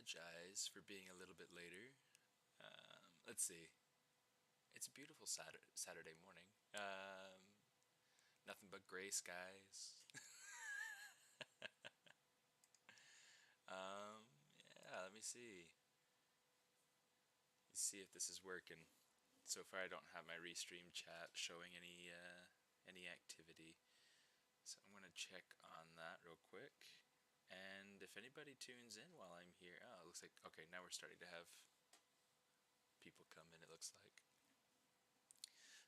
apologize for being a little bit later. Let's see. It's a beautiful Saturday morning. Nothing but gray skies. um, yeah, let me see. Let's see if this is working. So far, I don't have my restream chat showing any activity. So I'm gonna check on that real quick. And if anybody tunes in while I'm here, oh, it looks like okay. Now we're starting to have people come in. It looks like.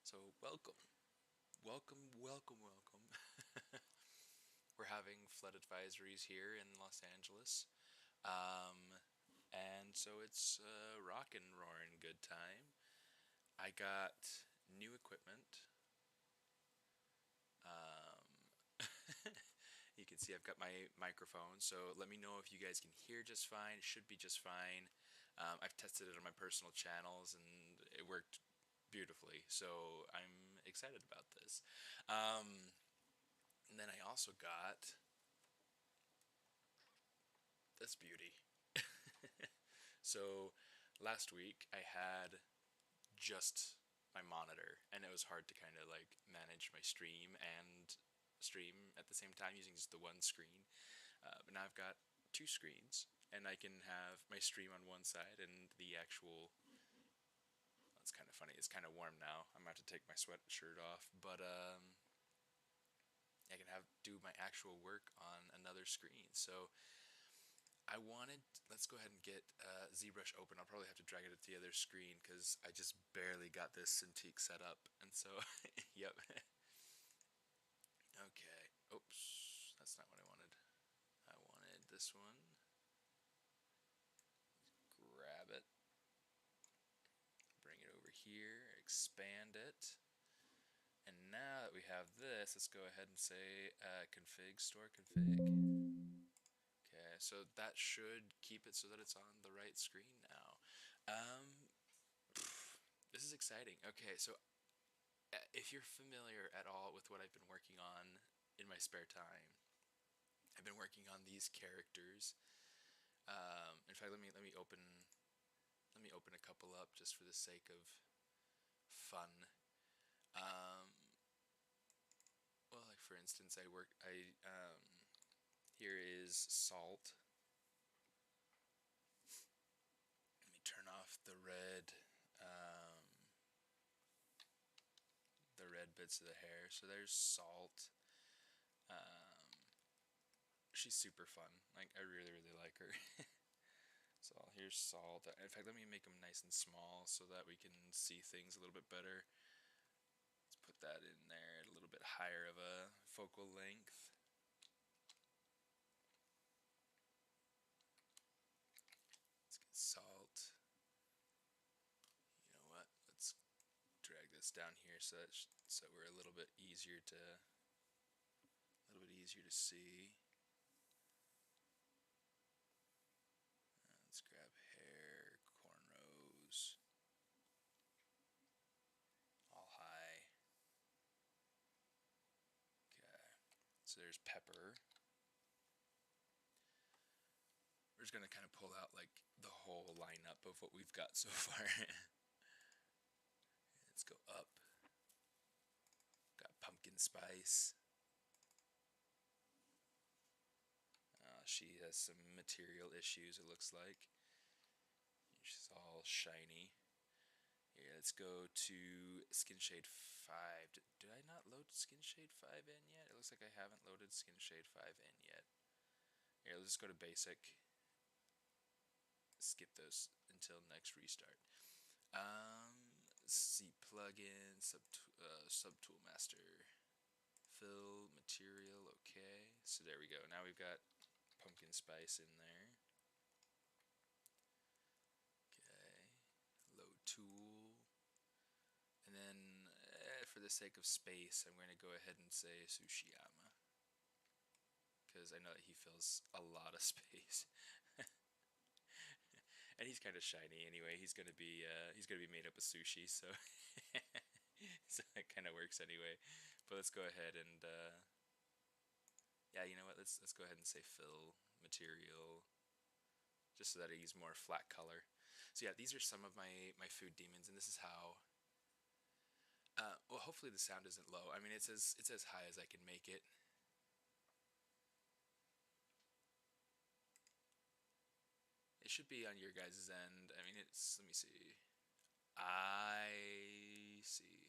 So welcome, welcome, welcome, welcome. We're having flood advisories here in Los Angeles. And so it's a rockin' roaring good time. I got new equipment. You can see I've got my microphone, so let me know if you guys can hear just fine. It should be just fine. I've tested it on my personal channels and it worked beautifully, so I'm excited about this. And then I also got this beauty. So last week I had just my monitor, and it was hard to kind of like manage my stream and stream at the same time using just the one screen. But now I've got two screens, and I can have my stream on one side and the actual. It's kind of funny. It's kind of warm now. I'm about to take my sweatshirt off, but I can do my actual work on another screen. So I wanted, let's go ahead and get ZBrush open. I'll probably have to drag it to the other screen because I just barely got this Cintiq set up. And so, yep. Okay. Oops, that's not what I wanted. I wanted this one. Grab it. Bring it over here, expand it. And now that we have this, let's go ahead and say config store config. Okay, so that should keep it so that it's on the right screen now. This is exciting. Okay, so if you're familiar at all with what I've been working on in my spare time, I've been working on these characters. In fact, let me open a couple up just for the sake of fun. Well, like for instance, here is Salt. Let me turn off the red bits of the hair. So there's Salt. She's super fun. Like, I really, really like her. So here's Salt. In fact, let me make them nice and small so that we can see things a little bit better. Let's put that in there at a little bit higher of a focal length. Let's get Salt. You know what? Let's drag this down here so we're a little bit easier to see. Let's grab hair, cornrows, all high. Okay, so there's Pepper. We're just gonna kind of pull out like the whole lineup of what we've got so far. Let's go up. Got Pumpkin Spice. She has some material issues, it looks like. She's all shiny. Here, let's go to Skin Shade 5. Did I not load Skin Shade 5 in yet? It looks like I haven't loaded Skin Shade 5 in yet. Here, let's just go to Basic. Skip those until next restart. See, Plugin, Subtool Master. Fill, Material, okay. So there we go. Now we've got Pumpkin Spice in there. Okay, load tool, and then for the sake of space, I'm going to go ahead and say Tsushiyama, because I know that he fills a lot of space, and he's kind of shiny anyway. He's gonna be made up of sushi, so so that kind of works anyway. But let's go ahead and yeah, you know what? Let's go ahead and say fill material. just so that I use more flat color. So yeah, these are some of my food demons, and this is how. Well, hopefully the sound isn't low. I mean, it's as high as I can make it. It should be on your guys' end. I mean, it's. Let me see. I see.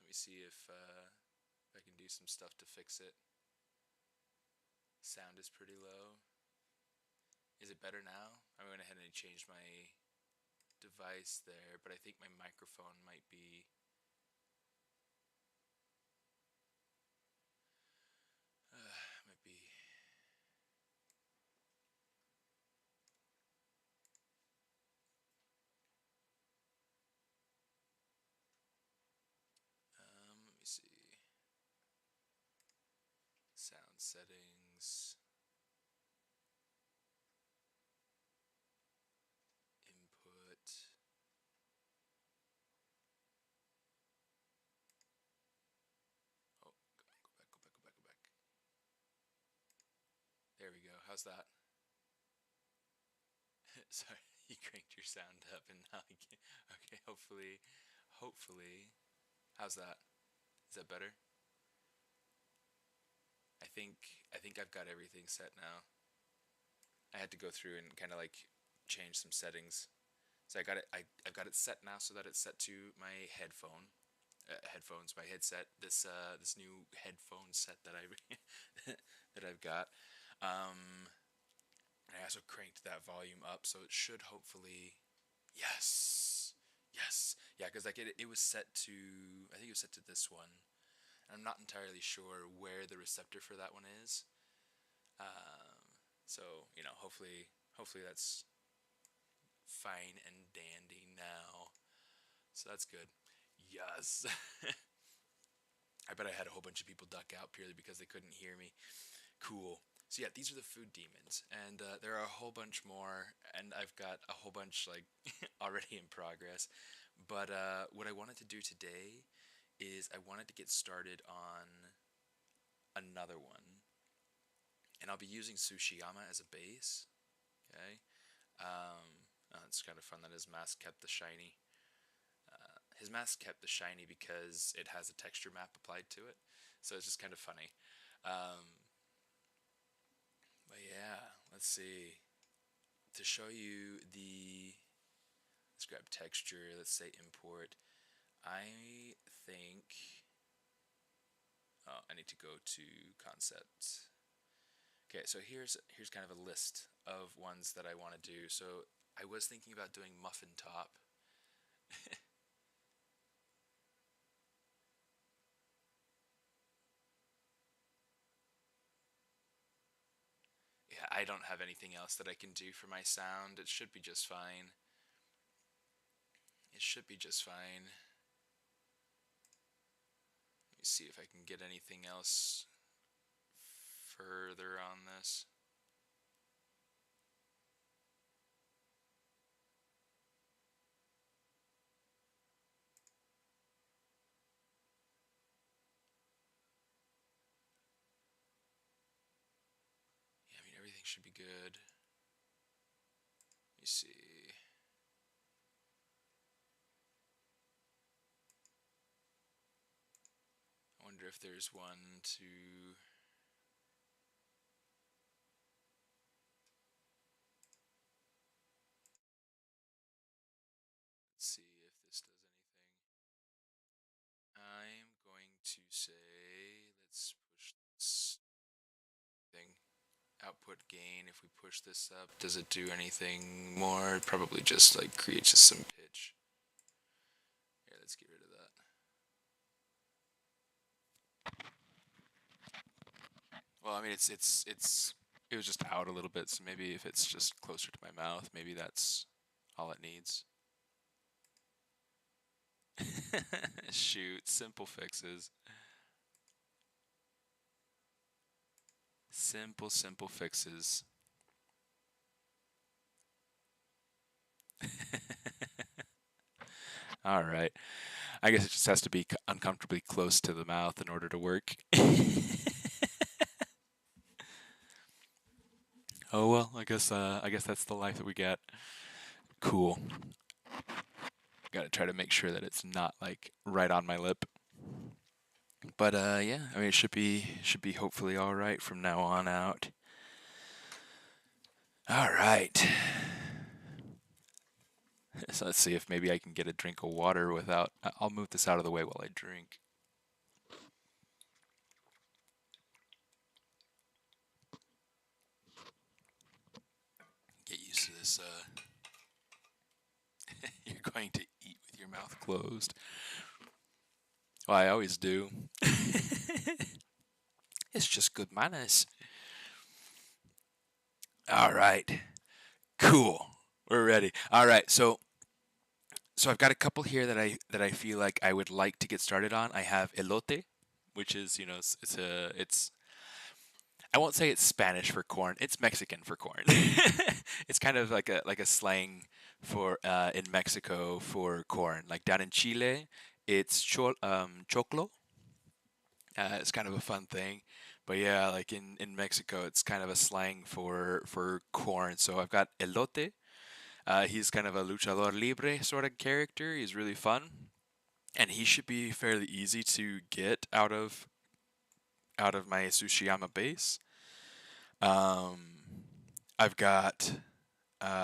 Let me see if I can do some stuff to fix it. Sound is pretty low. Is it better now? I went ahead and changed my device there, but I think my microphone might be. Might be. Let me see. Sound settings. Input. Oh, go back. There we go. How's that? Sorry, you cranked your sound up and now I can't. Okay, hopefully. How's that? Is that better? I think I've got everything set now. I had to go through and kind of like change some settings. So I got it. I've got it set now so that it's set to my headphones, my headset. This new headphone set that I that I've got. I also cranked that volume up, so it should hopefully. Yes, yeah, because like it was set to. I think it was set to this one. I'm not entirely sure where the receptor for that one is. So hopefully that's fine and dandy now. So that's good. Yes. I bet I had a whole bunch of people duck out purely because they couldn't hear me. Cool. So yeah, these are the food demons, and there are a whole bunch more, and I've got a whole bunch like already in progress. But what I wanted to do today is I wanted to get started on another one, and I'll be using Tsushiyama as a base. Okay, it's kind of fun that his mask kept the shiny. His mask kept the shiny because it has a texture map applied to it, so it's just kind of funny. But yeah, let's see. To show you let's grab texture. Let's say import. I think. Oh, I need to go to concept. Okay, so here's kind of a list of ones that I want to do. So I was thinking about doing muffin top. Yeah, I don't have anything else that I can do for my sound. It should be just fine. It should be just fine. Let me see if I can get anything else further on this. Yeah, I mean, everything should be good. Let me see. I wonder if there's one to. Let's see if this does anything. I'm going to say, let's push this thing. Output gain, if we push this up, does it do anything more? It probably just like creates just some pitch. Yeah, let's get rid of that. Well, I mean, it was just out a little bit, so maybe if it's just closer to my mouth, maybe that's all it needs. Shoot, simple fixes. Simple fixes. All right. I guess it just has to be uncomfortably close to the mouth in order to work. Oh well, I guess that's the life that we get. Cool. Gotta try to make sure that it's not like right on my lip. But yeah, I mean it should be hopefully all right from now on out. All right. So let's see if maybe I can get a drink of water without. I'll move this out of the way while I drink. Get used to this. You're going to eat with your mouth closed. Well, I always do. It's just good manners. All right. Cool. We're ready. All right. So I've got a couple here that I feel like I would like to get started on. I have elote, which is, you know, it's I won't say it's Spanish for corn. It's Mexican for corn. It's kind of like a slang for in Mexico for corn. Like down in Chile, it's choclo. It's kind of a fun thing. But yeah, like in Mexico, it's kind of a slang for corn. So I've got elote. He's kind of a luchador libre sort of character. He's really fun, and he should be fairly easy to get out of my Tsushiyama base. Um, I've got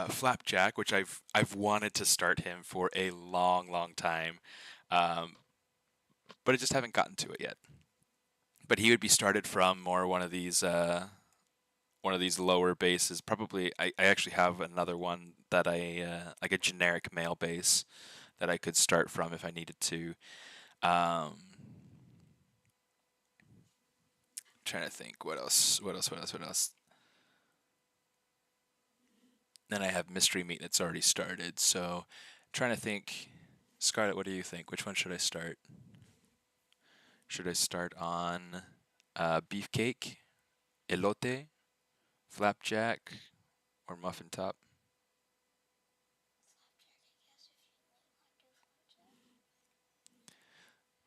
Flapjack, which I've wanted to start him for a long time, um, but I just haven't gotten to it yet. But he would be started from more one of these lower bases. Probably, I actually have another one that I like a generic male base that I could start from if I needed to. Trying to think what else. Then I have Mystery Meat that's already started. So trying to think. Scarlett, what do you think? Which one should I start? Should I start on Beefcake, Elote, Flapjack, or Muffin Top?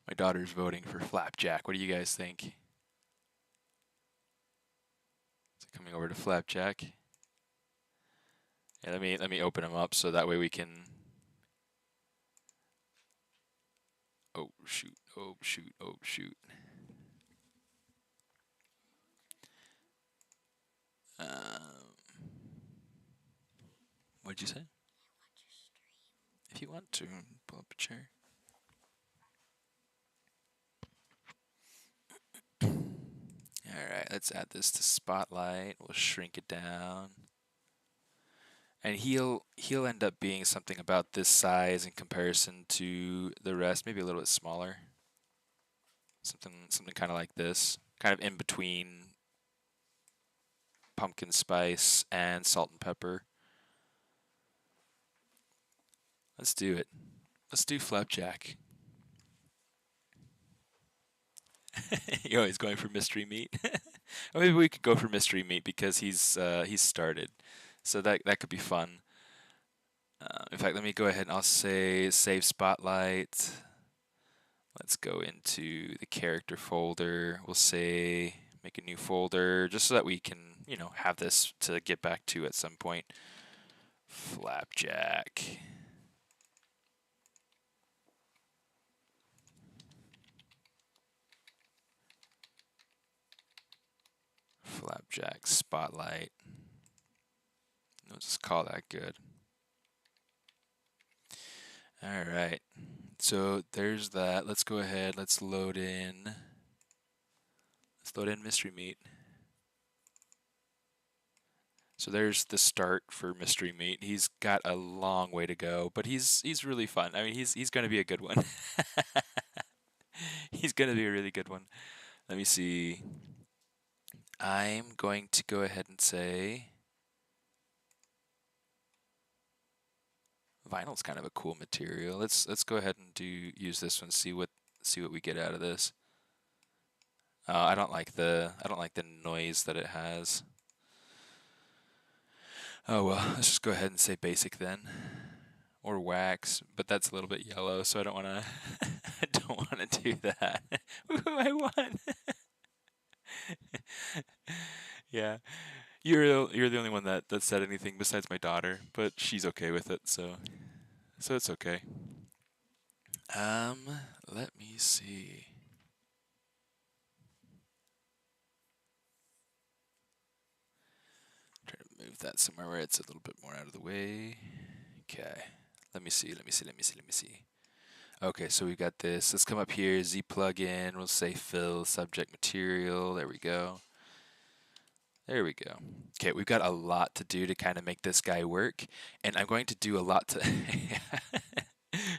My daughter's voting for Flapjack. What do you guys think? Is it coming over to Flapjack? Yeah, let me open them up so that way we can. Oh shoot! Oh shoot! Oh shoot! Um, what'd you say? If you want to, pull up a chair. Alright, let's add this to Spotlight. We'll shrink it down. And he'll end up being something about this size in comparison to the rest, maybe a little bit smaller. Something kind of like this, kind of in between pumpkin spice and salt and pepper. Let's do it. Let's do Flapjack. You're always going for Mystery Meat. Or maybe we could go for Mystery Meat because he's started, so that could be fun. In fact, let me go ahead and I'll say save Spotlight. Let's go into the character folder. We'll say make a new folder just so that we can, you know, have this to get back to at some point. Flapjack. Flapjack Spotlight. We'll just call that good. All right. So there's that. Let's go ahead. Let's load in Mystery Meat. So there's the start for Mystery Meat. He's got a long way to go, but he's really fun. I mean, he's going to be a good one. He's going to be a really good one. Let me see. I'm going to go ahead and say vinyl's kind of a cool material. Let's go ahead and use this one. See what we get out of this. I don't like the noise that it has. Oh well, let's just go ahead and say basic then, or wax. But that's a little bit yellow, so I don't want to. I don't want to do that. Ooh, I won. Yeah, You're the only one that said anything besides my daughter, but she's okay with it, so it's okay. Um, Let me see. Try to move that somewhere where it's a little bit more out of the way. Okay. Let me see. Let me see. Let me see. Let me see. Okay, so we got this. Let's come up here. Z plugin. We'll say fill subject material. There we go. There we go. Okay, we've got a lot to do to kind of make this guy work, and I'm going to do a lot to.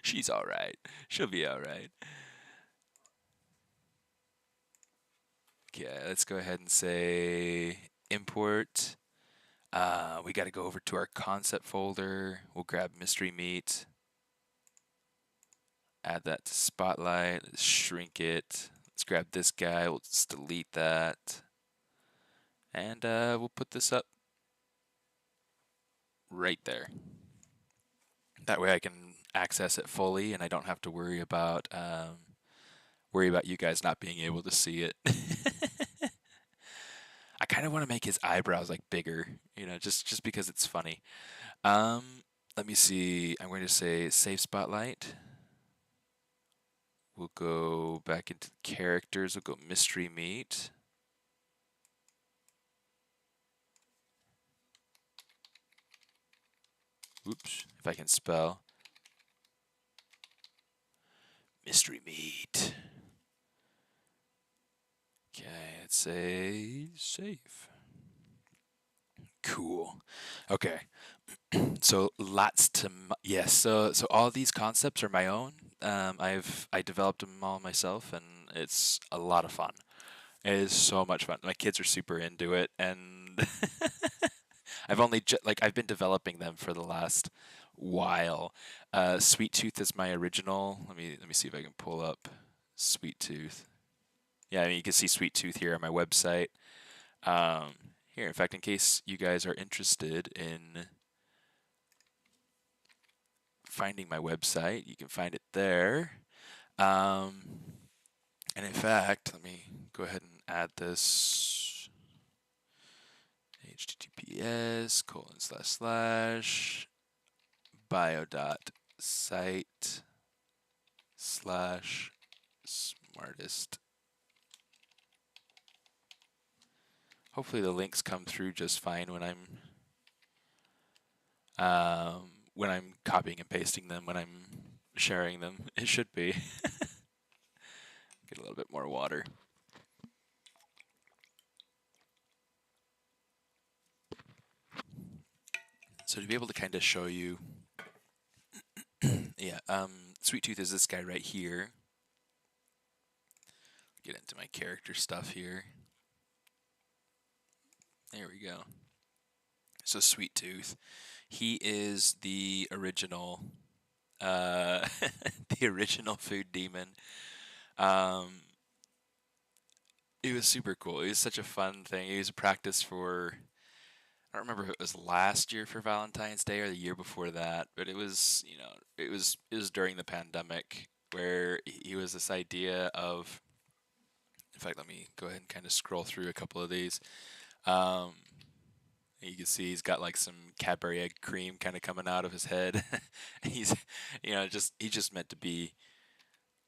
She's all right. She'll be all right. Okay, let's go ahead and say import. We got to go over to our concept folder. We'll grab mystery meat. Add that to Spotlight. Let's shrink it. Let's grab this guy. We'll just delete that. And we'll put this up right there. That way I can access it fully and I don't have to worry about you guys not being able to see it. I kind of want to make his eyebrows like bigger, just because it's funny. Let me see. I'm going to say save Spotlight. We'll go back into characters. We'll go mystery meat. Oops, if I can spell. Mystery meat. Okay, let's say save. Cool. Okay. So lots to yes. So all these concepts are my own. I developed them all myself, and it's a lot of fun. It is so much fun. My kids are super into it, and I've been developing them for the last while. Sweet Tooth is my original. Let me see if I can pull up Sweet Tooth. Yeah, I mean, you can see Sweet Tooth here on my website. Here, in fact, in case you guys are interested in finding my website, you can find it there. And in fact, let me go ahead and add this. https://bio.site/smartist. Hopefully the links come through just fine when I'm copying and pasting them, when I'm sharing them. It should be. Get a little bit more water. So to be able to kind of show you, yeah, Sweet Tooth is this guy right here. Get into my character stuff here. There we go. So Sweet Tooth, he is the original, the original food demon. It was super cool. It was such a fun thing. It was a practice for, I don't remember if it was last year for Valentine's Day or the year before that, but it was, it was during the pandemic where he was this idea of, in fact, let me go ahead and kind of scroll through a couple of these. You can see he's got like some Cadbury egg cream kind of coming out of his head. He's, he's just meant to be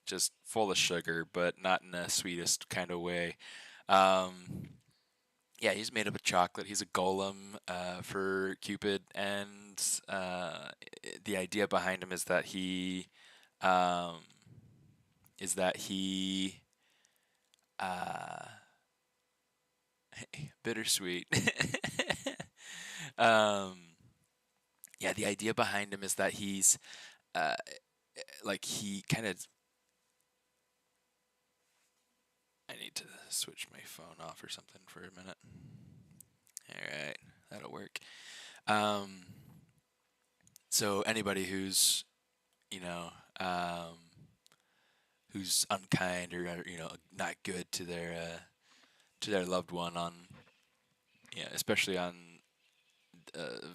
just full of sugar, but not in the sweetest kind of way. Yeah, he's made up of chocolate. He's a golem for Cupid, and the idea behind him is that he bittersweet. Yeah, the idea behind him is that he's he kind of. I need to switch my phone off or something for a minute. All right, that'll work. So anybody who's, who's unkind or not good to their loved one on, especially on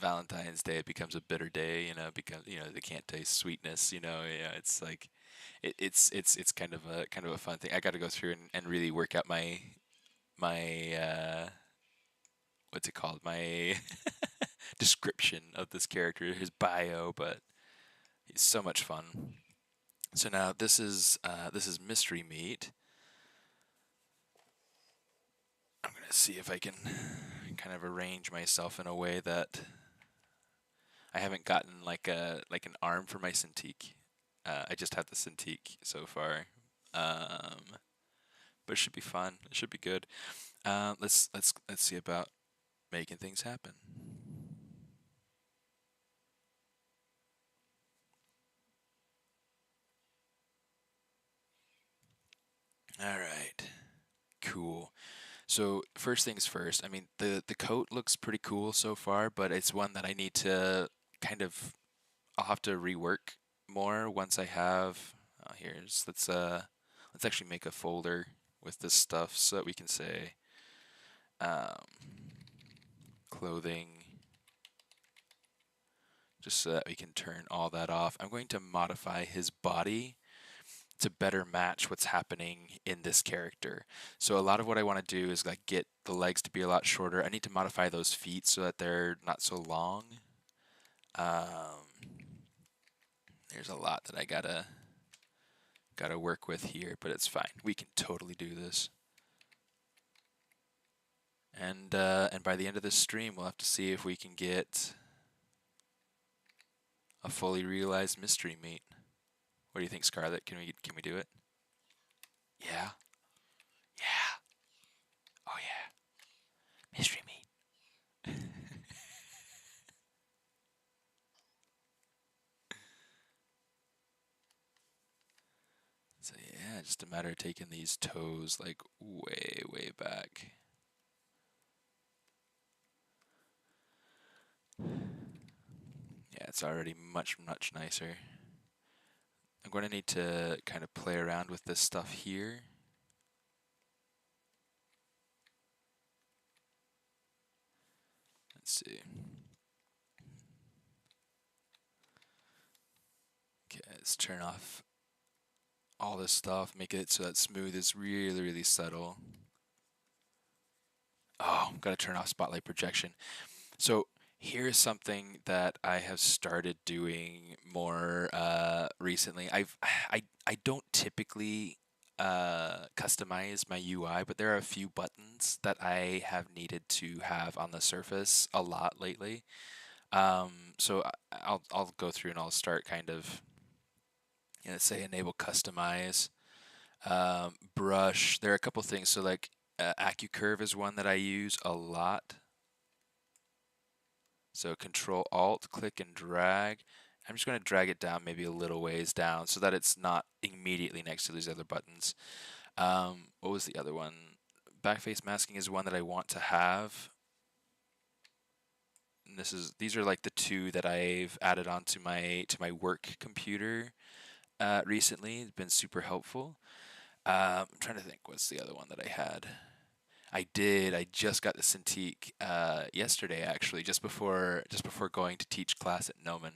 Valentine's Day, it becomes a bitter day. Because they can't taste sweetness. It's like it's kind of a fun thing. I got to go through and really work out my what's it called? My description of this character, his bio, but he's so much fun. So now this is Mystery Meat. I'm gonna see if I can kind of arrange myself in a way that I haven't gotten like an arm for my Cintiq. I just have the Cintiq so far, but it should be fun. It should be good. Let's see about making things happen. All right, cool. So first things first. I mean, the coat looks pretty cool so far, but it's one that I need to kind of I'll have to rework more once I have. Here's let's actually make a folder with this stuff so that we can say um, clothing, just so that we can turn all that off. I'm going to modify his body to better match what's happening in this character. So a lot of what I want to do is like get the legs to be a lot shorter. I need to modify those feet so that they're not so long. There's a lot that I gotta work with here, but it's fine. We can totally do this. And by the end of this stream, we'll have to see if we can get a fully realized Mystery Meat. What do you think, Scarlett? Can we do it? Yeah. Yeah. Oh yeah. Mystery Meat. So yeah, just a matter of taking these toes like way back. Yeah, it's already much nicer. I'm going to need to kind of play around with this stuff here. Let's see. Okay, let's turn off all this stuff, make it so that smooth is really subtle. Oh, gotta turn off spotlight projection. So here's something that I have started doing more recently. I don't typically customize my UI, but there are a few buttons that I have needed to have on the surface a lot lately. So I'll go through and I'll start kind of, say enable customize, brush. There are a couple things. So like AccuCurve is one that I use a lot. So Control Alt, click and drag. I'm just going to drag it down maybe a little ways down so that it's not immediately next to these other buttons. What was the other one? Backface masking is one that I want to have. And these are like the two that I've added onto my work computer recently. It's been super helpful. I'm trying to think what's the other one that I had. I just got the Cintiq yesterday, actually, just before going to teach class at Nomen.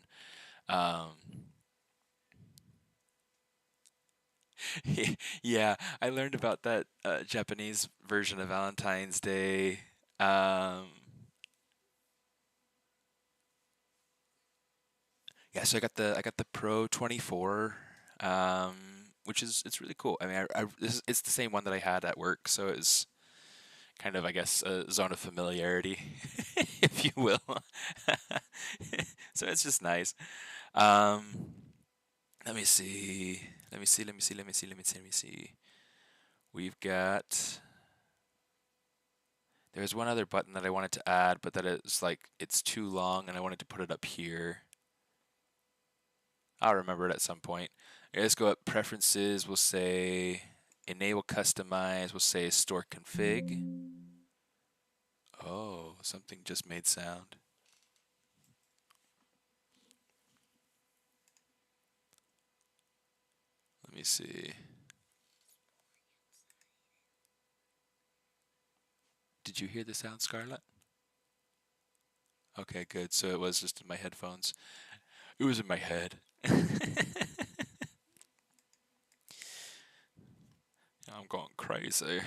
Yeah, I learned about that Japanese version of Valentine's Day. Yeah, so I got the Pro 24, which is it's really cool. I mean, it's the same one that I had at work, so it's kind of, I guess, a zone of familiarity, if you will. So it's just nice. Um, let me see. Let me see. Let me see. Let me see. Let me see. Let me see. We've got. There's one other button that I wanted to add, but that it's like it's too long, and I wanted to put it up here. I'll remember it at some point. Okay, let's go up preferences. We'll say enable customize. We'll say store config. Oh, something just made sound. Let me see. Did you hear the sound, Scarlett? Okay, good. So it was just in my headphones. It was in my head. I'm going crazy.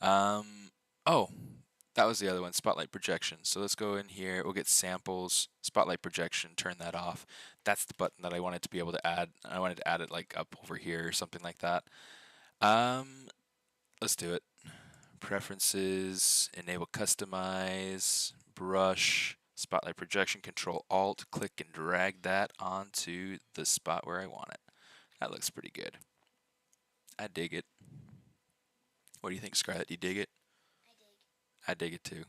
Oh, that was the other one, spotlight projection. So let's go in here, we'll get samples, spotlight projection, turn that off. That's the button that I wanted to be able to add. I wanted to add it like up over here or something like that. Let's do it. Preferences, enable customize, brush, spotlight projection, control alt, click and drag that onto the spot where I want it. That looks pretty good. I dig it. What do you think, Scarlett? Do you dig it? I dig it too.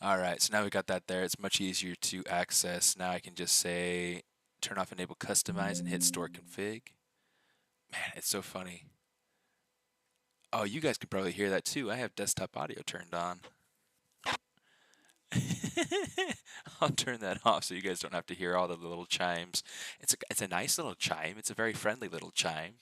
Alright, so now we got that there. It's much easier to access. Now I can just say turn off enable customize and hit store config. Man, it's so funny. Oh, you guys can probably hear that too. I have desktop audio turned on. I'll turn that off so you guys don't have to hear all the little chimes. It's a nice little chime. It's a very friendly little chime.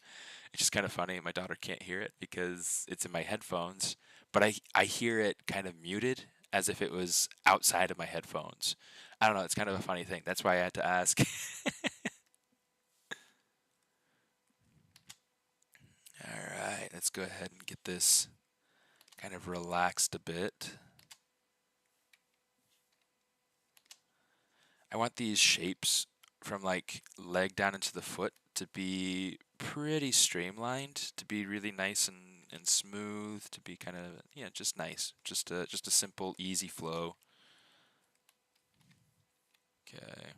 It's just kind of funny. My daughter can't hear it because it's in my headphones, but I hear it kind of muted as if it was outside of my headphones. I don't know. It's kind of a funny thing. That's why I had to ask. All right, let's go ahead and get this kind of relaxed a bit. I want these shapes from like leg down into the foot to be pretty streamlined, to be really nice and smooth, to be kind of, yeah, just nice. Just a simple, easy flow. Okay.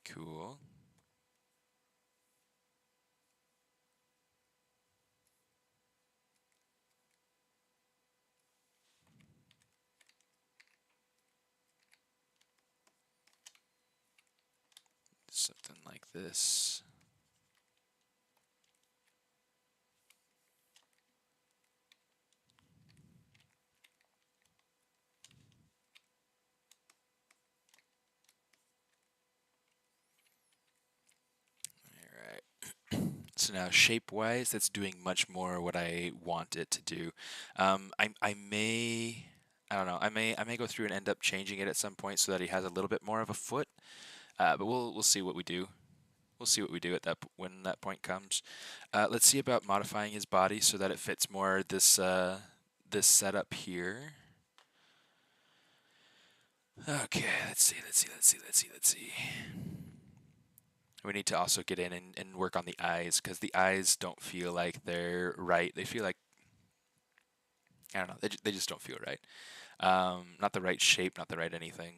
Cool. Something like this. So now shape-wise, that's doing much more what I want it to do. I may, I don't know, I may go through and end up changing it at some point so that he has a little bit more of a foot. But we'll see what we do. We'll see what we do at that when that point comes. Let's see about modifying his body so that it fits more this this setup here. Okay, let's see. We need to also get in and work on the eyes because the eyes don't feel like they're right. They feel like, I don't know, they just don't feel right. Not the right shape, not the right anything.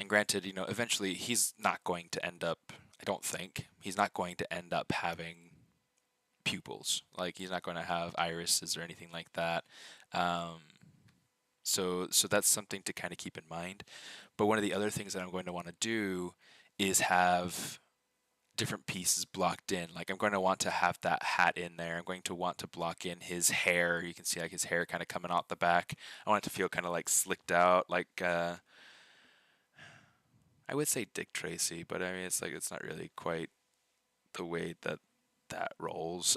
And granted, you know, eventually he's not going to end up, I don't think, he's not going to end up having pupils. Like, he's not going to have irises or anything like that. So that's something to kind of keep in mind. But one of the other things that I'm going to want to do is have different pieces blocked in. Like, I'm going to want to have that hat in there. I'm going to want to block in his hair. You can see like his hair kind of coming out the back. I want it to feel kind of like slicked out, like I would say Dick Tracy, but I mean it's like it's not really quite the way that that rolls.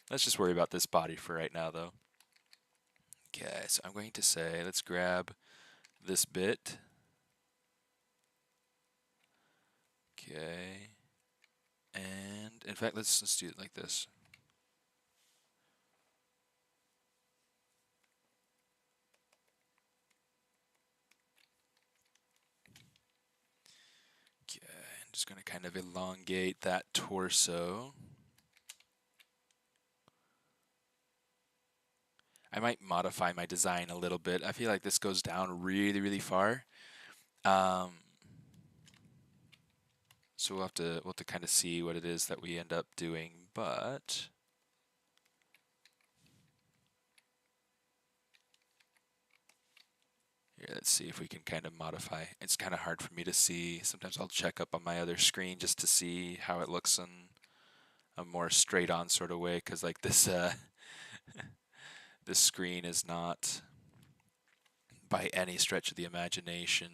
Let's just worry about this body for right now, though. Okay, so I'm going to say let's grab this bit. Okay. And in fact, let's do it like this. Okay, I'm just going to kind of elongate that torso. I might modify my design a little bit. I feel like this goes down really, really far. So we'll have to kind of see what it is that we end up doing, but here, let's see if we can kind of modify. It's kind of hard for me to see. Sometimes I'll check up on my other screen just to see how it looks in a more straight on sort of way, because like this this screen is not by any stretch of the imagination.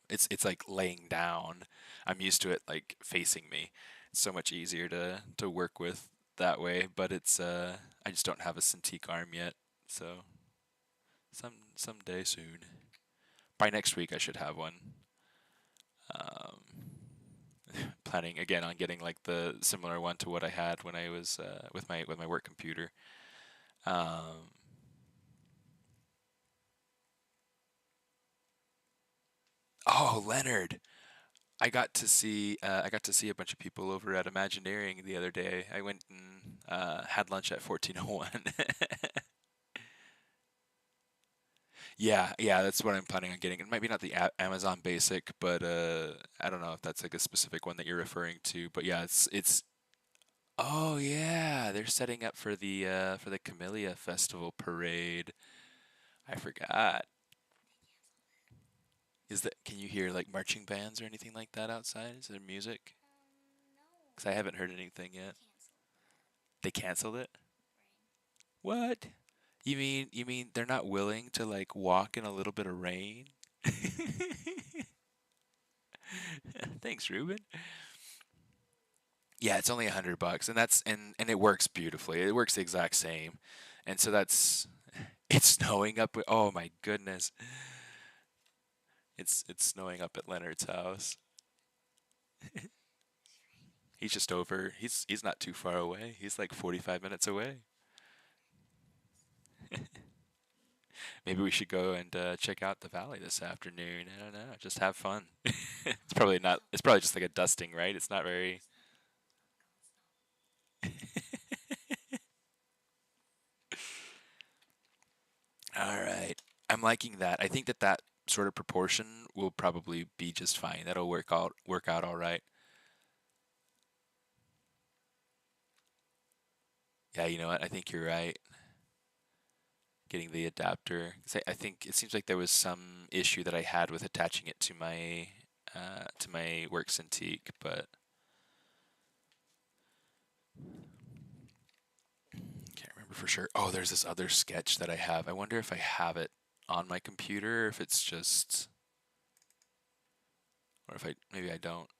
It's like laying down. I'm used to it like facing me. It's so much easier to work with that way. But it's I just don't have a Cintiq arm yet, so someday soon. by next week I should have one. Um, Planning again on getting like the similar one to what I had when I was with my work computer. Um, oh, Leonard! I got to see a bunch of people over at Imagineering the other day. I went and had lunch at 1401. Yeah, yeah, that's what I'm planning on getting. It might be not the Amazon Basic, but I don't know if that's like a specific one that you're referring to. But yeah, it's. Oh yeah, they're setting up for the Camellia Festival parade. I forgot. Is that? Can you hear like marching bands or anything like that outside? Is there music? Because I haven't heard anything yet. They canceled it. What? You mean they're not willing to like walk in a little bit of rain? Thanks, Ruben. Yeah, it's only $100, and and it works beautifully. It works the exact same, and so that's it's snowing up. Oh my goodness, it's snowing up at Leonard's house. He's just over. He's not too far away. He's like 45 minutes away. Maybe we should go and check out the valley this afternoon. I don't know. Just have fun. It's probably not. It's probably just like a dusting, right? It's not very. All right. I'm liking that. I think that that sort of proportion will probably be just fine. That'll work out all right. Yeah, you know what? I think you're right. Getting the adapter. 'Cause I think it seems like there was some issue that I had with attaching it to my work Cintiq, but can't remember for sure. Oh, there's this other sketch that I have. I wonder if I have it on my computer, or if it's just, or if I maybe I don't.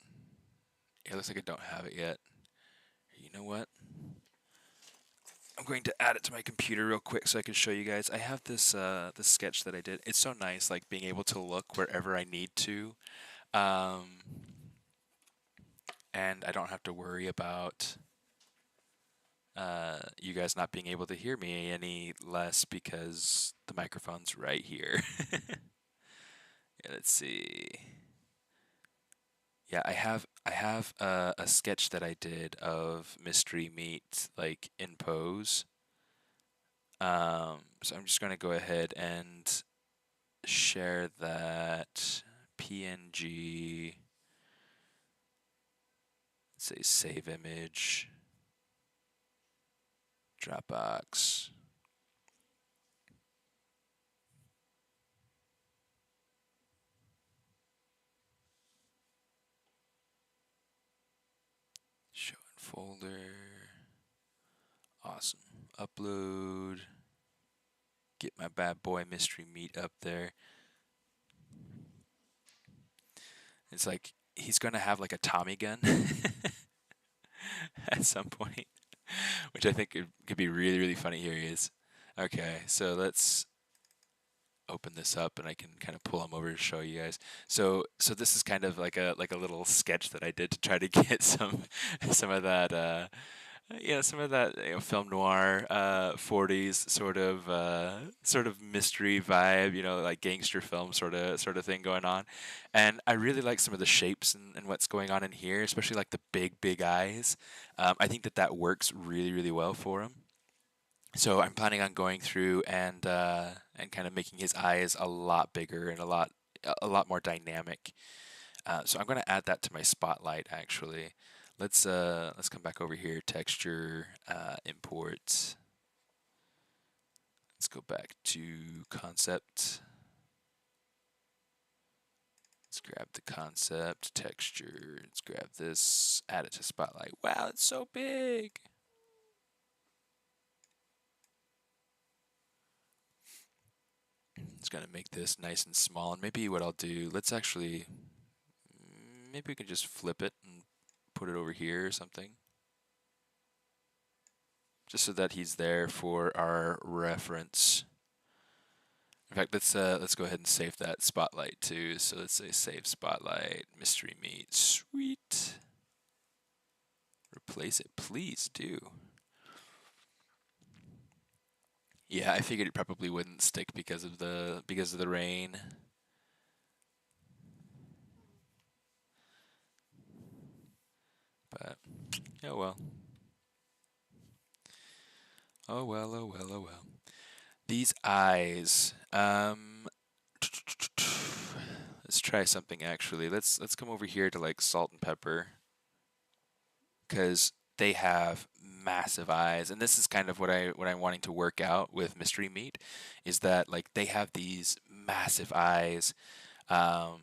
Yeah, it looks like I don't have it yet. You know what? I'm going to add it to my computer real quick so I can show you guys. I have this sketch that I did. It's so nice, like being able to look wherever I need to, um, and I don't have to worry about you guys not being able to hear me any less because the microphone's right here. Yeah, let's see. Yeah, I have a sketch that I did of Mystery Meat like in pose. So I'm just gonna go ahead and share that PNG. Let's say save image, Dropbox. Show in folder. Awesome. Upload. Get my bad boy Mystery Meat up there. It's like he's gonna have like a Tommy gun at some point, which I think could be really really funny. Here he is. Okay, so let's open this up and I can kind of pull them over to show you guys. So this is kind of like a little sketch that I did to try to get some of that some of that film noir 40s sort of mystery vibe, like gangster film sort of thing going on. And I really like some of the shapes and what's going on in here, especially like the big eyes. I think that that works really really well for him. So I'm planning on going through and kind of making his eyes a lot bigger and a lot more dynamic. So I'm going to add that to my spotlight actually. Let's come back over here, texture, import. Let's go back to concept. Let's grab the concept, texture. Let's grab this, add it to spotlight. Wow, it's so big. Just gonna make this nice and small, and maybe what I'll do, maybe we can just flip it and put it over here or something. Just so that he's there for our reference. In fact, let's go ahead and save that spotlight too. So let's say save spotlight, mystery meat, sweet. Replace it, please do. Yeah, I figured it probably wouldn't stick because of the rain. But oh well. Oh well, oh well, oh well. These eyes. Let's try something actually. Let's come over here to like salt and pepper, because they have massive eyes, and this is kind of what I'm wanting to work out with mystery meat, is that like they have these massive eyes, um,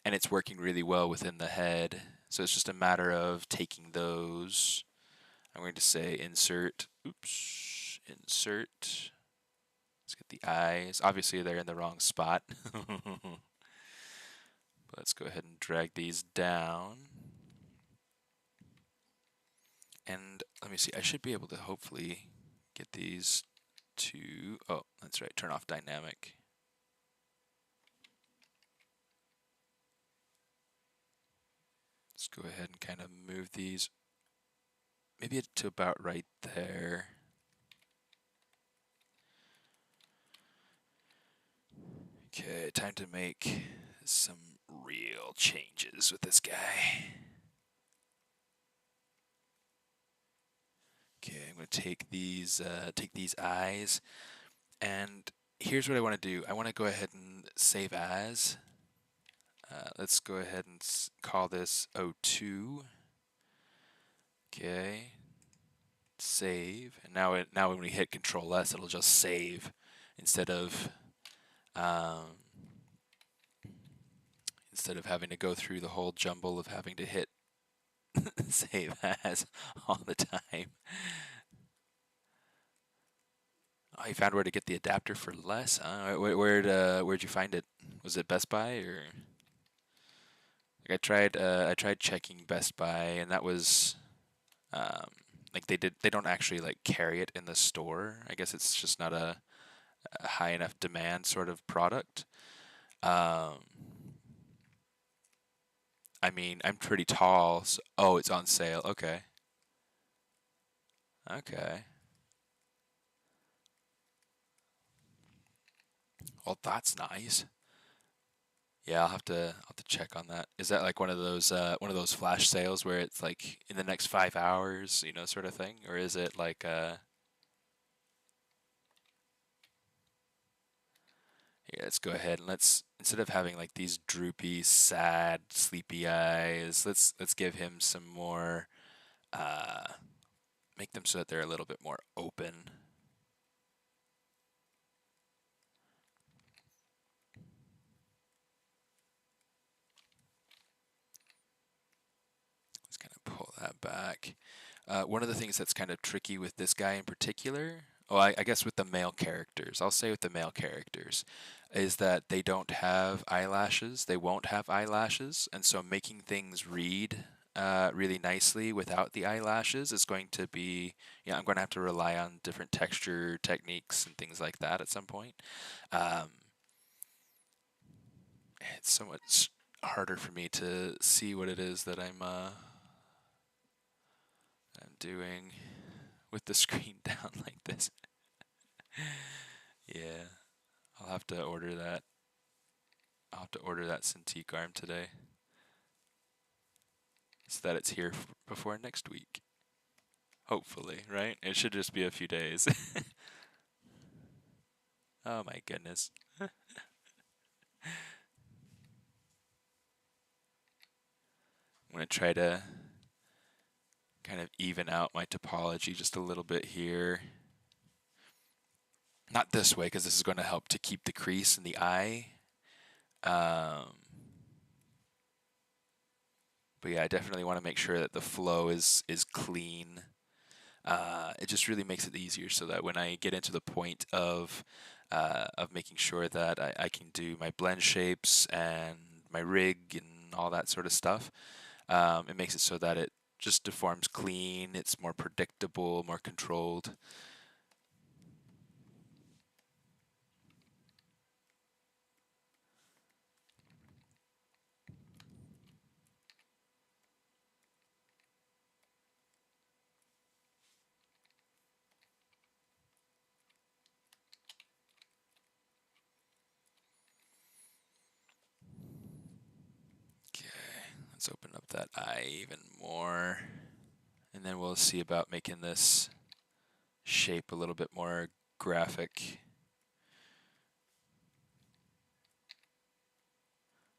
and it's working really well within the head. So it's just a matter of taking those. I'm going to say insert. Oops, insert. Let's get the eyes. Obviously, they're in the wrong spot. Let's go ahead and drag these down. And let me see, I should be able to hopefully get these to, oh, that's right, turn off dynamic. Let's go ahead and kind of move these, maybe to about right there. Okay, time to make some real changes with this guy. Okay, I'm going to take these eyes, and here's what I want to do. I want to go ahead and save as. Let's go ahead and call this O2. Okay, save, and now when we hit Control S, it'll just save instead of having to go through the whole jumble of having to hit save as all the time. Oh, you found where to get the adapter for less? Where'd you find it? Was it Best Buy or? Like I tried checking Best Buy, and that was like they don't actually like carry it in the store. I guess it's just not a high enough demand sort of product. Um, I mean, I'm pretty tall, so oh, it's on sale. Okay. Okay. Well, that's nice. Yeah, I'll have to check on that. Is that like one of those flash sales where it's like in the next 5 hours, sort of thing, or is it like yeah, let's go ahead and let's, instead of having like these droopy, sad, sleepy eyes, let's give him some more uh make them so that they're a little bit more open. Let's kind of pull that back. One of the things that's kind of tricky with this guy in particular, oh, I guess with the male characters, I'll say with the male characters, is that they don't have eyelashes. They won't have eyelashes, and so making things read really nicely without the eyelashes is going to be, I'm going to have to rely on different texture techniques and things like that at some point. Um, it's so much harder for me to see what it is that I'm doing with the screen down like this. Yeah, I'll have to order that. I'll have to order that Cintiq arm today, so that it's here before next week. Hopefully, right? It should just be a few days. Oh my goodness. I'm going to try to kind of even out my topology just a little bit here. Not this way, because this is going to help to keep the crease in the eye. But yeah, I definitely want to make sure that the flow is clean. It just really makes it easier so that when I get into the point of making sure that I can do my blend shapes and my rig and all that sort of stuff, it makes it so that it just deforms clean, it's more predictable, more controlled. Let's open up that eye even more. And then we'll see about making this shape a little bit more graphic.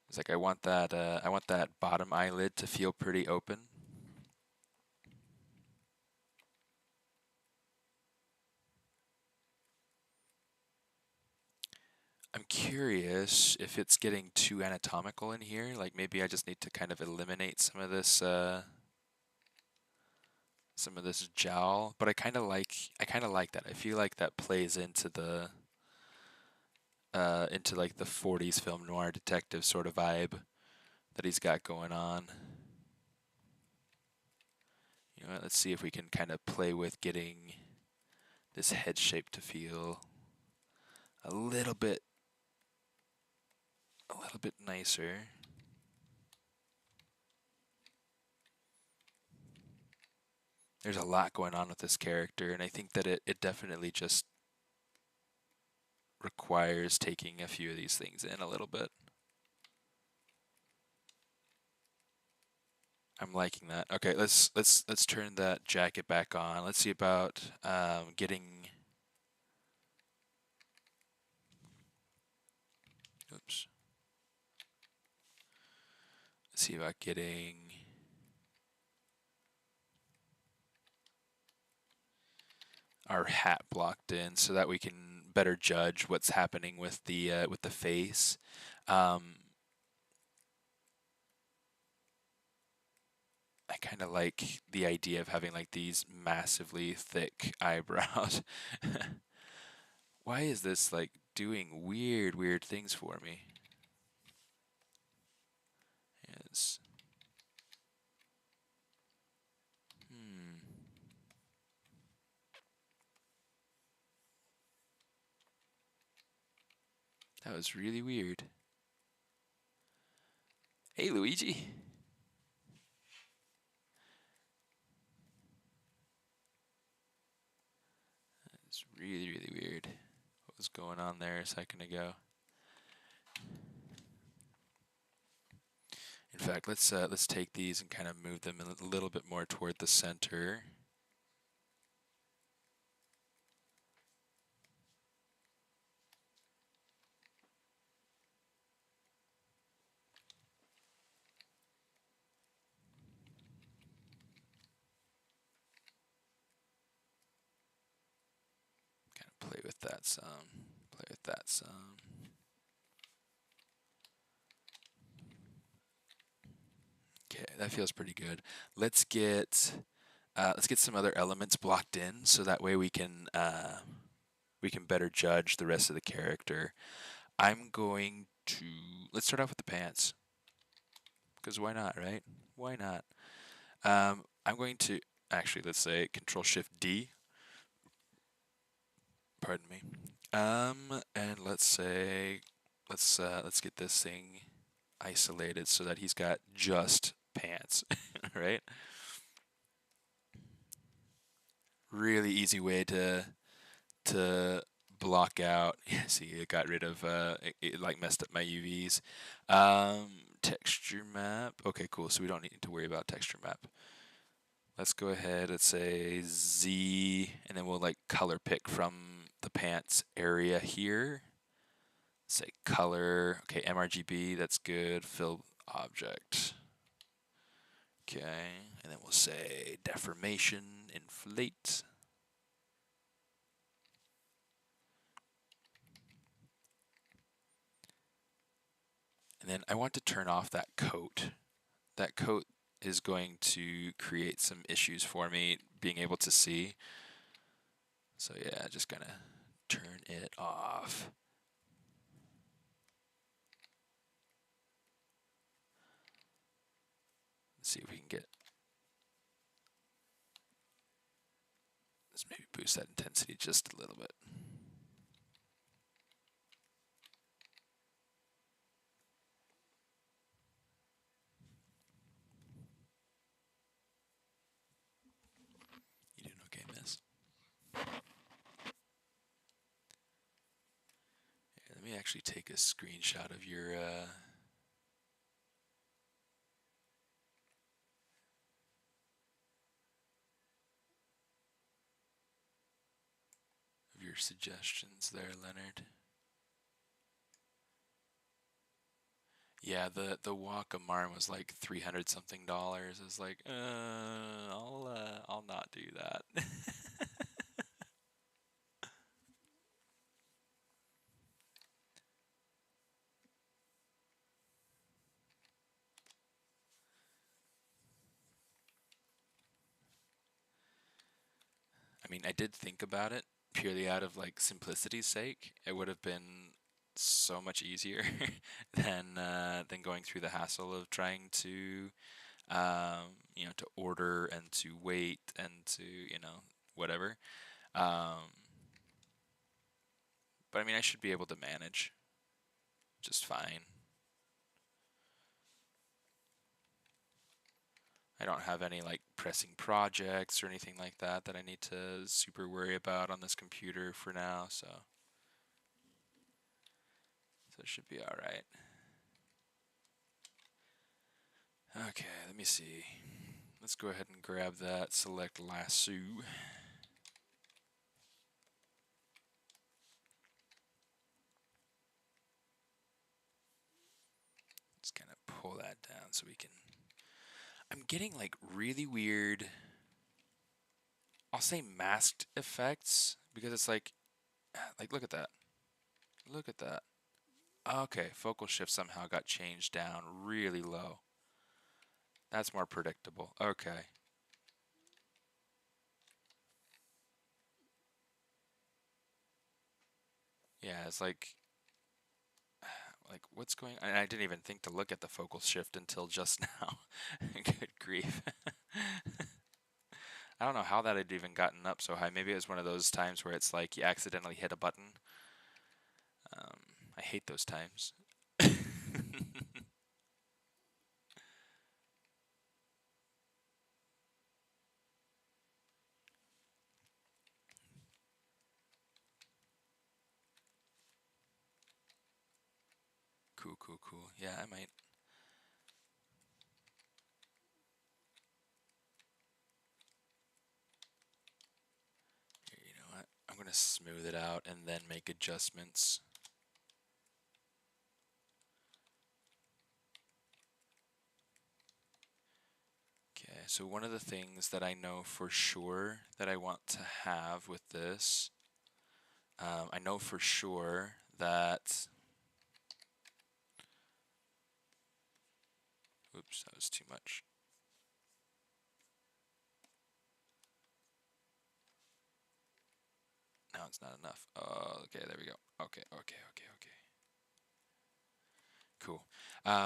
It's like I want that bottom eyelid to feel pretty open. I'm curious if it's getting too anatomical in here. Like maybe I just need to kind of eliminate some of this jowl. But I kind of like that. I feel like that plays into the into like the 40s film noir detective sort of vibe that he's got going on. You know what, let's see if we can kind of play with getting this head shape to feel a little bit nicer. There's a lot going on with this character, and I think that it definitely just requires taking a few of these things in a little bit. I'm liking that. Okay, let's turn that jacket back on. Let's see about getting. Oops. Let's see about getting our hat blocked in so that we can better judge what's happening with the face. I kind of like the idea of having like these massively thick eyebrows. Why is this like doing weird things for me? Yes. That was really weird. Hey, Luigi. That's really weird. What was going on there a second ago? In fact, let's take these and kind of move them a little bit more toward the center. Kind of play with that some. Play with that some. Okay, that feels pretty good. Let's get some other elements blocked in so that way we can better judge the rest of the character. I'm going to let's start off with the pants because why not, right? Why not? I'm going to actually let's say Control Shift D. Pardon me. And let's say let's get this thing isolated so that he's got just pants, right? Really easy way to block out. Yeah, see, it got rid of it like messed up my UVs. Texture map. Okay, cool. So we don't need to worry about texture map. Let's go ahead. Let's say Z, and then we'll like color pick from the pants area here. Say color. Okay, mRGB. That's good. Fill object. Okay, and then we'll say deformation, inflate. And then I want to turn off that coat. That coat is going to create some issues for me being able to see. So yeah, just gonna turn it off. Let's see if we can get. Let's maybe boost that intensity just a little bit. You doing okay, miss? Here, let me actually take a screenshot of your your suggestions there, Leonard. Yeah, the walk of Marn was like $300 something. I was like, I'll not do that. I mean, I did think about it purely out of like simplicity's sake. It would have been so much easier than going through the hassle of trying to to order and to wait and to whatever. Um, but I mean, I should be able to manage just fine. I don't have any like pressing projects or anything like that that I need to super worry about on this computer for now, so it should be all right. Okay, let me see. Let's go ahead and grab that, select lasso. Just kind of pull that down so we can... I'm getting like really weird, I'll say masked effects, because it's like look at that. Look at that. Okay, focal shift somehow got changed down really low. That's more predictable. Okay. Yeah, it's like what's going on? I didn't even think to look at the focal shift until just now. Good grief. I don't know how that had even gotten up so high. Maybe it was one of those times where it's like you accidentally hit a button. I hate those times. Cool, cool, cool. Yeah, I might. Here, you know what? I'm going to smooth it out and then make adjustments. Okay, so one of the things that I know for sure that I want to have with this, I know for sure that... Oops, that was too much. No, it's not enough. Okay, there we go. Okay. Cool.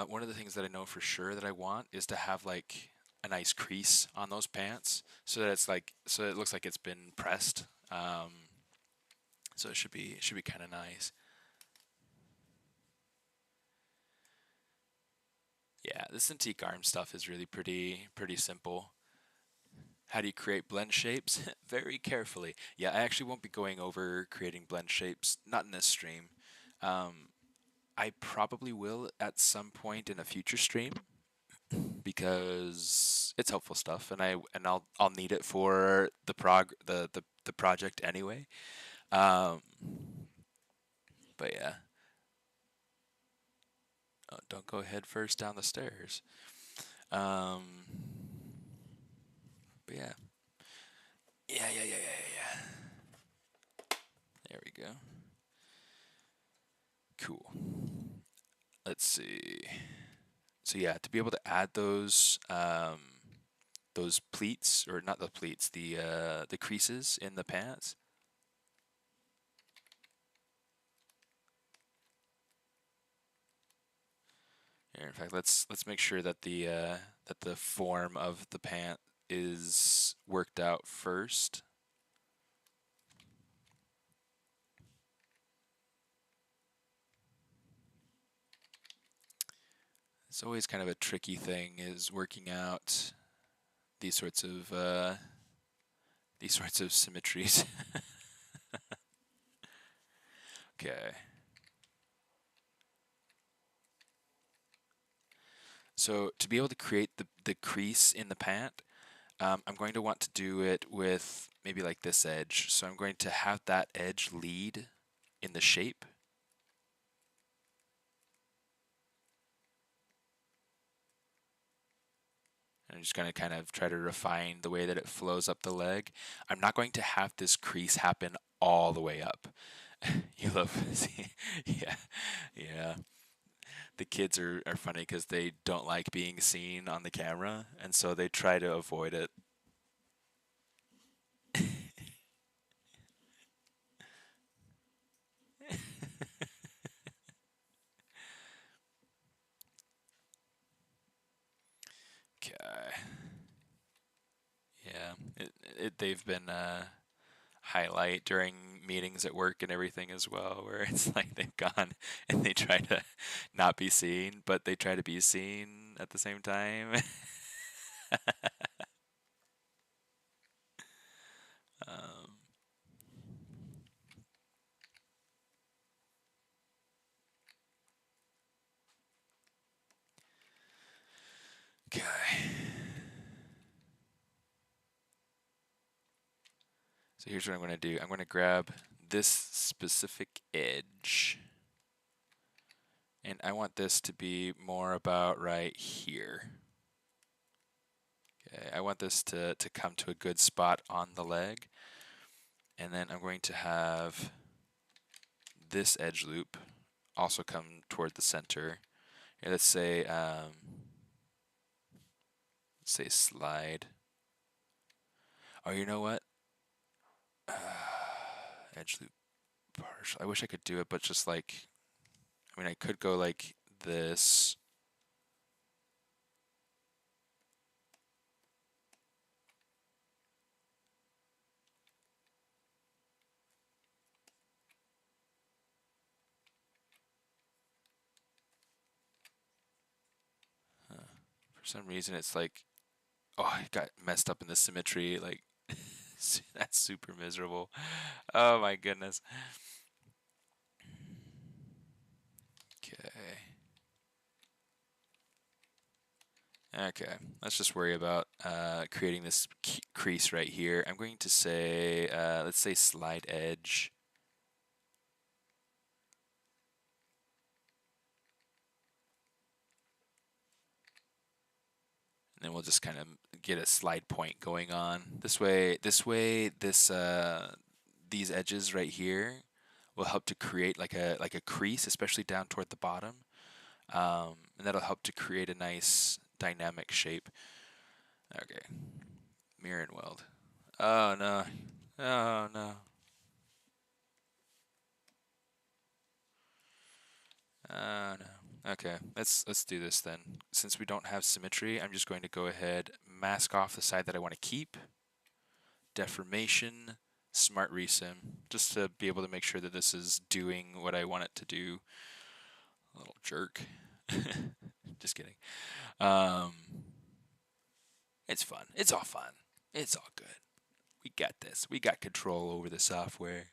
One of the things that I know for sure that I want is to have like a nice crease on those pants, so that it's like, so it looks like it's been pressed. So it should be kind of nice. Yeah, the Cintiq arm stuff is really pretty simple. How do you create blend shapes? Very carefully. Yeah, I actually won't be going over creating blend shapes, not in this stream. I probably will at some point in a future stream, because it's helpful stuff, and I'll need it for the project anyway. Um, but yeah, don't go head first down the stairs. Um, but yeah, yeah. There we go. Cool. Let's see. So yeah, to be able to add those pleats, or not the pleats, the creases in the pants. Here, in fact, let's make sure that the form of the pant is worked out first. It's always kind of a tricky thing, is working out these sorts of symmetries. Okay. So to be able to create the crease in the pant, I'm going to want to do it with maybe like this edge. So I'm going to have that edge lead in the shape. I'm just going to kind of try to refine the way that it flows up the leg. I'm not going to have this crease happen all the way up. You love, yeah, yeah. The kids are funny because they don't like being seen on the camera, and so they try to avoid it. Okay. Yeah, they've been highlight during meetings at work and everything as well, where it's like they've gone and they try to not be seen, but they try to be seen at the same time. um, okay. So here's what I'm going to do. I'm going to grab this specific edge, and I want this to be more about right here. Okay, I want this to come to a good spot on the leg, and then I'm going to have this edge loop also come toward the center. Here, let's say slide. Oh, you know what? Edge loop partial. I wish I could do it, but just like, I mean, I could go like this. For some reason, it's like, oh, I got messed up in the symmetry. Like, that's super miserable. Oh my goodness. Okay. Okay, let's just worry about creating this crease right here. I'm going to say, let's say slide edge. And then we'll just kind of get a slide point going on. This way, these edges right here will help to create like a crease, especially down toward the bottom. And that'll help to create a nice dynamic shape. Okay, mirror and weld. Oh no, oh no. Oh no. Okay, let's do this then. Since we don't have symmetry, I'm just going to go ahead, mask off the side that I want to keep. Deformation, smart resim, just to be able to make sure that this is doing what I want it to do. A little jerk. Just kidding. Um, it's fun. It's all fun. It's all good. We got this. We got control over the software.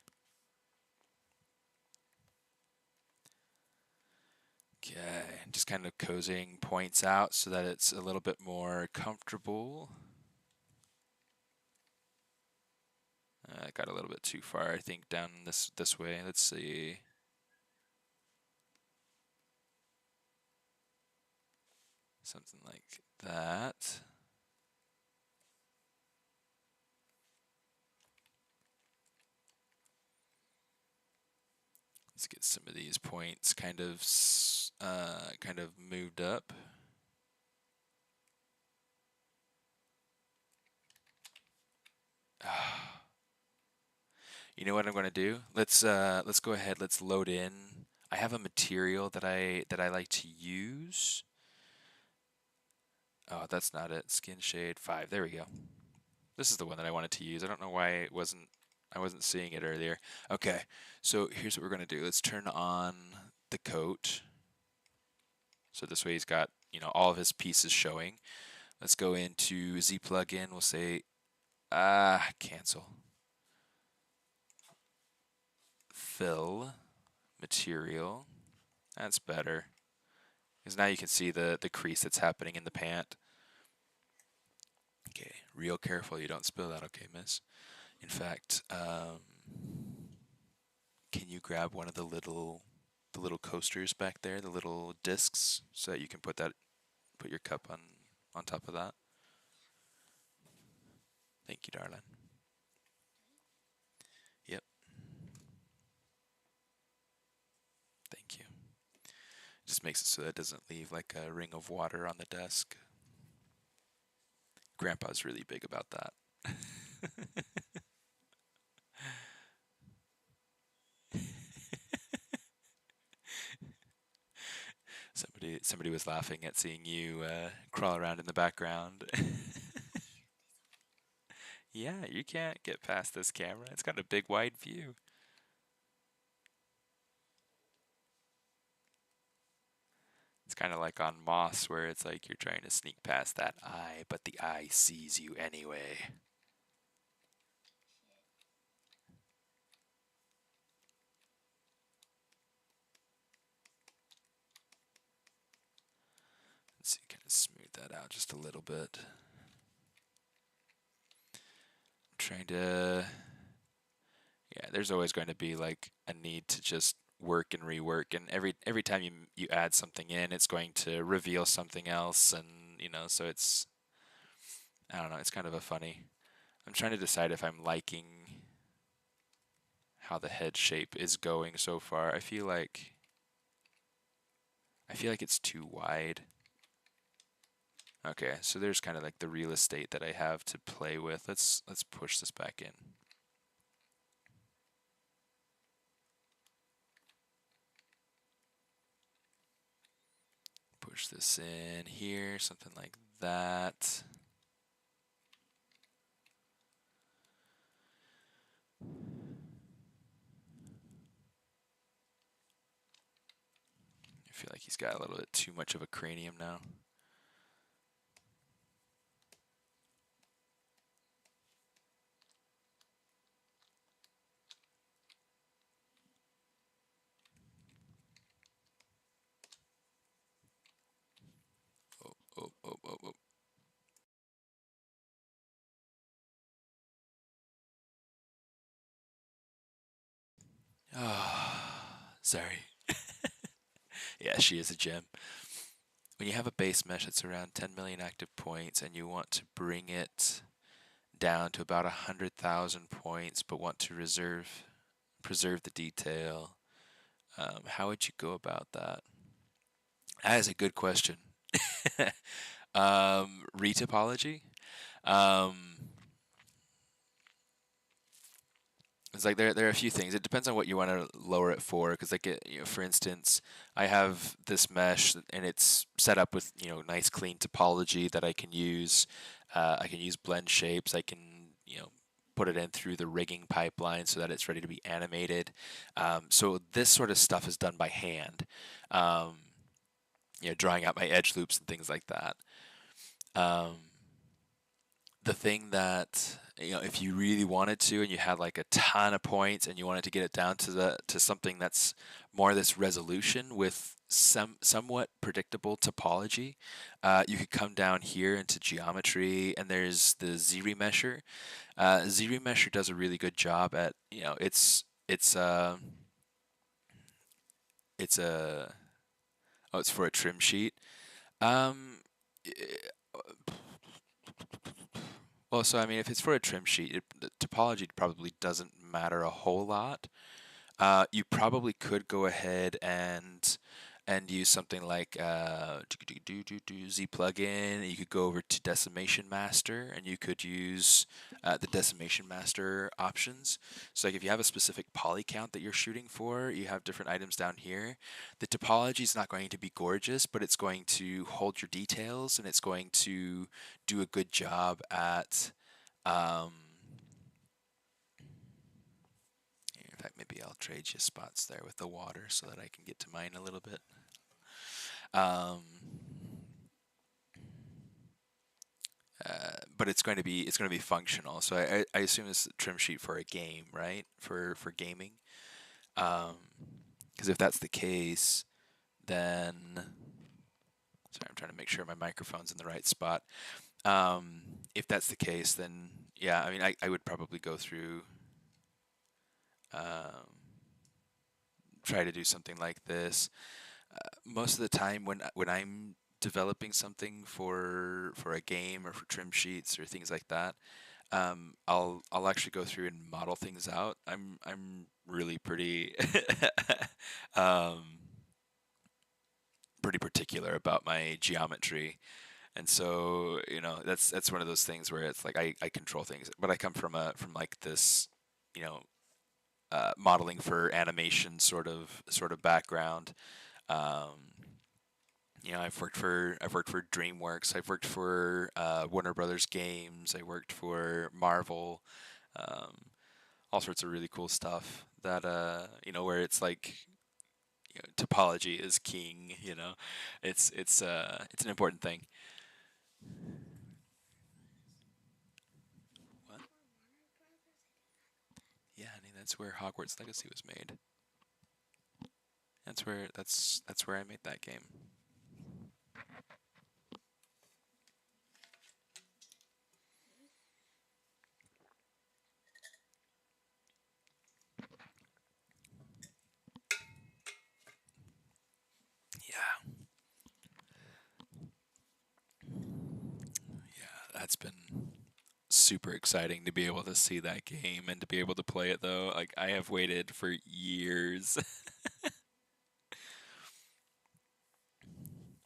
Okay, just kind of cozying points out so that it's a little bit more comfortable. I got a little bit too far, I think, down this way. Let's see. Something like that. Let's get some of these points kind of moved up. You know what I'm going to do? Let's go ahead. Let's load in. I have a material that I like to use. Oh, that's not it. Skin shade 5. There we go. This is the one that I wanted to use. I don't know why I wasn't seeing it earlier. Okay, so here's what we're gonna do. Let's turn on the coat. So this way he's got, all of his pieces showing. Let's go into Z plugin. We'll say, cancel. Fill material. That's better. Because now you can see the crease that's happening in the pant. Okay, real careful you don't spill that, okay, miss? In fact, can you grab one of the little coasters back there, the little discs, so that you can put your cup on top of that? Thank you, darling. Yep, thank you. Just makes it so that it doesn't leave like a ring of water on the desk. Grandpa's really big about that. Somebody was laughing at seeing you crawl around in the background. Yeah, you can't get past this camera. It's got a big wide view. It's kind of like on Moss, where it's like you're trying to sneak past that eye, but the eye sees you anyway. Let's see, kind of smooth that out just a little bit. I'm trying to. Yeah, there's always going to be like a need to just work and rework, and every time you add something in, it's going to reveal something else, and so it's, I don't know, it's kind of a funny. I'm trying to decide if I'm liking how the head shape is going so far. I feel like it's too wide. Okay, so there's kind of like the real estate that I have to play with. Let's push this back in. Push this in here, something like that. I feel like he's got a little bit too much of a cranium now. Oh, oh, oh, oh, oh. Ah, sorry. Yeah, she is a gem. When you have a base mesh that's around 10 million active points and you want to bring it down to about 100,000 points but want to preserve the detail, how would you go about that? That is a good question. Retopology? Um, It's like there are a few things. It depends on what you want to lower it for. Because like for instance, I have this mesh and it's set up with nice clean topology that I can use. I can use blend shapes. I can put it in through the rigging pipeline so that it's ready to be animated. So this sort of stuff is done by hand. Um, drawing out my edge loops and things like that. Um, the thing that if you really wanted to and you had like a ton of points and you wanted to get it down to something that's more this resolution with somewhat predictable topology, you could come down here into geometry and there's the Z-remesher. Z-remesher does a really good job at it's for a trim sheet. Um, Well, so I mean, if it's for a trim sheet, the topology probably doesn't matter a whole lot. You probably could go ahead and use something like Z plugin. You could go over to Decimation Master, and you could use the Decimation Master options. So, like if you have a specific poly count that you're shooting for, you have different items down here. The topology is not going to be gorgeous, but it's going to hold your details, and it's going to do a good job at. Um, In fact, maybe I'll trade you spots there with the water so that I can get to mine a little bit. Um, but it's going to be functional. So I assume it's a trim sheet for a game, right? For gaming. Because if that's the case, then sorry, I'm trying to make sure my microphone's in the right spot. if that's the case, then yeah, I mean, I would probably go through, um, try to do something like this. Most of the time, when I'm developing something for a game or for trim sheets or things like that, I'll actually go through and model things out. I'm really pretty um, pretty particular about my geometry. And so, that's one of those things where it's like I control things, but I come from like this, you know, modeling for animation sort of background. Um, I've worked for DreamWorks. I've worked for Warner Brothers Games. I worked for Marvel. Um, all sorts of really cool stuff that where it's like, topology is king. It's an important thing. What? Yeah, I mean that's where Hogwarts Legacy was made. That's where I made that game. Yeah, yeah, that's been super exciting to be able to see that game and to be able to play it though. Like I have waited for years.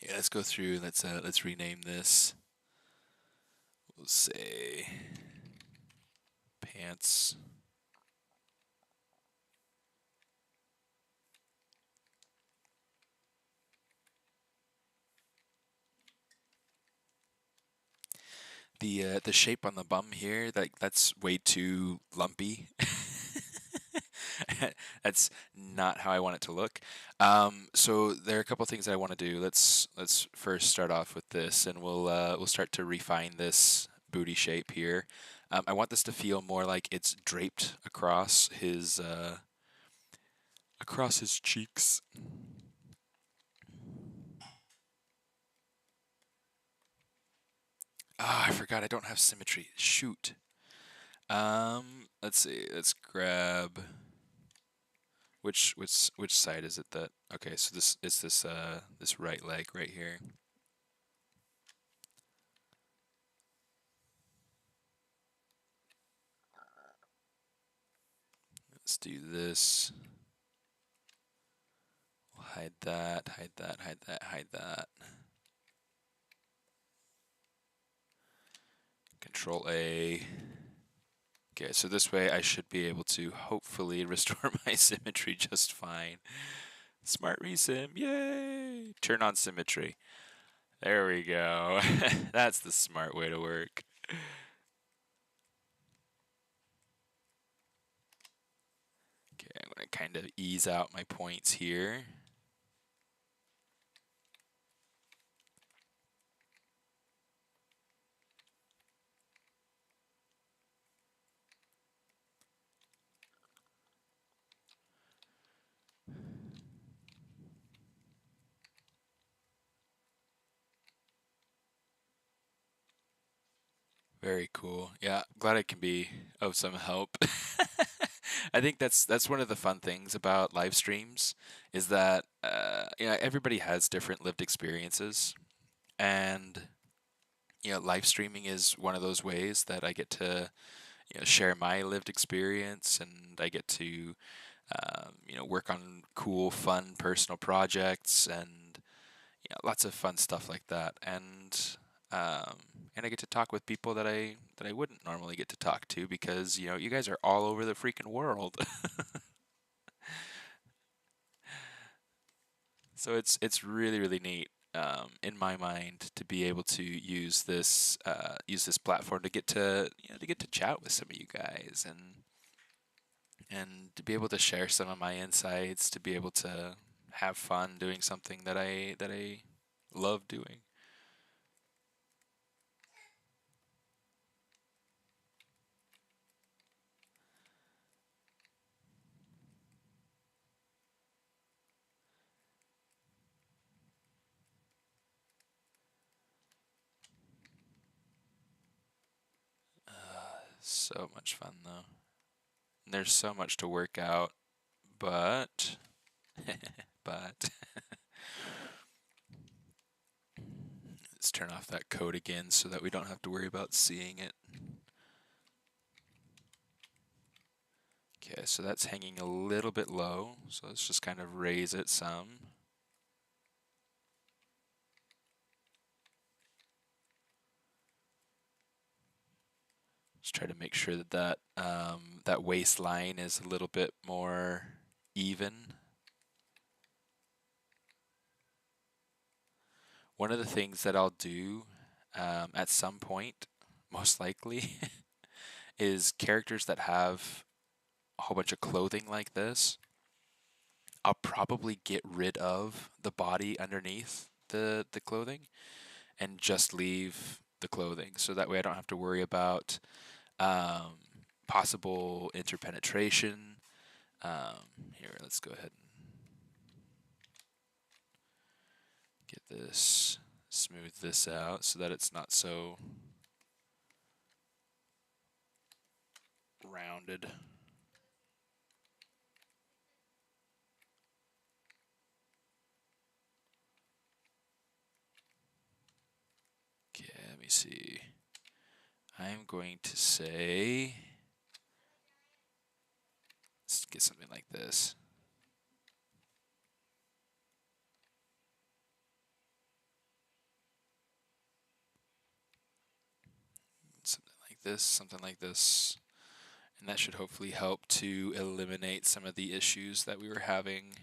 Yeah, let's go through. Let's rename this. We'll say pants. The shape on the bum here, that's way too lumpy. That's not how I want it to look. So there are a couple things that I want to do. Let's first start off with this, and we'll start to refine this booty shape here. I want this to feel more like it's draped across his cheeks. Ah, I forgot I don't have symmetry. Shoot. Let's see. Let's grab which side is it that? Okay, so this is this right leg right here. Let's do this. We'll hide that, hide that, hide that, hide that. Control A. Okay, so this way I should be able to hopefully restore my symmetry just fine. Smart resim, yay! Turn on symmetry. There we go. That's the smart way to work. Okay, I'm going to kind of ease out my points here. Very cool. Yeah, glad I can be of some help. I think that's one of the fun things about live streams is that everybody has different lived experiences, and live streaming is one of those ways that I get to share my lived experience, and I get to work on cool, fun personal projects, and lots of fun stuff like that, um, and I get to talk with people that I wouldn't normally get to talk to because you guys are all over the freaking world. So it's really really neat, in my mind, to be able to use this platform to get to chat with some of you guys, and to be able to share some of my insights, to be able to have fun doing something that I love doing. So much fun though. And there's so much to work out, but but let's turn off that code again so that we don't have to worry about seeing it. Okay, so that's hanging a little bit low, so let's just kind of raise it some. Just try to make sure that that waistline is a little bit more even. One of the things that I'll do at some point, most likely, is characters that have a whole bunch of clothing like this. I'll probably get rid of the body underneath the clothing and just leave the clothing, so that way I don't have to worry about possible interpenetration. Here, let's go ahead and get this, smooth this out so that it's not so rounded. Okay, let me see. I'm going to say, let's get something like this. Something like this, and that should hopefully help to eliminate some of the issues that we were having.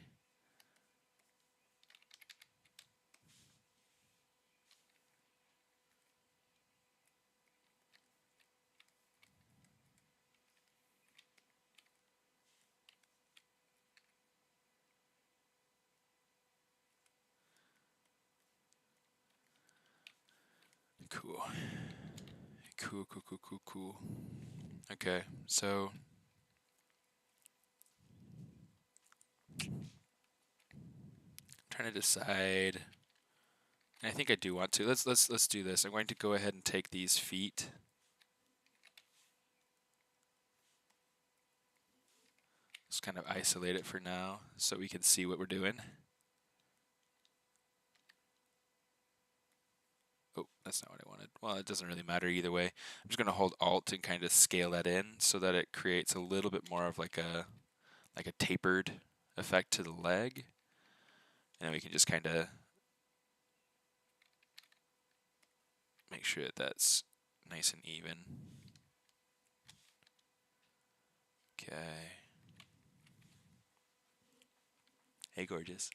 Cool. Cool. Okay, so I'm trying to decide. I think I do want to. Let's do this. I'm going to go ahead and take these feet. Let's kind of isolate it for now so we can see what we're doing. Oh, that's not what I wanted. Well, it doesn't really matter either way. I'm just going to hold Alt and kind of scale that in so that it creates a little bit more of like a tapered effect to the leg. And then we can just kind of make sure that that's nice and even. Okay. Hey, gorgeous.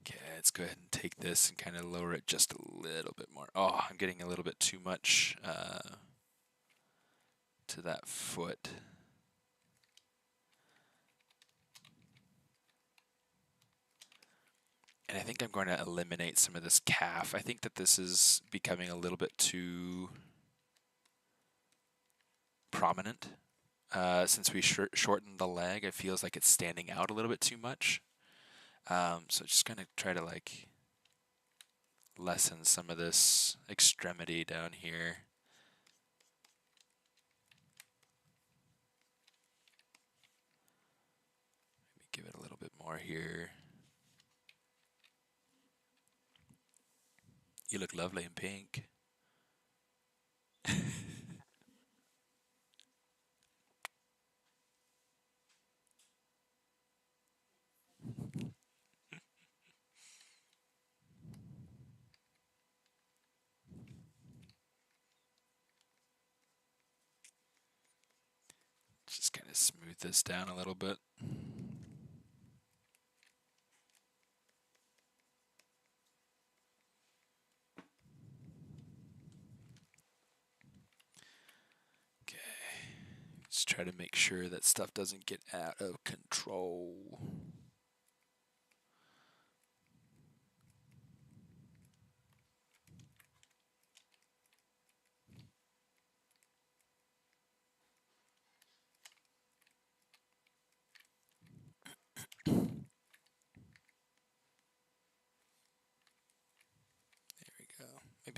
Okay, let's go ahead and take this and kind of lower it just a little bit more. Oh, I'm getting a little bit too much to that foot. And I think I'm going to eliminate some of this calf. I think that this is becoming a little bit too prominent. Since we shortened the leg, it feels like it's standing out a little bit too much. So just gonna try to like lessen some of this extremity down here. Maybe give it a little bit more here. You look lovely in pink. Just kind of smooth this down a little bit. Okay, just try to make sure that stuff doesn't get out of control.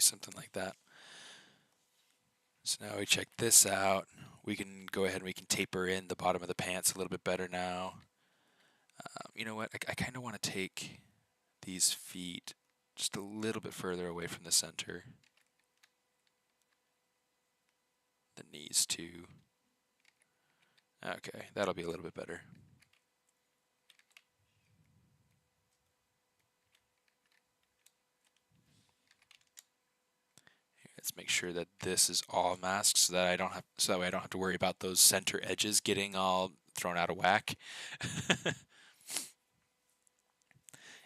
maybe something like that. So now we check this out. We can go ahead and we can taper in the bottom of the pants a little bit better now. You know what? I kind of want to take these feet just a little bit further away from the center. The knees too. Okay, that'll be a little bit better. Let's make sure that this is all masked so that that way I don't have to worry about those center edges getting all thrown out of whack.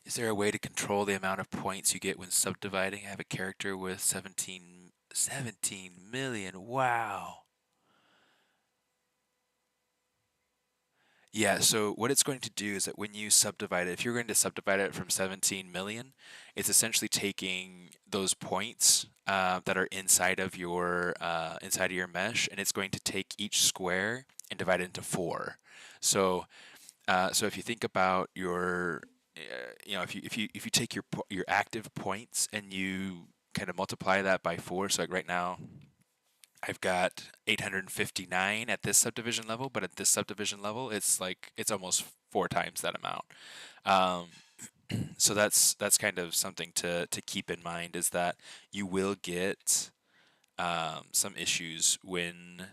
Is there a way to control the amount of points you get when subdividing? I have a character with 17 million. Wow. Yeah, so what it's going to do is that when you subdivide it, if you're going to subdivide it from 17 million, it's essentially taking those points that are inside of your mesh, and it's going to take each square and divide it into 4. So if you think about your, if you take your active points and you kind of multiply that by 4, so like right now, I've got 859 at this subdivision level, but at this subdivision level, it's almost 4 times that amount. So that's kind of something to keep in mind, is that you will get some issues when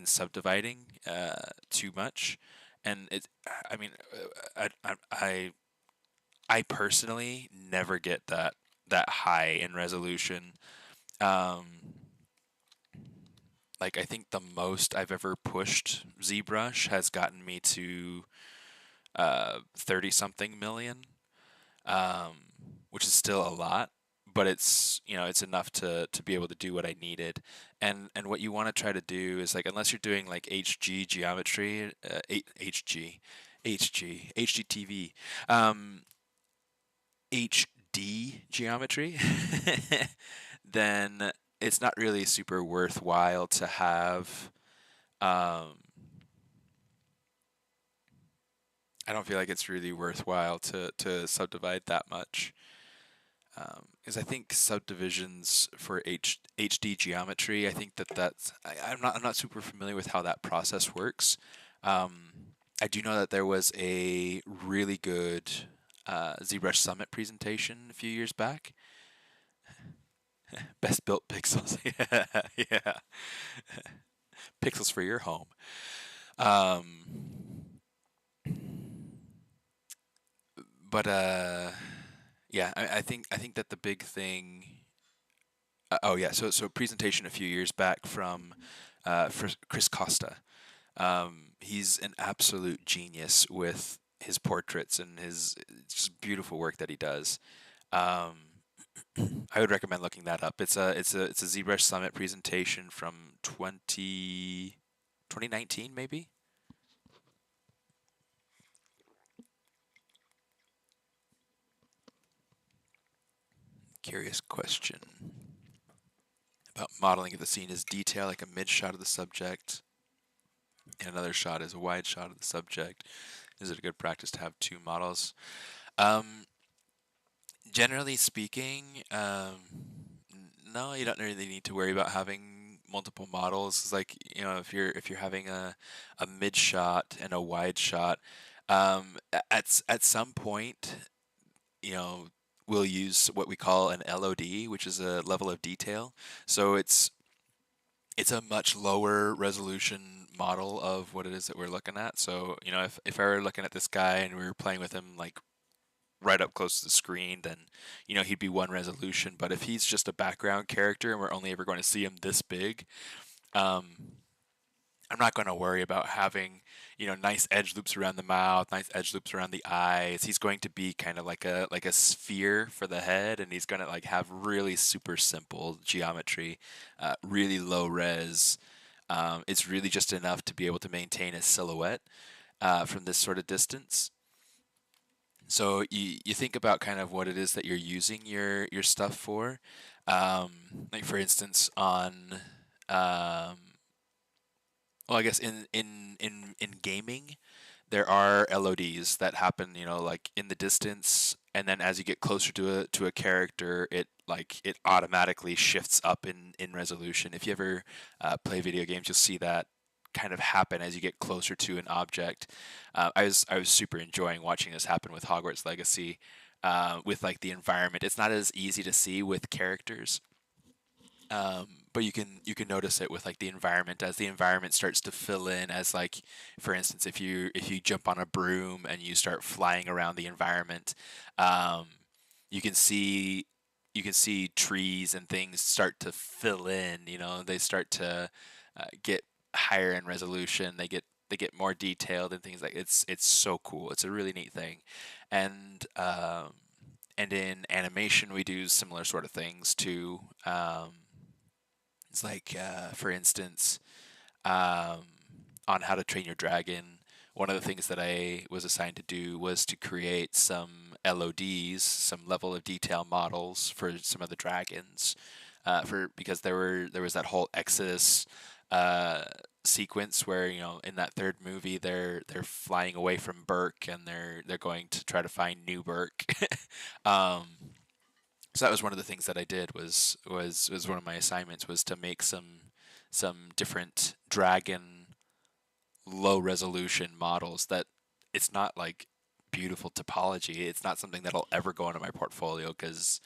subdividing too much, and I mean, I personally never get that high in resolution. Like, I think the most I've ever pushed ZBrush has gotten me to 30-something million, which is still a lot, but it's enough to be able to do what I needed. And what you want to try to do is, like, unless you're doing like HG geometry, HGTV, HD geometry, then it's not really super worthwhile to have. I don't feel like it's really worthwhile to subdivide that much, because I think subdivisions for HD geometry, I think I'm not super familiar with how that process works. I do know that there was a really good ZBrush Summit presentation a few years back. Best built pixels. Yeah, yeah. Pixels for your home. But yeah, I think that the big thing. Oh yeah, so presentation a few years back from Chris Costa. He's an absolute genius with his portraits and his just beautiful work that he does. I would recommend looking that up. It's a ZBrush Summit presentation from 2019 maybe. Curious question about modeling of the scene. Is detail like a mid shot of the subject and another shot is a wide shot of the subject? Is it a good practice to have 2 models? Generally speaking, no, you don't really need to worry about having multiple models. It's like, if you're having a mid shot and a wide shot, at some point, we'll use what we call an LOD, which is a level of detail. So it's a much lower resolution model of what it is that we're looking at. So, if I were looking at this guy and we were playing with him like right up close to the screen, then he'd be 1 resolution. But if he's just a background character and we're only ever going to see him this big, I'm not going to worry about having nice edge loops around the mouth, nice edge loops around the eyes. He's going to be kind of like a sphere for the head, and he's going to like have really super simple geometry, really low res. It's really just enough to be able to maintain a silhouette from this sort of distance. So you think about kind of what it is that you're using your stuff for. Like, for instance, on well, I guess in gaming, there are LODs that happen, like in the distance, and then as you get closer to a character, it automatically shifts up in resolution. If you ever play video games, you'll see that kind of happen as you get closer to an object. I was super enjoying watching this happen with Hogwarts Legacy, with like the environment. It's not as easy to see with characters, but you can notice it with like the environment as the environment starts to fill in. As like, for instance, if you jump on a broom and you start flying around the environment, um, you can see you can see trees and things start to fill in. They start to get higher in resolution. They get more detailed and things. Like, it's so cool. It's a really neat thing. And um, and in animation we do similar sort of things too. It's like, for instance, um, on How to Train Your Dragon, one of the things that I was assigned to do was to create some LODs, some level of detail models for some of the dragons, because there was that whole Exodus uh, sequence where, in that third movie they're flying away from Burke, and they're going to try to find New Burke. um, so that was one of the things that I did. Was one of my assignments was to make some different dragon low resolution models. That it's not like beautiful topology. It's not something that'll ever go into my portfolio, because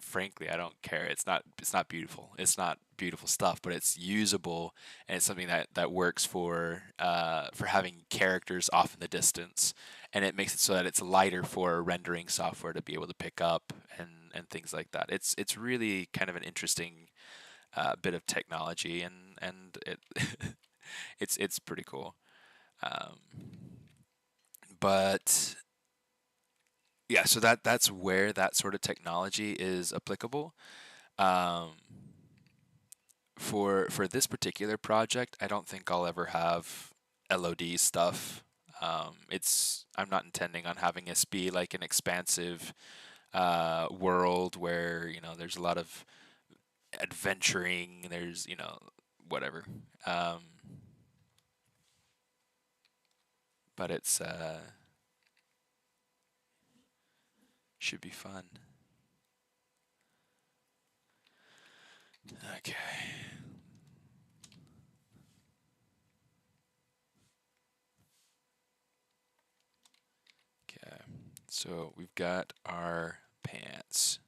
frankly I don't care. It's not beautiful. It's not beautiful stuff, but it's usable, and it's something that works for having characters off in the distance, and it makes it so that it's lighter for rendering software to be able to pick up, and things like that. It's really kind of an interesting bit of technology, and it it's pretty cool. Um, but yeah, so that's where that sort of technology is applicable. Um, for this particular project, I don't think I'll ever have LOD stuff. I'm not intending on having this be like an expansive world where there's a lot of adventuring. There's whatever. Um, but it's should be fun. Okay. Okay. So we've got our pants.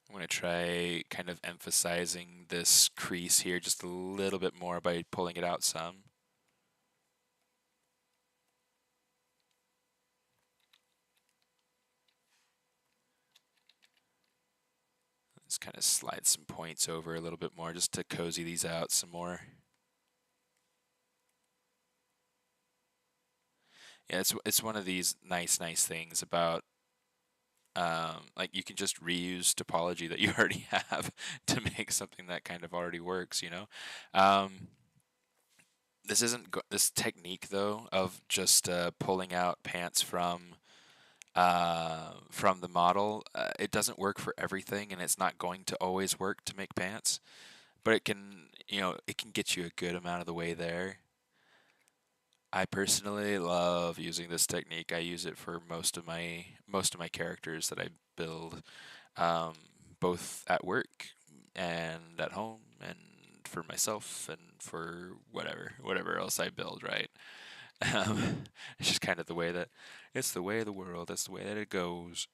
I'm going to try kind of emphasizing this crease here just a little bit more by pulling it out some. Let's kind of slide some points over a little bit more just to cozy these out some more. Yeah, it's one of these nice things about like, you can just reuse topology that you already have to make something that kind of already works. Um, this technique though of just pulling out pants from the model. It doesn't work for everything, and it's not going to always work to make pants, but it can get you a good amount of the way there. I personally love using this technique. I use it for most of my characters that I build, um, both at work and at home, and for myself, and for whatever else I build. Right? It's just kind of the way that it's the way of the world. That's the way that it goes.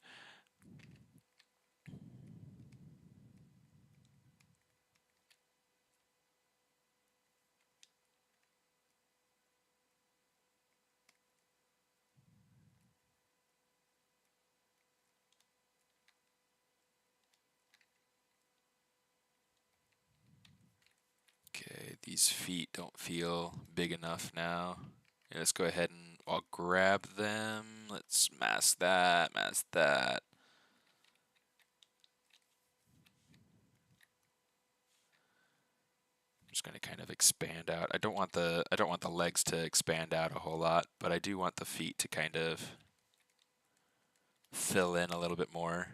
Okay, these feet don't feel big enough now. Yeah, let's go ahead and I'll grab them. Let's mask that, mask that. I'm just gonna kind of expand out. I don't want the legs to expand out a whole lot, but I do want the feet to kind of fill in a little bit more.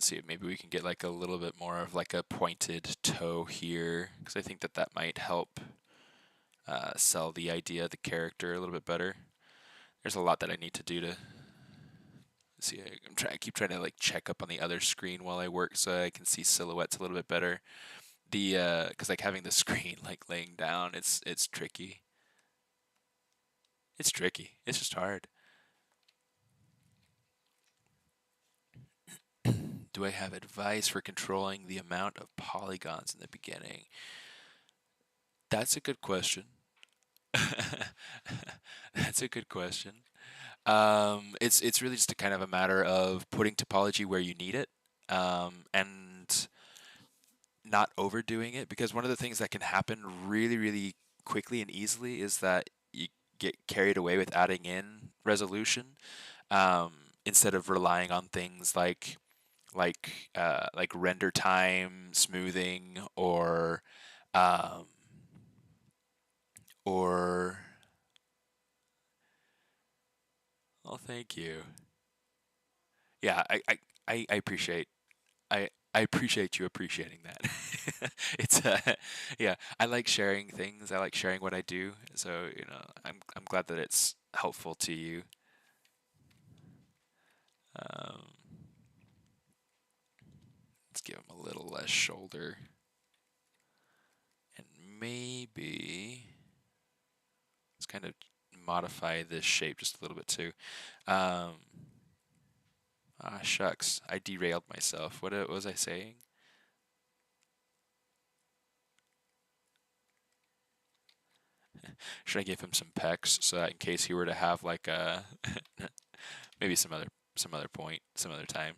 Let's see, maybe we can get like a little bit more of like a pointed toe here, because I think that that might help sell the idea of the character a little bit better. There's a lot that I need to do to see. I keep trying to like check up on the other screen while I work so I can see silhouettes a little bit better. Because like having the screen like laying down, it's tricky. It's tricky. It's just hard. Do I have advice for controlling the amount of polygons in the beginning? That's a good question. That's a good question. It's really just a kind of a matter of putting topology where you need it, and not overdoing it, because one of the things that can happen really, really quickly and easily is that you get carried away with adding in resolution, um, instead of relying on things like render time, smoothing, um, or oh, thank you. Yeah, I appreciate I appreciate you appreciating that. It's yeah, I like sharing things. I like sharing what I do. So, I'm glad that it's helpful to you. Um, let's give him a little less shoulder. And maybe let's kind of modify this shape just a little bit too. Um, Shucks, I derailed myself. What was I saying? Should I give him some pecs so that in case he were to have like a maybe some other point, some other time.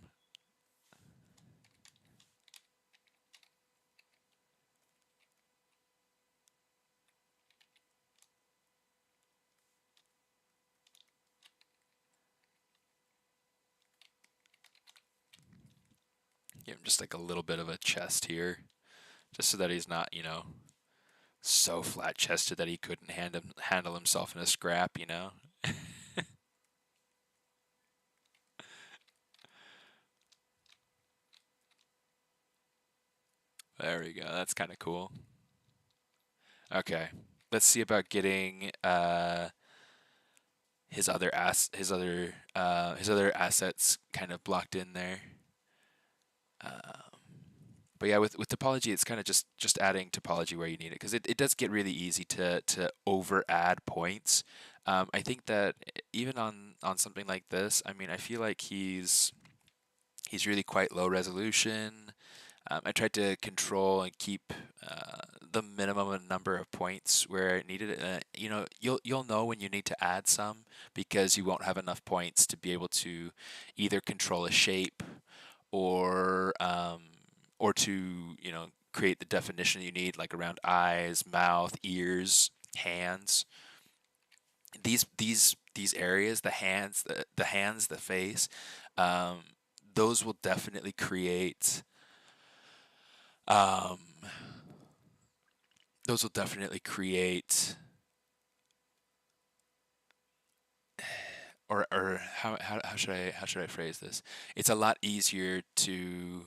Give him just like a little bit of a chest here, just so that he's not, so flat chested that he couldn't handle himself in a scrap. There we go. That's kind of cool. Okay, let's see about getting his other assets kind of blocked in there. Um, but yeah, with topology, it's kind of just adding topology where you need it, because it does get really easy to over add points. I think that even on something like this, I mean, I feel like he's really quite low resolution. I tried to control and keep the minimum number of points where it needed it. You'll know when you need to add some, because you won't have enough points to be able to either control a shape or to create the definition you need, like around eyes, mouth, ears, hands. These areas, the face, um, those will definitely create um, those will definitely create or how should I phrase this? It's a lot easier to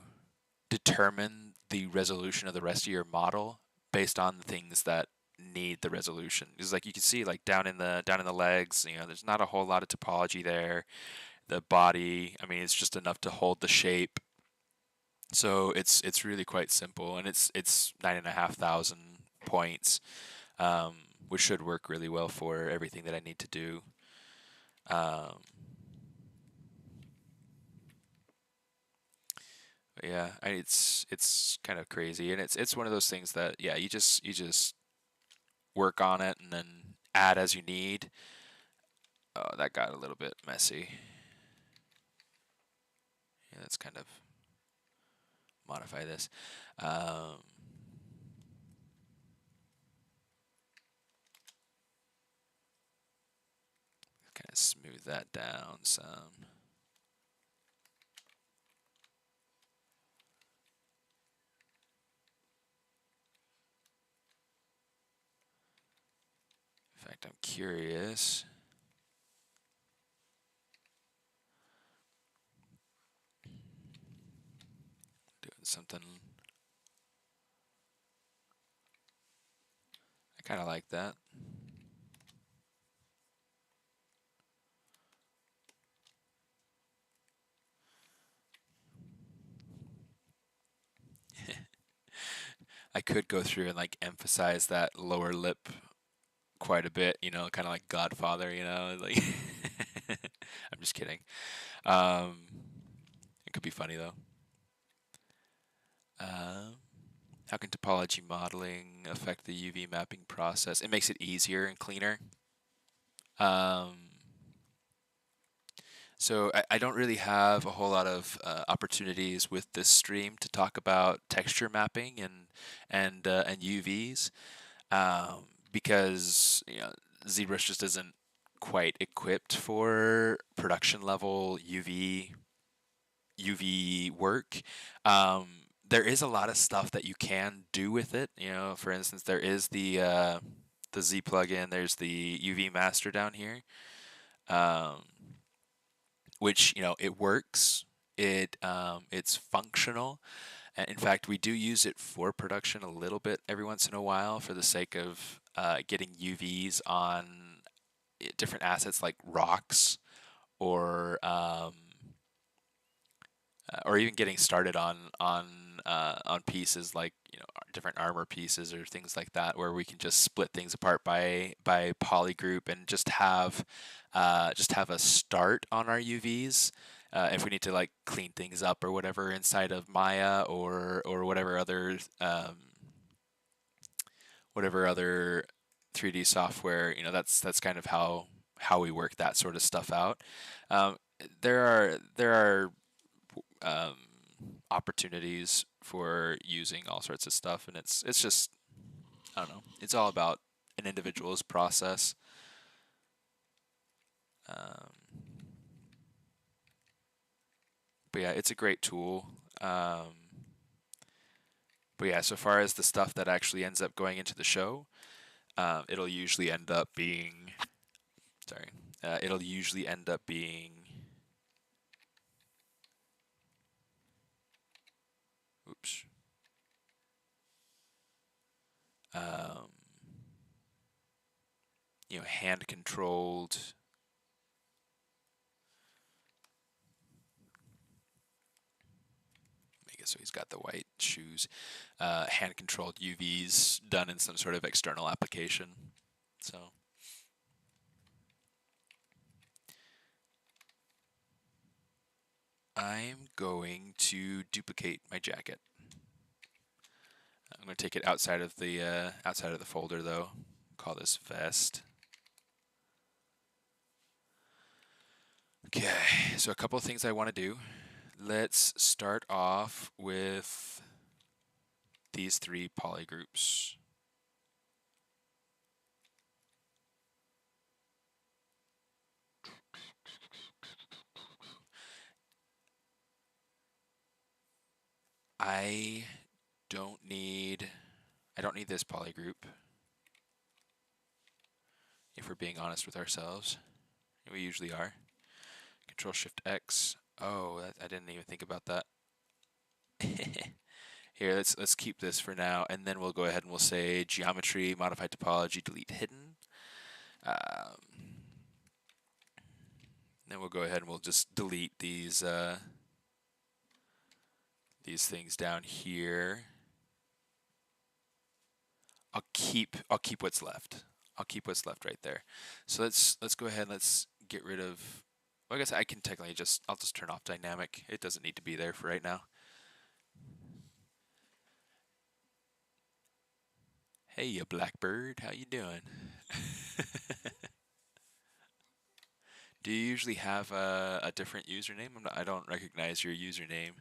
determine the resolution of the rest of your model based on the things that need the resolution. Because like you can see, like down in the legs, there's not a whole lot of topology there. The body, I mean, it's just enough to hold the shape. So it's really quite simple, and it's 9,500 points, um, which should work really well for everything that I need to do. Um, but yeah, it's kind of crazy, and it's one of those things that, yeah, you just work on it and then add as you need. Oh, that got a little bit messy. Yeah, let's kind of modify this. Um, Kind of smooth that down some. In fact, I'm curious. something. I kind of like that. I could go through and like emphasize that lower lip quite a bit, you know, kind of like Godfather, you know, like I'm just kidding. Um, it could be funny though. Um, how can topology modeling affect the UV mapping process? It makes it easier and cleaner. Um, so I don't really have a whole lot of opportunities with this stream to talk about texture mapping and UVs, because you know ZBrush just isn't quite equipped for production level UV work. Um, there is a lot of stuff that you can do with it. You know, for instance, there is the Z plugin. There's the UV master down here, um, which you know it works. It's functional. In fact, we do use it for production a little bit every once in a while for the sake of getting UVs on different assets like rocks or or even getting started on pieces like you know different armor pieces or things like that, where we can just split things apart by polygroup and just have a start on our UVs. If we need to like clean things up or whatever inside of Maya or whatever other 3D software, you know, that's kind of how we work that sort of stuff out. Um, there are um, opportunities for using all sorts of stuff, and it's just I don't know. It's all about an individual's process. Um, but yeah, it's a great tool. But yeah, so far as the stuff that actually ends up going into the show, it'll usually end up being sorry. It'll usually end up being oops. Um, you know, hand controlled. I guess so. He's got the white shoes. Hand controlled UVs done in some sort of external application. So I'm going to duplicate my jacket. I'm going to take it outside of the folder though. Call this vest. Okay, so a couple of things I want to do. Let's start off with these three polygroups. I don't need this polygroup, if we're being honest with ourselves. We usually are. Control Shift X. Oh, I didn't even think about that. Here, let's keep this for now, and then we'll go ahead and we'll say geometry, modify topology, delete hidden. Then we'll go ahead and we'll just delete these things down here. I'll keep what's left. I'll keep what's left right there. So let's go ahead and let's get rid of. Well, I guess I can technically I'll just turn off dynamic. It doesn't need to be there for right now. Hey, you blackbird, how you doing? Do you usually have a different username? I don't recognize your username.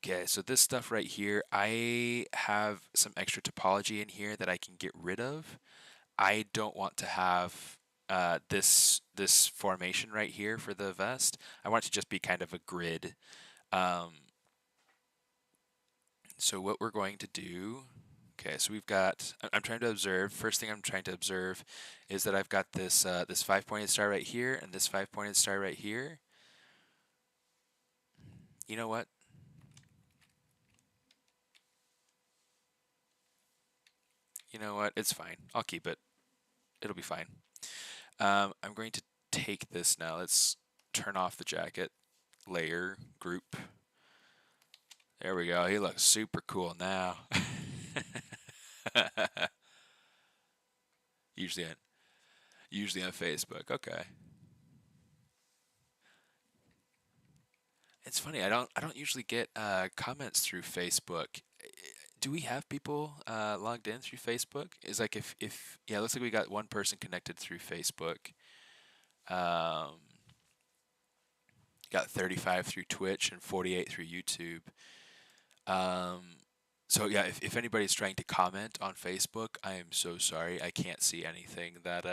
Okay, so this stuff right here, I have some extra topology in here that I can get rid of. I don't want to have this formation right here for the vest. I want it to just be kind of a grid. So what we're going to do, okay, so we've got, I'm trying to observe, first thing I'm trying to observe is that I've got this this 5-pointed star right here and this 5-pointed star right here. you know what? You know what? It's fine. I'll keep it. It'll be fine. I'm going to take this now. Let's turn off the jacket. Layer, group. There we go. He looks super cool now. usually on usually on Facebook. Okay. It's funny. I don't usually get comments through Facebook. Do we have people logged in through Facebook? Is like if yeah, it looks like we got one person connected through Facebook. Um, got 35 through Twitch and 48 through YouTube. Um, so yeah, if anybody's trying to comment on Facebook, I am so sorry. I can't see anything that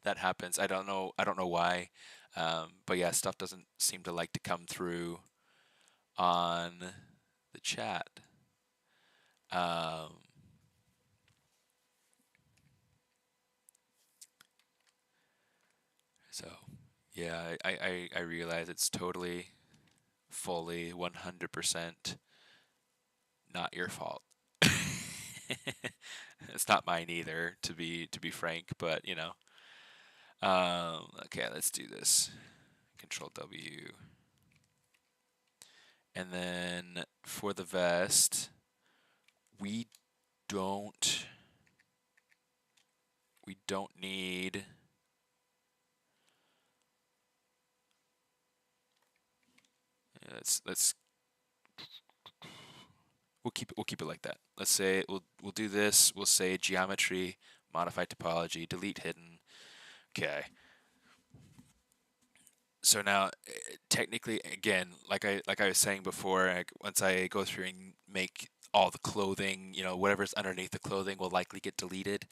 that happens. I don't know why. But yeah, stuff doesn't seem to like to come through on the chat. Um, so yeah, I realize it's totally, fully, 100% not your fault. It's not mine either, to be frank, but you know. Okay, let's do this. Control W. And then for the vest, we don't we don't need let's we'll keep it like that. Let's say we'll do this. We'll say geometry, modify topology, delete hidden. Okay. So now, technically, again, like I was saying before, once I go through and make all the clothing, whatever's underneath the clothing will likely get deleted.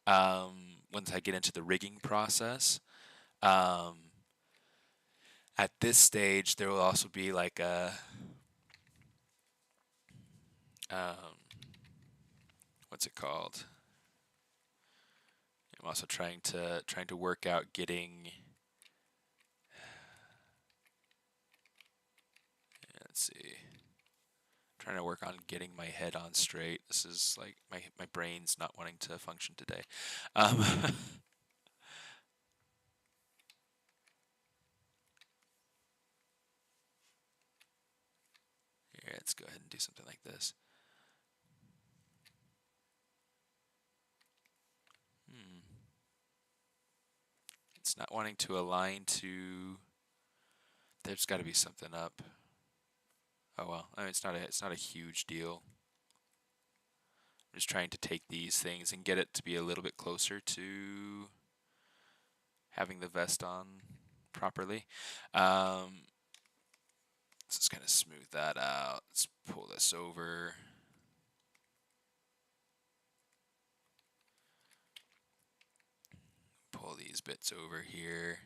Once I get into the rigging process, um, at this stage, there will also be like a um, what's it called? I'm also trying to work out getting. Let's see. Trying to work on getting my head on straight. This is like my brain's not wanting to function today. Um, Here, let's go ahead and do something like this. It's not wanting to align to. There's got to be something up. Oh well, I mean, it's not a huge deal. I'm just trying to take these things and get it to be a little bit closer to having the vest on properly. Let's just kind of smooth that out. Let's pull this over. Pull these bits over here.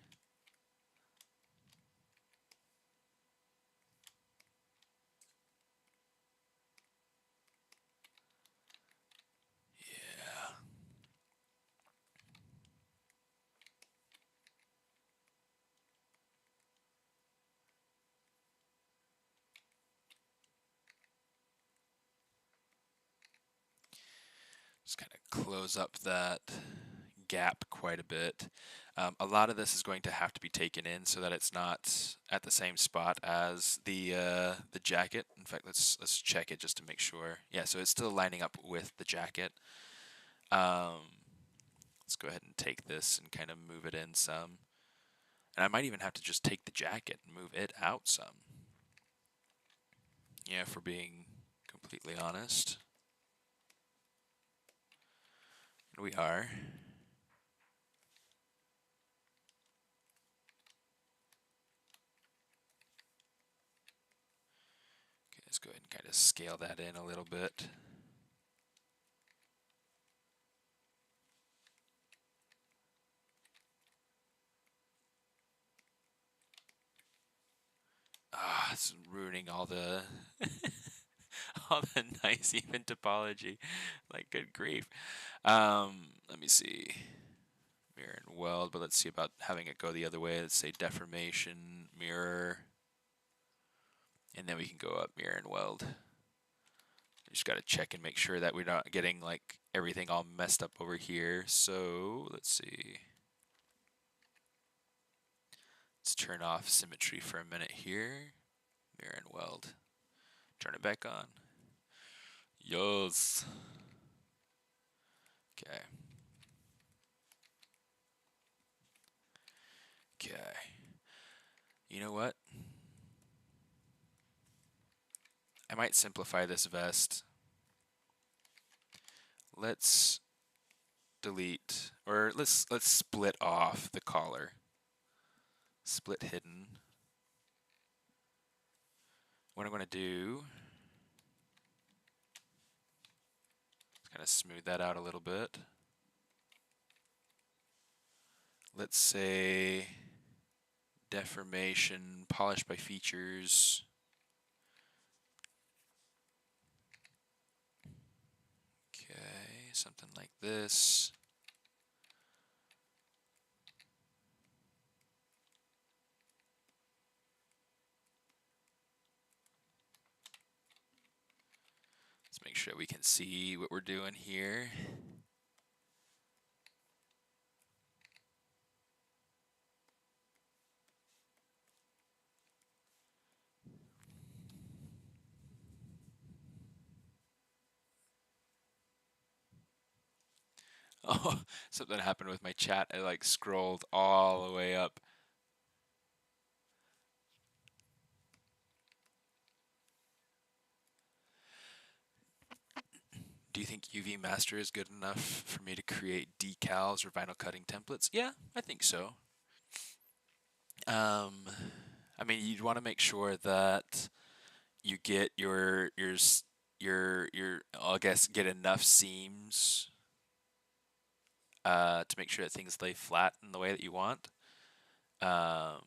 Yeah. Just kind of close up that gap quite a bit. A lot of this is going to have to be taken in so that it's not at the same spot as the jacket. In fact, let's check it just to make sure. Yeah, so it's still lining up with the jacket. Let's go ahead and take this and kind of move it in some. And I might even have to just take the jacket and move it out some. Yeah, if we're being completely honest. And we are. Okay, let's go ahead and kind of scale that in a little bit. Ah, it's ruining all the all the nice even topology. Like, good grief. Let me see. Mirror and weld, but let's see about having it go the other way. Let's say deformation, mirror. And then we can go up mirror and weld. Just got to check and make sure that we're not getting like everything all messed up over here. So let's see. Let's turn off symmetry for a minute here. Mirror and weld. Turn it back on. Yes. Okay. Okay. You know what? I might simplify this vest. Let's delete, or let's split off the collar. Split hidden. What I'm going to do is kind of smooth that out a little bit. Let's say deformation, polish by features. Okay, something like this. Let's make sure we can see what we're doing here. Oh, something happened with my chat. I like scrolled all the way up. Do you think UV Master is good enough for me to create decals or vinyl cutting templates? Yeah, I think so. I mean, you'd want to make sure that you get your I guess get enough seams to make sure that things lay flat in the way that you want. But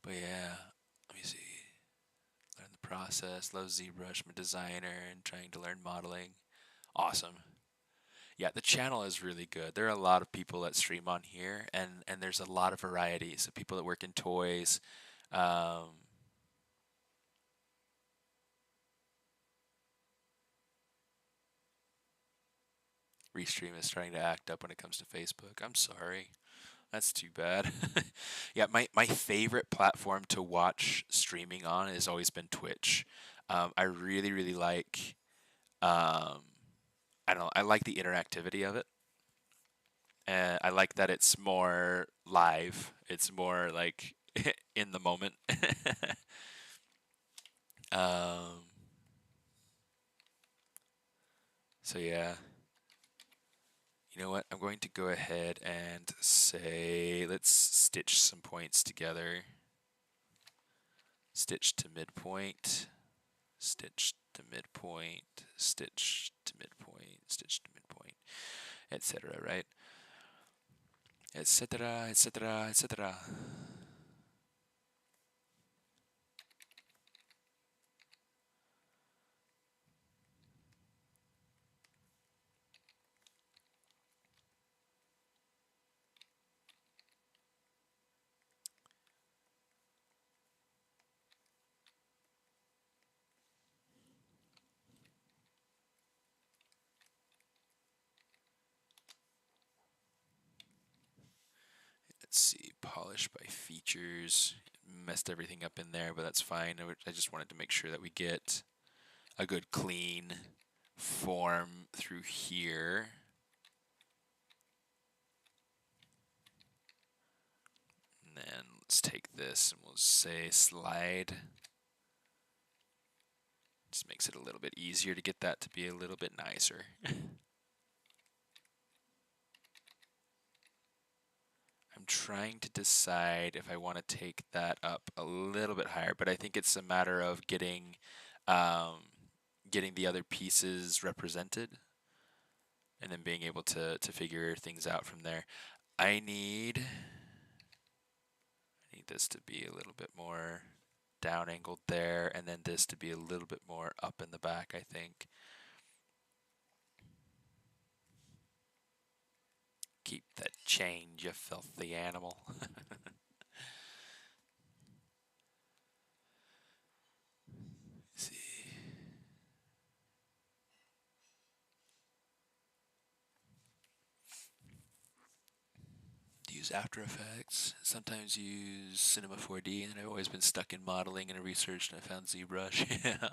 yeah, let me see. Learn the process. Love ZBrush. I'm a designer and trying to learn modeling. Awesome. Yeah, the channel is really good. There are a lot of people that stream on here, and there's a lot of varieties of people that work in toys. Restream is starting to act up when it comes to Facebook. I'm sorry. That's too bad. Yeah, my favorite platform to watch streaming on has always been Twitch. I really, really like, I don't know, I like the interactivity of it. And I like that it's more live. It's more like in the moment. um, so yeah. You know what? I'm going to go ahead and say, let's stitch some points together. Stitch to midpoint, stitch to midpoint, stitch to midpoint, stitch to midpoint, etc., right? Etc., etc., etc. Let's see, polish by features. Messed everything up in there, but that's fine. I just wanted to make sure that we get a good clean form through here. And then let's take this and we'll say slide. Just makes it a little bit easier to get that to be a little bit nicer. I'm trying to decide if I want to take that up a little bit higher, but I think it's a matter of getting getting the other pieces represented and then being able to figure things out from there. I need this to be a little bit more down angled there, and then this to be a little bit more up in the back, I think. Keep that change, you filthy animal. use After Effects, sometimes use Cinema 4D, and I've always been stuck in modeling and I researched and I found ZBrush. Yeah.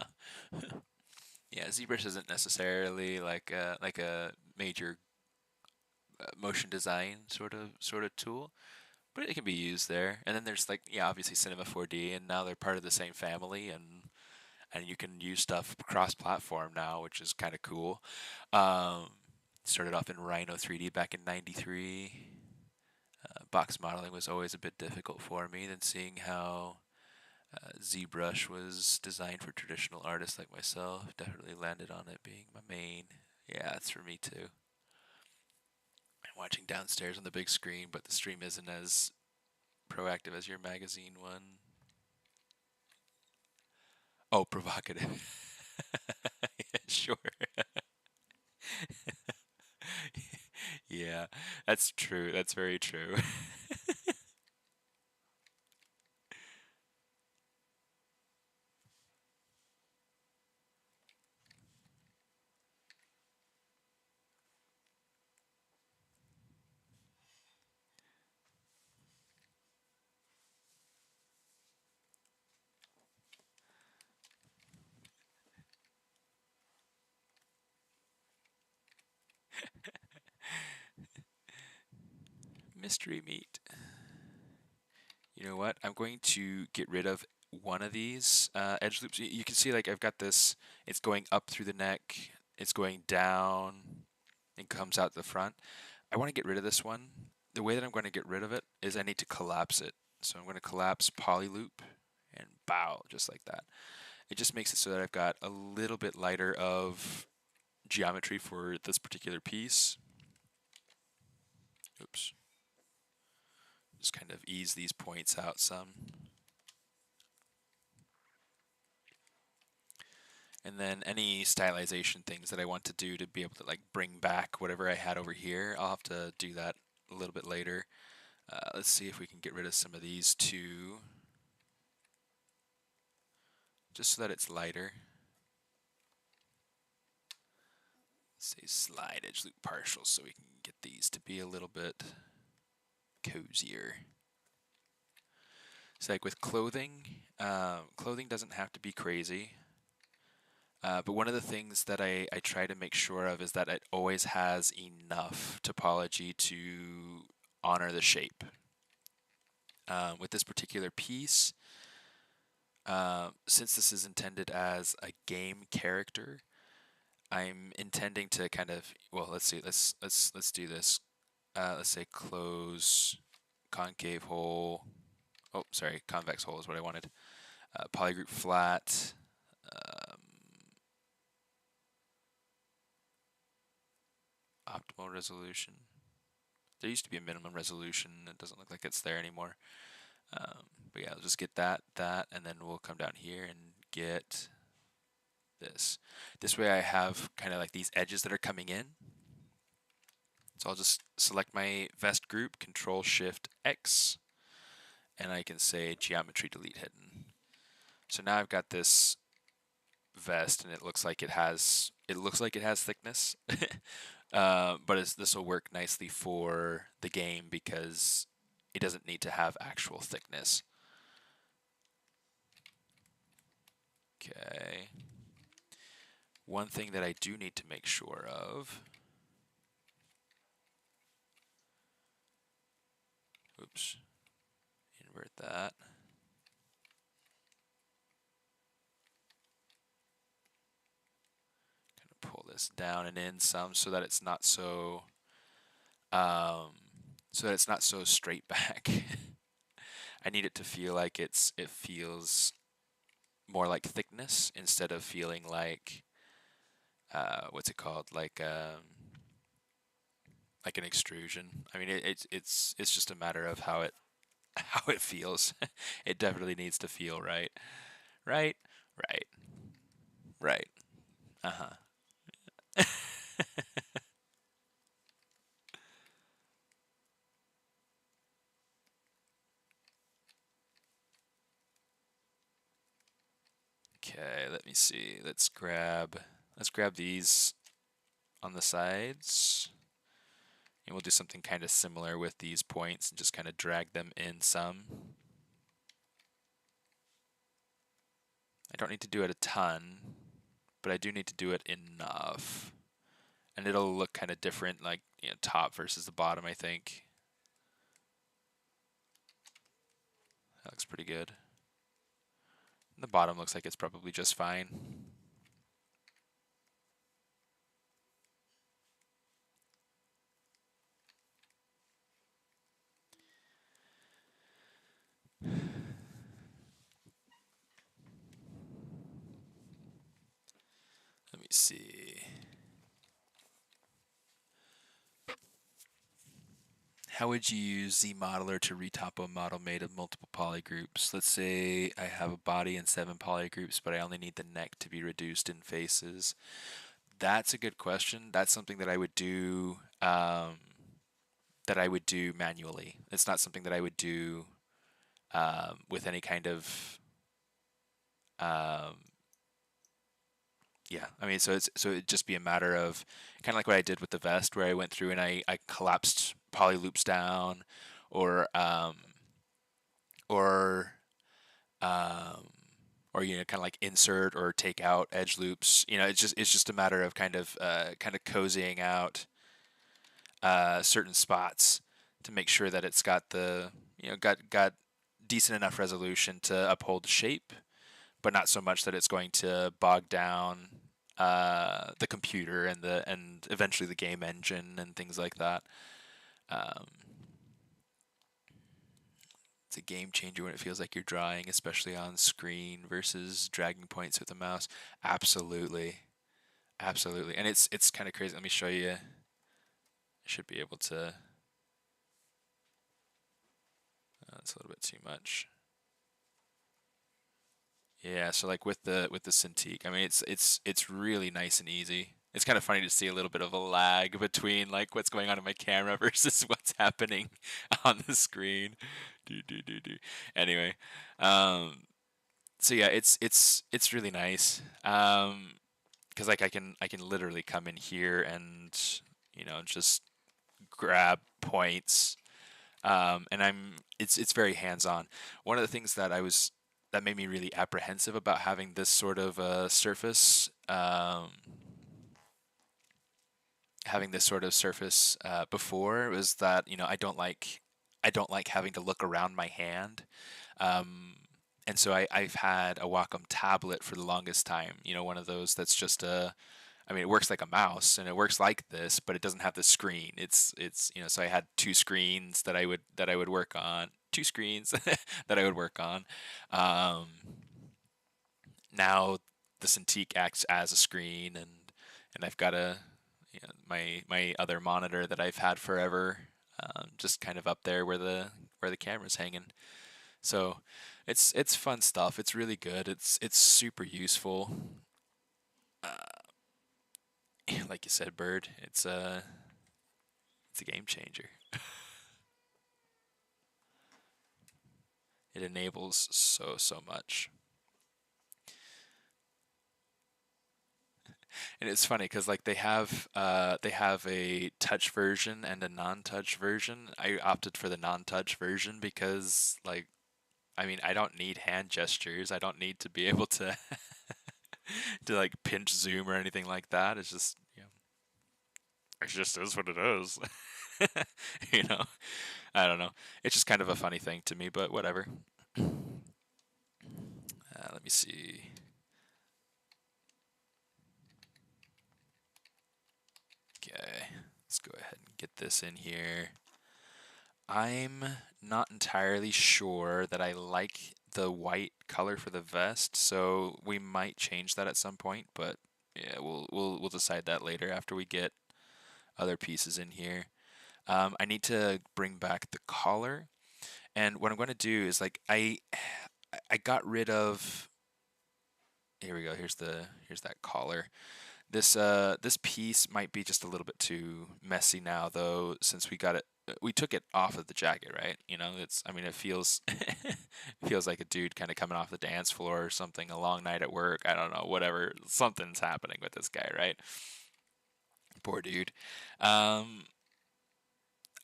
Yeah, ZBrush isn't necessarily like a major motion design sort of tool, but it can be used there. And then there's like yeah, obviously Cinema 4D, and now they're part of the same family, and you can use stuff cross-platform now, which is kind of cool. Um, Started off in Rhino 3D back in '93. Box modeling was always a bit difficult for me. Then seeing how ZBrush was designed for traditional artists like myself, definitely landed on it being my main. Yeah, it's for me too. I'm watching downstairs on the big screen, but the stream isn't as proactive as your magazine one. Oh, provocative. Yeah, sure. Yeah, that's true. That's very true. Mystery meat. You know what? I'm going to get rid of one of these edge loops. You can see like I've got this, it's going up through the neck, it's going down, and comes out the front. I want to get rid of this one. The way that I'm going to get rid of it is I need to collapse it. So I'm going to collapse poly loop and bow, just like that. It just makes it so that I've got a little bit lighter of geometry for this particular piece. Oops. Just kind of ease these points out some. And then any stylization things that I want to do to be able to like bring back whatever I had over here, I'll have to do that a little bit later. Let's see if we can get rid of some of these too, just so that it's lighter. Let's say slide edge loop partials so we can get these to be a little bit cozier. It's like with clothing, clothing doesn't have to be crazy. But one of the things that I try to make sure of is that it always has enough topology to honor the shape. With this particular piece, since this is intended as a game character, I'm intending to kind of well, let's see, let's do this. Let's say close concave hole. Oh, sorry, convex hole is what I wanted. Polygroup flat. Optimal resolution. There used to be a minimum resolution. It doesn't look like it's there anymore. But yeah, I'll just get that, and then we'll come down here and get this. This way I have kind of like these edges that are coming in. So I'll just select my vest group, Control Shift X, and I can say geometry delete hidden. So now I've got this vest, and it looks like it has thickness. But this will work nicely for the game because it doesn't need to have actual thickness. Okay. One thing that I do need to make sure of. Oops. Invert that. Kind of pull this down and in some so that it's not so straight back. I need it to feel like it feels more like thickness instead of feeling like what's it called, like an extrusion. I mean, it's just a matter of how it how it feels. It definitely needs to feel right, right, right, right. Uh-huh. Okay, let me see. Let's grab these on the sides. And we'll do something kind of similar with these points and just kind of drag them in some. I don't need to do it a ton, but I do need to do it enough. And it'll look kind of different, like, you know, top versus the bottom, I think. That looks pretty good. The bottom looks like it's probably just fine. Let me see. How would you use ZModeler to retop a model made of multiple polygroups? Let's say I have a body and 7 polygroups, but I only need the neck to be reduced in faces. That's a good question. That's something that I would do manually. It's not something that I would do with any kind of yeah. I mean, so it'd just be a matter of kind of like what I did with the vest, where I went through and I collapsed poly loops down, or or um, or you know, kind of like insert or take out edge loops. You know, it's just a matter of kind of cozying out certain spots to make sure that it's got the, you know, got decent enough resolution to uphold the shape, but not so much that it's going to bog down the computer and eventually the game engine and things like that. Um, it's a game changer when it feels like you're drawing, especially on screen versus dragging points with the mouse. Absolutely, absolutely, and it's kind of crazy. Let me show you. I should be able to. That's a little bit too much. Yeah, so like with the Cintiq, I mean it's really nice and easy. It's kind of funny to see a little bit of a lag between like what's going on in my camera versus what's happening on the screen. Do. Anyway, so yeah, it's really nice. 'Cause like I can literally come in here and, you know, just grab points. And it's very hands-on. One of the things that made me really apprehensive about having this sort of surface, before, was that, you know, I don't like having to look around my hand. Um, and so I've had a Wacom tablet for the longest time. You know, one of those that's just I mean, it works like a mouse and it works like this, but it doesn't have the screen. It's you know, so I had two screens that I would work on, two screens that I would work on. Um, Now the Cintiq acts as a screen, and I've got a, you know, my other monitor that I've had forever, just kind of up there where the camera's hanging. So it's fun stuff. It's really good. It's super useful. Like you said, Bird, it's a game changer. It enables so much. And it's funny because like they have a touch version and a non-touch version. I opted for the non-touch version because, like, I mean, I don't need hand gestures. I don't need to be able to to like pinch zoom or anything like that. It's just, you know, it just is what it is. You know, I don't know. It's just kind of a funny thing to me, but whatever. Let me see. Okay, let's go ahead and get this in here. I'm not entirely sure that I like the white color for the vest, so we might change that at some point, but yeah, we'll decide that later after we get other pieces in here. I need to bring back the collar, and what I'm going to do is like I got rid of. Here we go. Here's that collar. This piece might be just a little bit too messy now, though, since we took it off of the jacket, right? You know, I mean, it feels it feels like a dude kind of coming off the dance floor or something, a long night at work. I don't know, whatever. Something's happening with this guy, right? Poor dude. Um,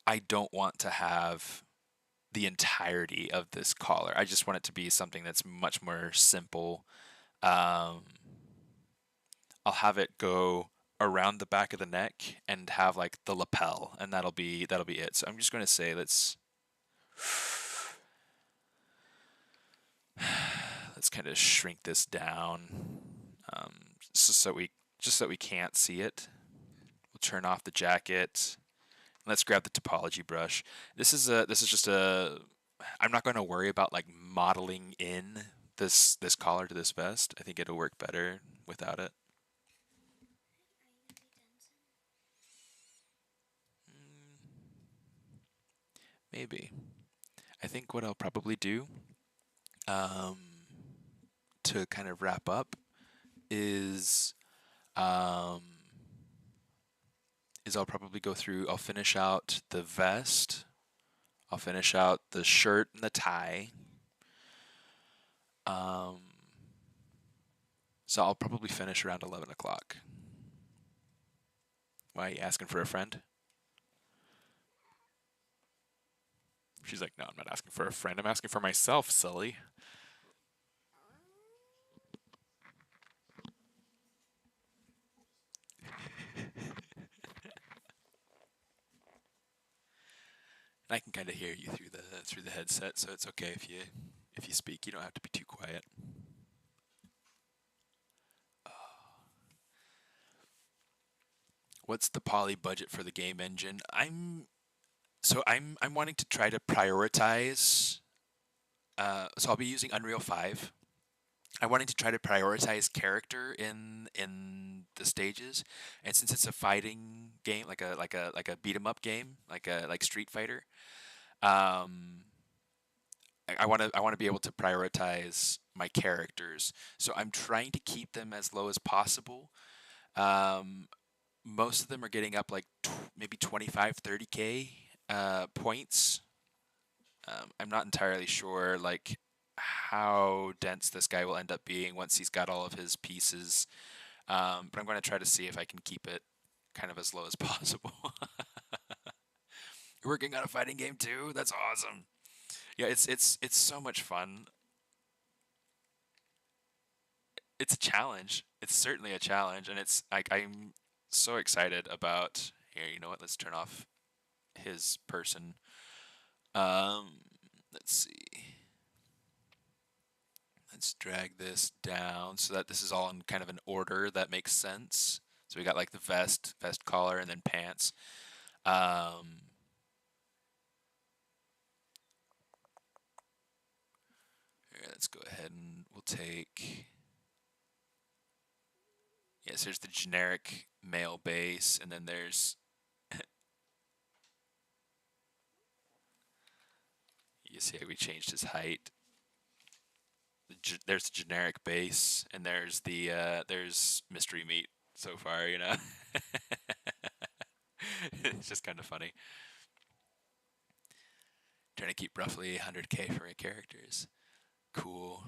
I don't want to have the entirety of this collar. I just want it to be something that's much more simple. Um, I'll have it go around the back of the neck and have like the lapel, and that'll be it. So I'm just going to say let's kind of shrink this down, um, so we can't see it. We'll turn off the jacket. Let's grab the topology brush. This is just a. I'm not going to worry about like modeling in this collar to this vest. I think it'll work better without it. Maybe. I think what I'll probably do, um, to kind of wrap up is um, I'll probably go through. I'll finish out the vest. I'll finish out the shirt and the tie. Um, so I'll probably finish around 11 o'clock. Why are you asking for a friend? She's like, no, I'm not asking for a friend. I'm asking for myself, silly. And I can kind of hear you through the headset, so it's okay if you speak. You don't have to be too quiet. What's the poly budget for the game engine? I'm wanting to try to prioritize. So I'll be using Unreal 5. I'm wanting to try to prioritize character in the stages, and since it's a fighting game, like a beat 'em up game, like Street Fighter, um, I want to be able to prioritize my characters. So I'm trying to keep them as low as possible. Um, Most of them are getting up like maybe 25, 30K points. I'm not entirely sure like how dense this guy will end up being once he's got all of his pieces. But I'm going to try to see if I can keep it kind of as low as possible. You're working on a fighting game too? That's awesome. Yeah, it's so much fun. It's a challenge. It's certainly a challenge, and it's like I'm so excited about. Here, you know what? Let's turn off his person. Um, let's see. Let's drag this down so that this is all in kind of an order that makes sense. So we got like the vest collar, and then pants. Here, let's go ahead and we'll take. Yes, there's the generic male base, and then there's. You see how we changed his height. There's the generic base, and there's mystery meat so far. You know, it's just kind of funny. Trying to keep roughly 100K for my characters. Cool.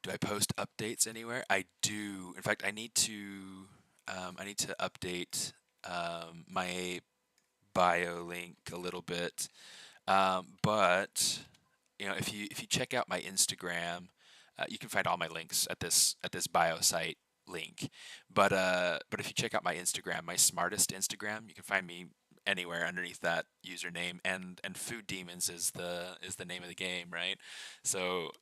Do I post updates anywhere? I do. In fact, I need to update my bio link a little bit. But you know, if you check out my Instagram, you can find all my links at this bio site link. But if you check out my Instagram, my SMAARTIST Instagram, you can find me anywhere underneath that username. And Food Demons is the name of the game, right? So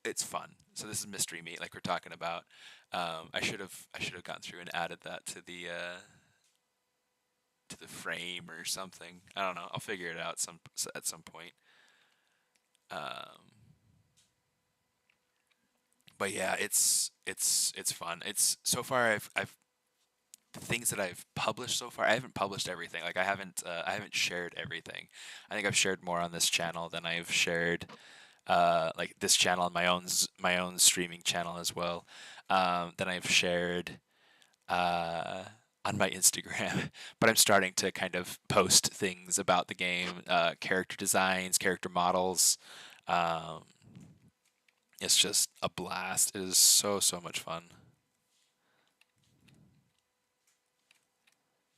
it's fun. So this is mystery meat, like we're talking about. I should have gone through and added that to the frame or something. I don't know. I'll figure it out at some point. But yeah, it's fun. It's so far I've the things that I've published so far. I haven't published everything. Like I haven't shared everything. I think I've shared more on this channel than I've shared like this channel and my own streaming channel as well. Than I've shared on my Instagram. But I'm starting to kind of post things about the game, character designs, character models. Um, it's just a blast. It is so much fun.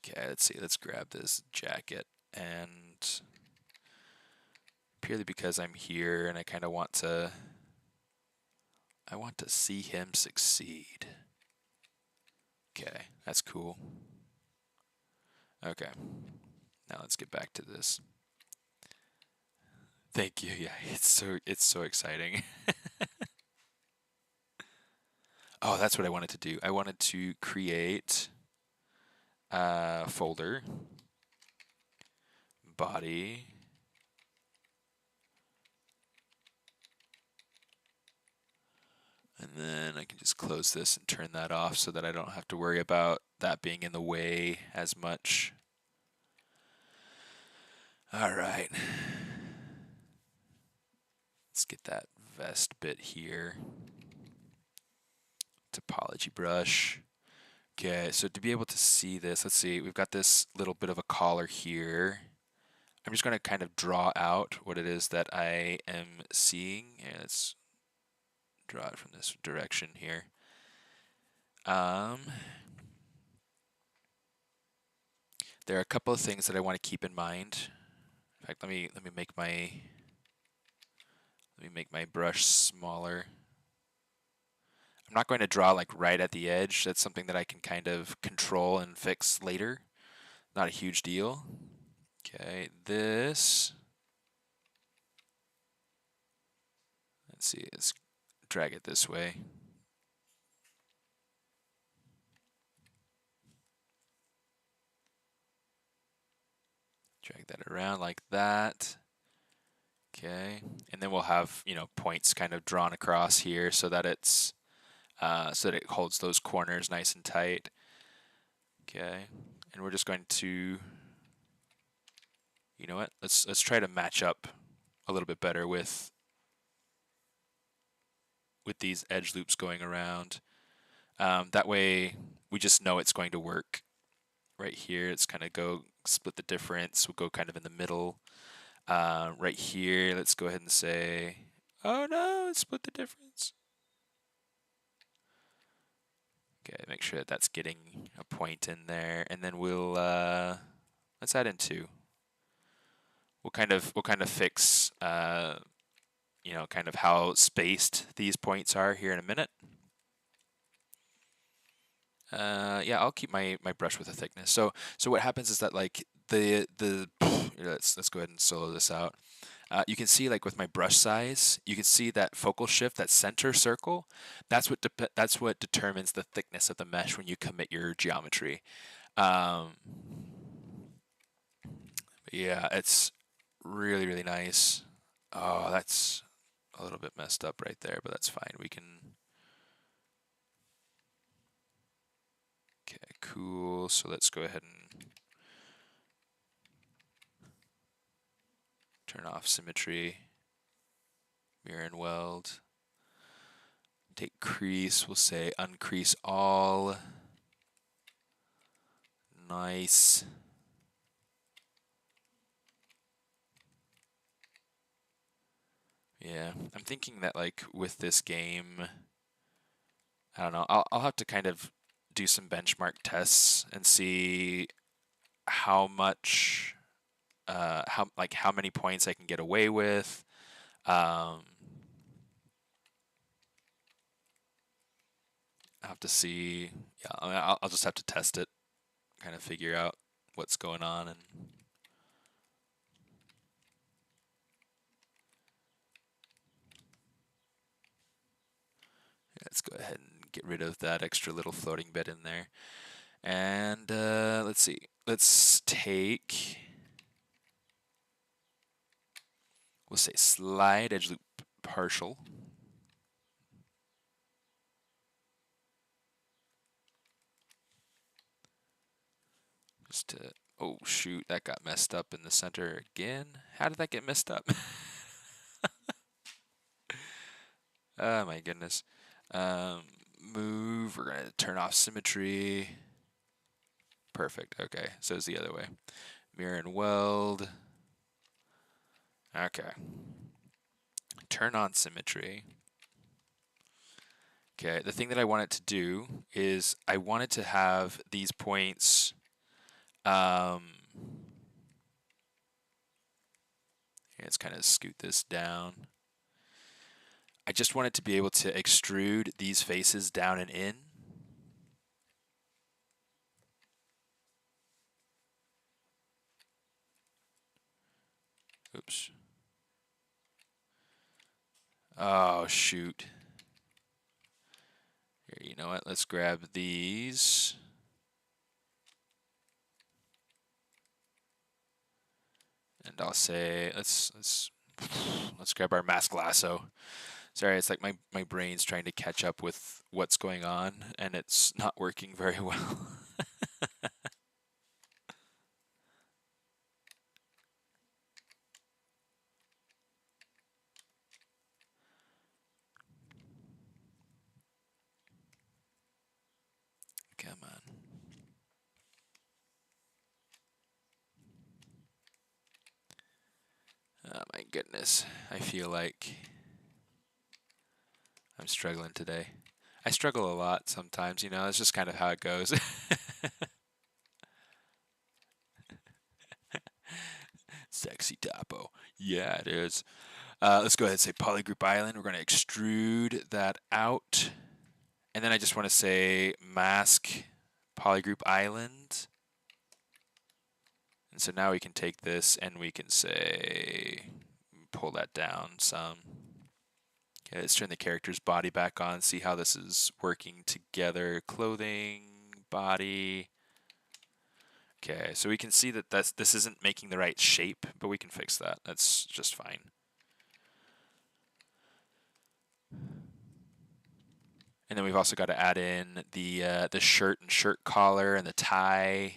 Okay, let's see. Let's grab this jacket and purely because I'm here and I kind of want to see him succeed. Okay, that's cool. Okay, now let's get back to this. Thank you. Yeah, it's so exciting. Oh, that's what I wanted to do. I wanted to create a folder, body, and then I can just close this and turn that off so that I don't have to worry about that being in the way as much. All right. Let's get that vest bit here. Topology brush. Okay, so to be able to see this, let's see, we've got this little bit of a collar here. I'm just going to kind of draw out what it is that I am seeing. Yeah, let's draw it from this direction here. There are a couple of things that I want to keep in mind. In fact, let me make my brush smaller. I'm not going to draw like right at the edge. That's something that I can kind of control and fix later. Not a huge deal. Okay, this. Let's see, let's drag it this way. Drag that around like that. Okay, and then we'll have, you know, points kind of drawn across here so that it's so that it holds those corners nice and tight. Okay, and we're just going to, you know what? Let's try to match up a little bit better with these edge loops going around. That way, we just know it's going to work. Right here, it's kind of go split the difference. We'll go kind of in the middle. Right here, let's go ahead and say, oh no, it split the difference. Okay, make sure that that's getting a point in there, and then we'll let's add in 2. We'll kind of fix you know, kind of how spaced these points are here in a minute. Yeah, I'll keep my brush with a thickness. So what happens is that like let's go ahead and solo this out. You can see like with my brush size, you can see that focal shift, that center circle. That's what determines the thickness of the mesh when you commit your geometry. Yeah, it's really nice. Oh, that's a little bit messed up right there, but that's fine. We can. Okay, cool. So let's go ahead and turn off symmetry, mirror and weld. Take crease, we'll say uncrease all. Nice. Yeah, I'm thinking that like with this game, I don't know, I'll have to kind of do some benchmark tests and see how much, how many points I can get away with. I'll have to see. Yeah, I mean, I'll just have to test it, kind of figure out what's going on, and let's go ahead and get rid of that extra little floating bit in there. And let's see. Let's take. We'll say slide edge loop partial. Just to, oh shoot, that got messed up in the center again. How did that get messed up? Oh my goodness. Move, we're gonna turn off symmetry. Perfect, okay, so it's the other way. Mirror and weld. Okay. Turn on symmetry. Okay, the thing that I want it to do is I want it to have these points let's kind of scoot this down. I just wanted to be able to extrude these faces down and in. Oops. Oh, shoot. Here, you know what? Let's grab these. And I'll say, let's grab our mask lasso. Sorry, it's like my brain's trying to catch up with what's going on, and it's not working very well. Come on. Oh my goodness. I feel like I'm struggling today. I struggle a lot sometimes, you know, it's just kind of how it goes. Sexy topo. Yeah, it is. Let's go ahead and say polygroup island. We're going to extrude that out. And then I just want to say mask polygroup island. And so now we can take this and we can say, pull that down some. Okay, let's turn the character's body back on, see how this is working together. Clothing, body. Okay, so we can see that this isn't making the right shape, but we can fix that. That's just fine. And then we've also got to add in the shirt and shirt collar and the tie.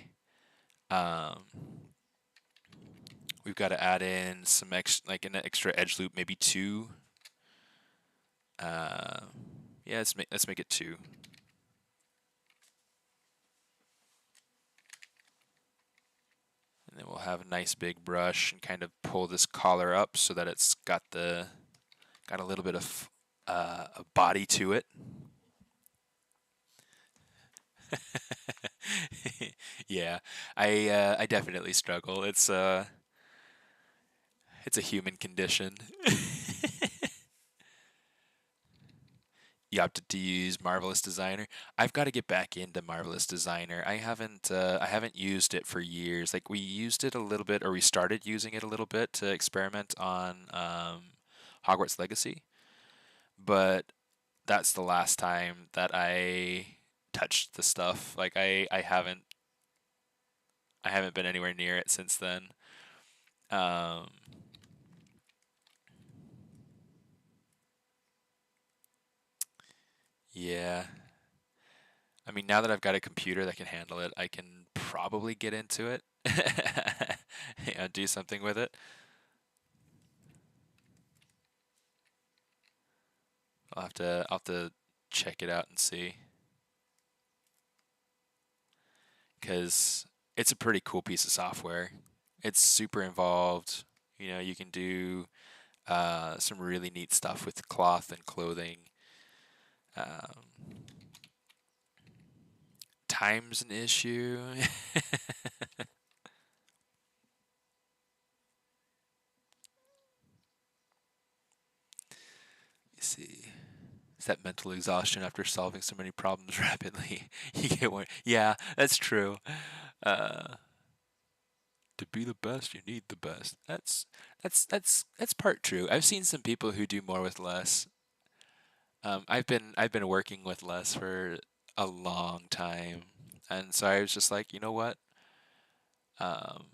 We've got to add in some an extra edge loop, maybe 2. Yeah, let's make it 2. And then we'll have a nice big brush and kind of pull this collar up so that it's got a little bit of a body to it. Yeah, I definitely struggle. It's a human condition. You opted to use Marvelous Designer. I've got to get back into Marvelous Designer. I haven't used it for years. Like we used it a little bit, or we started using it a little bit to experiment on Hogwarts Legacy, but that's the last time that I touched the stuff. Like I haven't been anywhere near it since then. Yeah. I mean, now that I've got a computer that can handle it, I can probably get into it. Yeah, do something with it. I'll have to check it out and see. Because it's a pretty cool piece of software. It's super involved. You know, you can do some really neat stuff with cloth and clothing. Time's an issue. You see, is that mental exhaustion after solving so many problems rapidly? You get one. Yeah, that's true. To be the best, you need the best. That's part true. I've seen some people who do more with less. I've been working with less for a long time, and so I was just like, you know what? Um,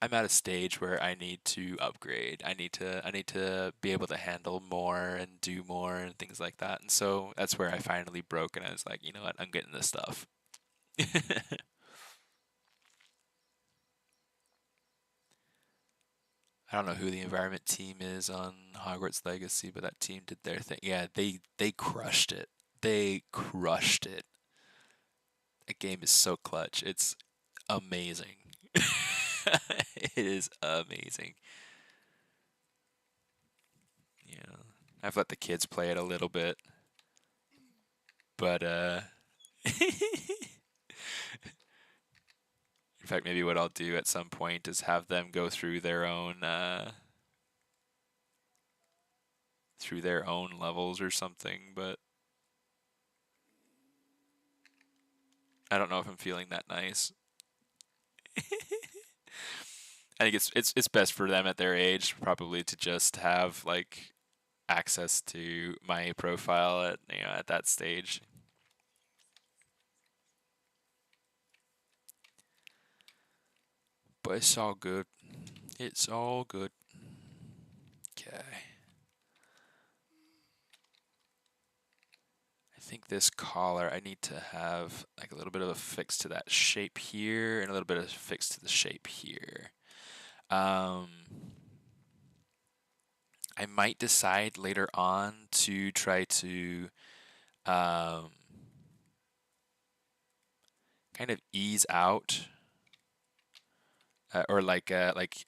I'm at a stage where I need to upgrade. I need to be able to handle more and do more and things like that. And so that's where I finally broke, and I was like, you know what? I'm getting this stuff. I don't know who the environment team is on Hogwarts Legacy, but that team did their thing. Yeah, they crushed it. They crushed it. That game is so clutch. It's amazing. It is amazing. Yeah. I've let the kids play it a little bit. But in fact, maybe what I'll do at some point is have them go through their own through their own levels or something, but I don't know if I'm feeling that nice. I think it's best for them at their age probably to just have like access to my profile at at that stage. But it's all good. It's all good. Okay. I think this collar, I need to have like a little bit of a fix to that shape here and a little bit of fix to the shape here. I might decide later on to try to um, kind of ease out or like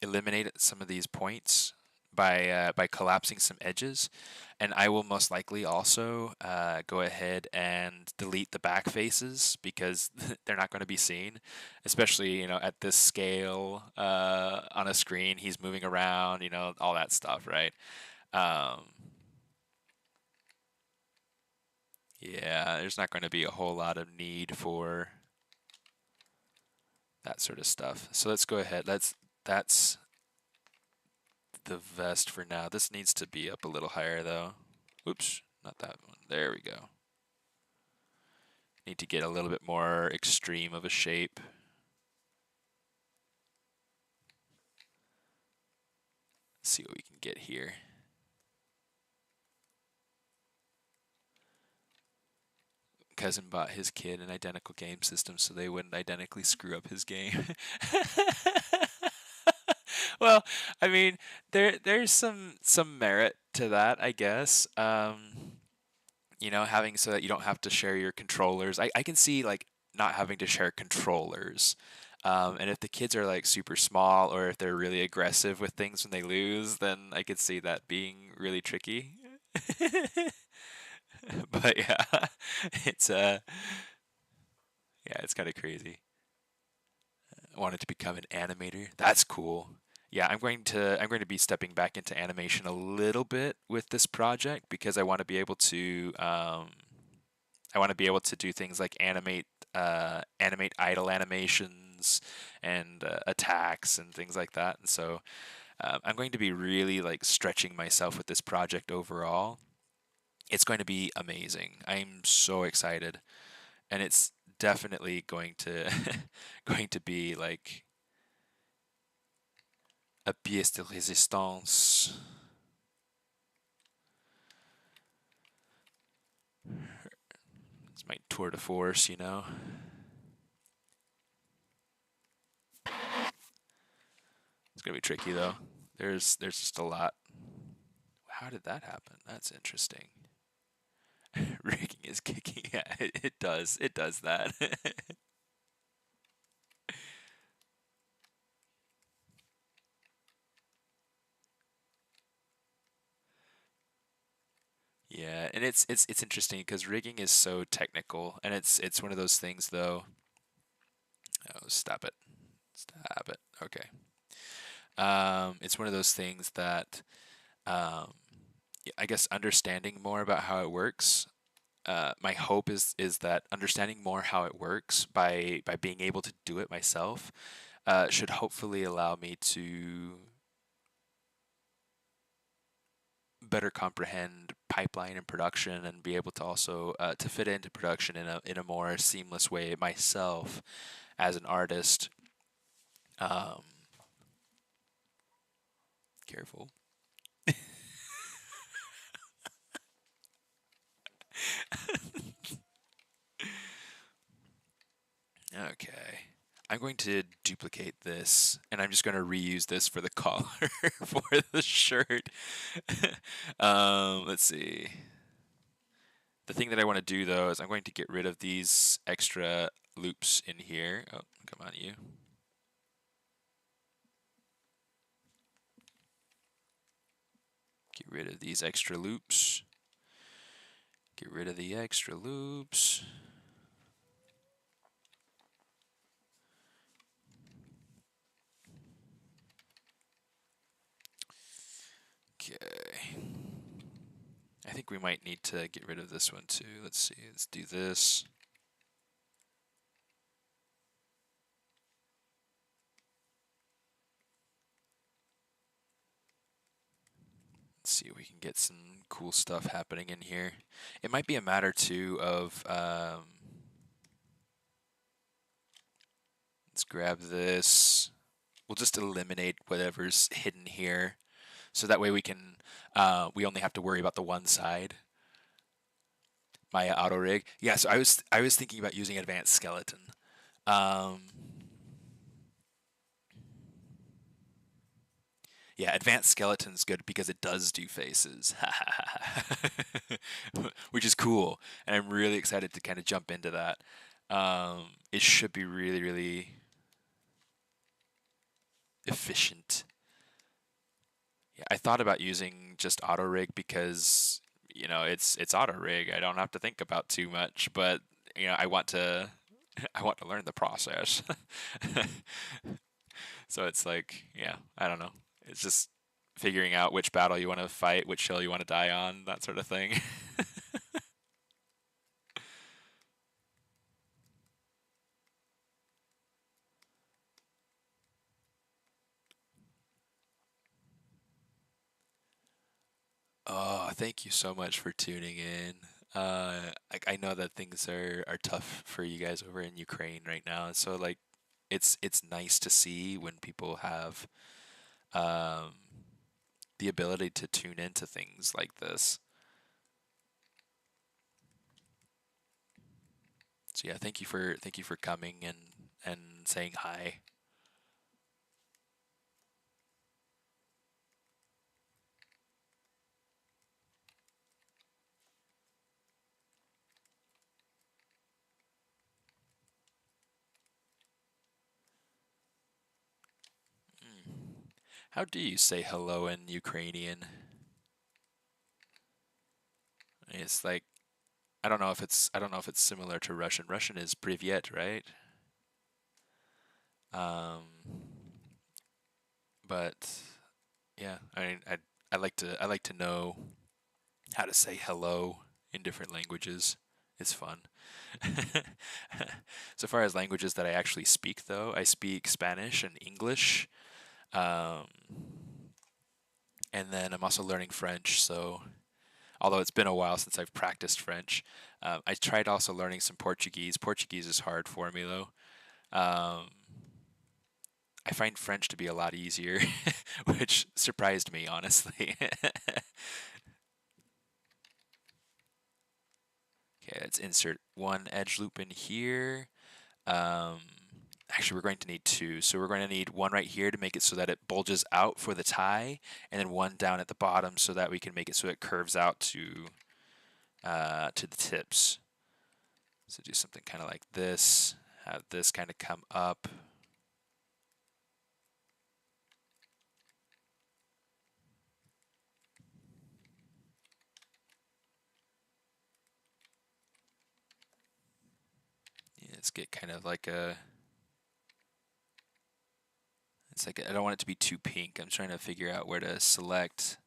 eliminate some of these points by collapsing some edges, and I will most likely also go ahead and delete the back faces because they're not going to be seen, especially at this scale on a screen. He's moving around, all that stuff, right? Um, yeah, there's not going to be a whole lot of need for that sort of stuff. So let's go ahead. That's the vest for now. This needs to be up a little higher though. Oops, not that one. There we go. Need to get a little bit more extreme of a shape. Let's see what we can get here. Cousin bought his kid an identical game system so they wouldn't identically screw up his game. Well, I mean, there's some merit to that, I guess. Having so that you don't have to share your controllers. I can see like not having to share controllers. And if the kids are like super small or if they're really aggressive with things when they lose, then I could see that being really tricky. But yeah, it's yeah, it's kind of crazy. I wanted to become an animator. That's cool. Yeah, I'm going to be stepping back into animation a little bit with this project because I want to be able to do things like animate idle animations and attacks and things like that. And so I'm going to be really like stretching myself with this project overall. It's going to be amazing. I'm so excited, and it's definitely going to going to be like a pièce de résistance. It's my tour de force. It's gonna be tricky though. There's just a lot. How did that happen? That's interesting. Rigging is kicking. Yeah, it does. It does that. Yeah, and it's interesting because rigging is so technical, and it's one of those things though. Oh, stop it. Stop it. Okay. It's one of those things that I guess understanding more about how it works. My hope is that understanding more how it works by being able to do it myself should hopefully allow me to better comprehend pipeline and production and be able to also to fit into production in a more seamless way myself as an artist. Um, Careful. Okay. I'm going to duplicate this and I'm just going to reuse this for the collar for the shirt. Let's see. The thing that I want to do though is I'm going to get rid of these extra loops in here. Oh, come on, you. Get rid of these extra loops. Get rid of the extra loops. Okay. I think we might need to get rid of this one too. Let's see. Let's do this. Let's see if we can get some cool stuff happening in here. It might be a matter too of let's grab this. We'll just eliminate whatever's hidden here, so that way we can we only have to worry about the one side. Maya auto rig. Yeah, so I was thinking about using advanced skeleton. Yeah, advanced skeleton's good because it does do faces, which is cool, and I'm really excited to kind of jump into that. It should be really, really efficient. Yeah, I thought about using just auto rig because it's auto rig. I don't have to think about too much, but I want to I want to learn the process. So it's like, yeah, I don't know. It's just figuring out which battle you want to fight, which hill you want to die on, that sort of thing. Oh, thank you so much for tuning in. I know that things are tough for you guys over in Ukraine right now, so like, it's nice to see when people have um, the ability to tune into things like this. So yeah, thank you for coming and saying hi. Mm. How do you say hello in Ukrainian? It's like I don't know if it's similar to Russian. Russian is privyet, right? Um, but yeah, I mean, I like to know how to say hello in different languages. It's fun. So far as languages that I actually speak, though, I speak Spanish and English, um, and then I'm also learning French. So although it's been a while since I've practiced French, I tried also learning some Portuguese. Portuguese is hard for me though. Um, I find French to be a lot easier, which surprised me, honestly. Okay, let's insert one edge loop in here. Um, Actually, we're going to need two. So we're going to need one right here to make it so that it bulges out for the tie, and then one down at the bottom so that we can make it so it curves out to the tips. So do something kind of like this. Have this kind of come up. Yeah, let's get kind of like a. It's like I don't want it to be too pink. I'm trying to figure out where to select.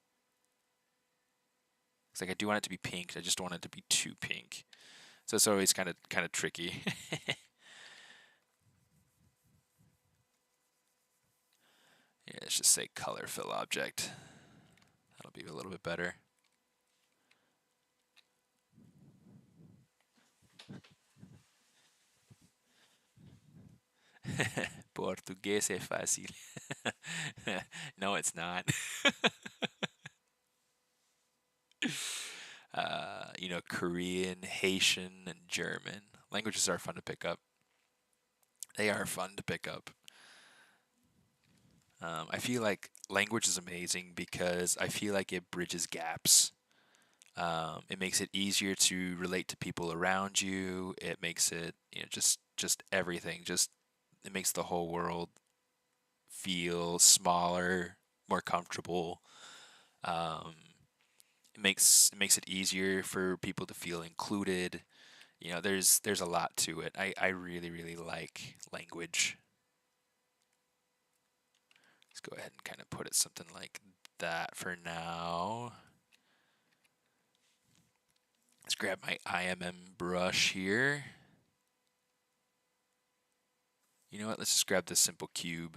It's like I do want it to be pink. I just don't want it to be too pink. So it's always kind of tricky. Yeah, let's just say color fill object. That'll be a little bit better. Portugués es fácil. No, it's not. Korean, Haitian, and German. Languages are fun to pick up. They are fun to pick up. I feel like language is amazing because I feel like it bridges gaps. It makes it easier to relate to people around you. It makes it, just everything. Just it makes the whole world feel smaller, more comfortable. Um, it makes it easier for people to feel included. There's a lot to it. I really really like language. Let's go ahead and kind of put it something like that for now. Let's grab my IMM brush here. You know what? Let's just grab this simple cube.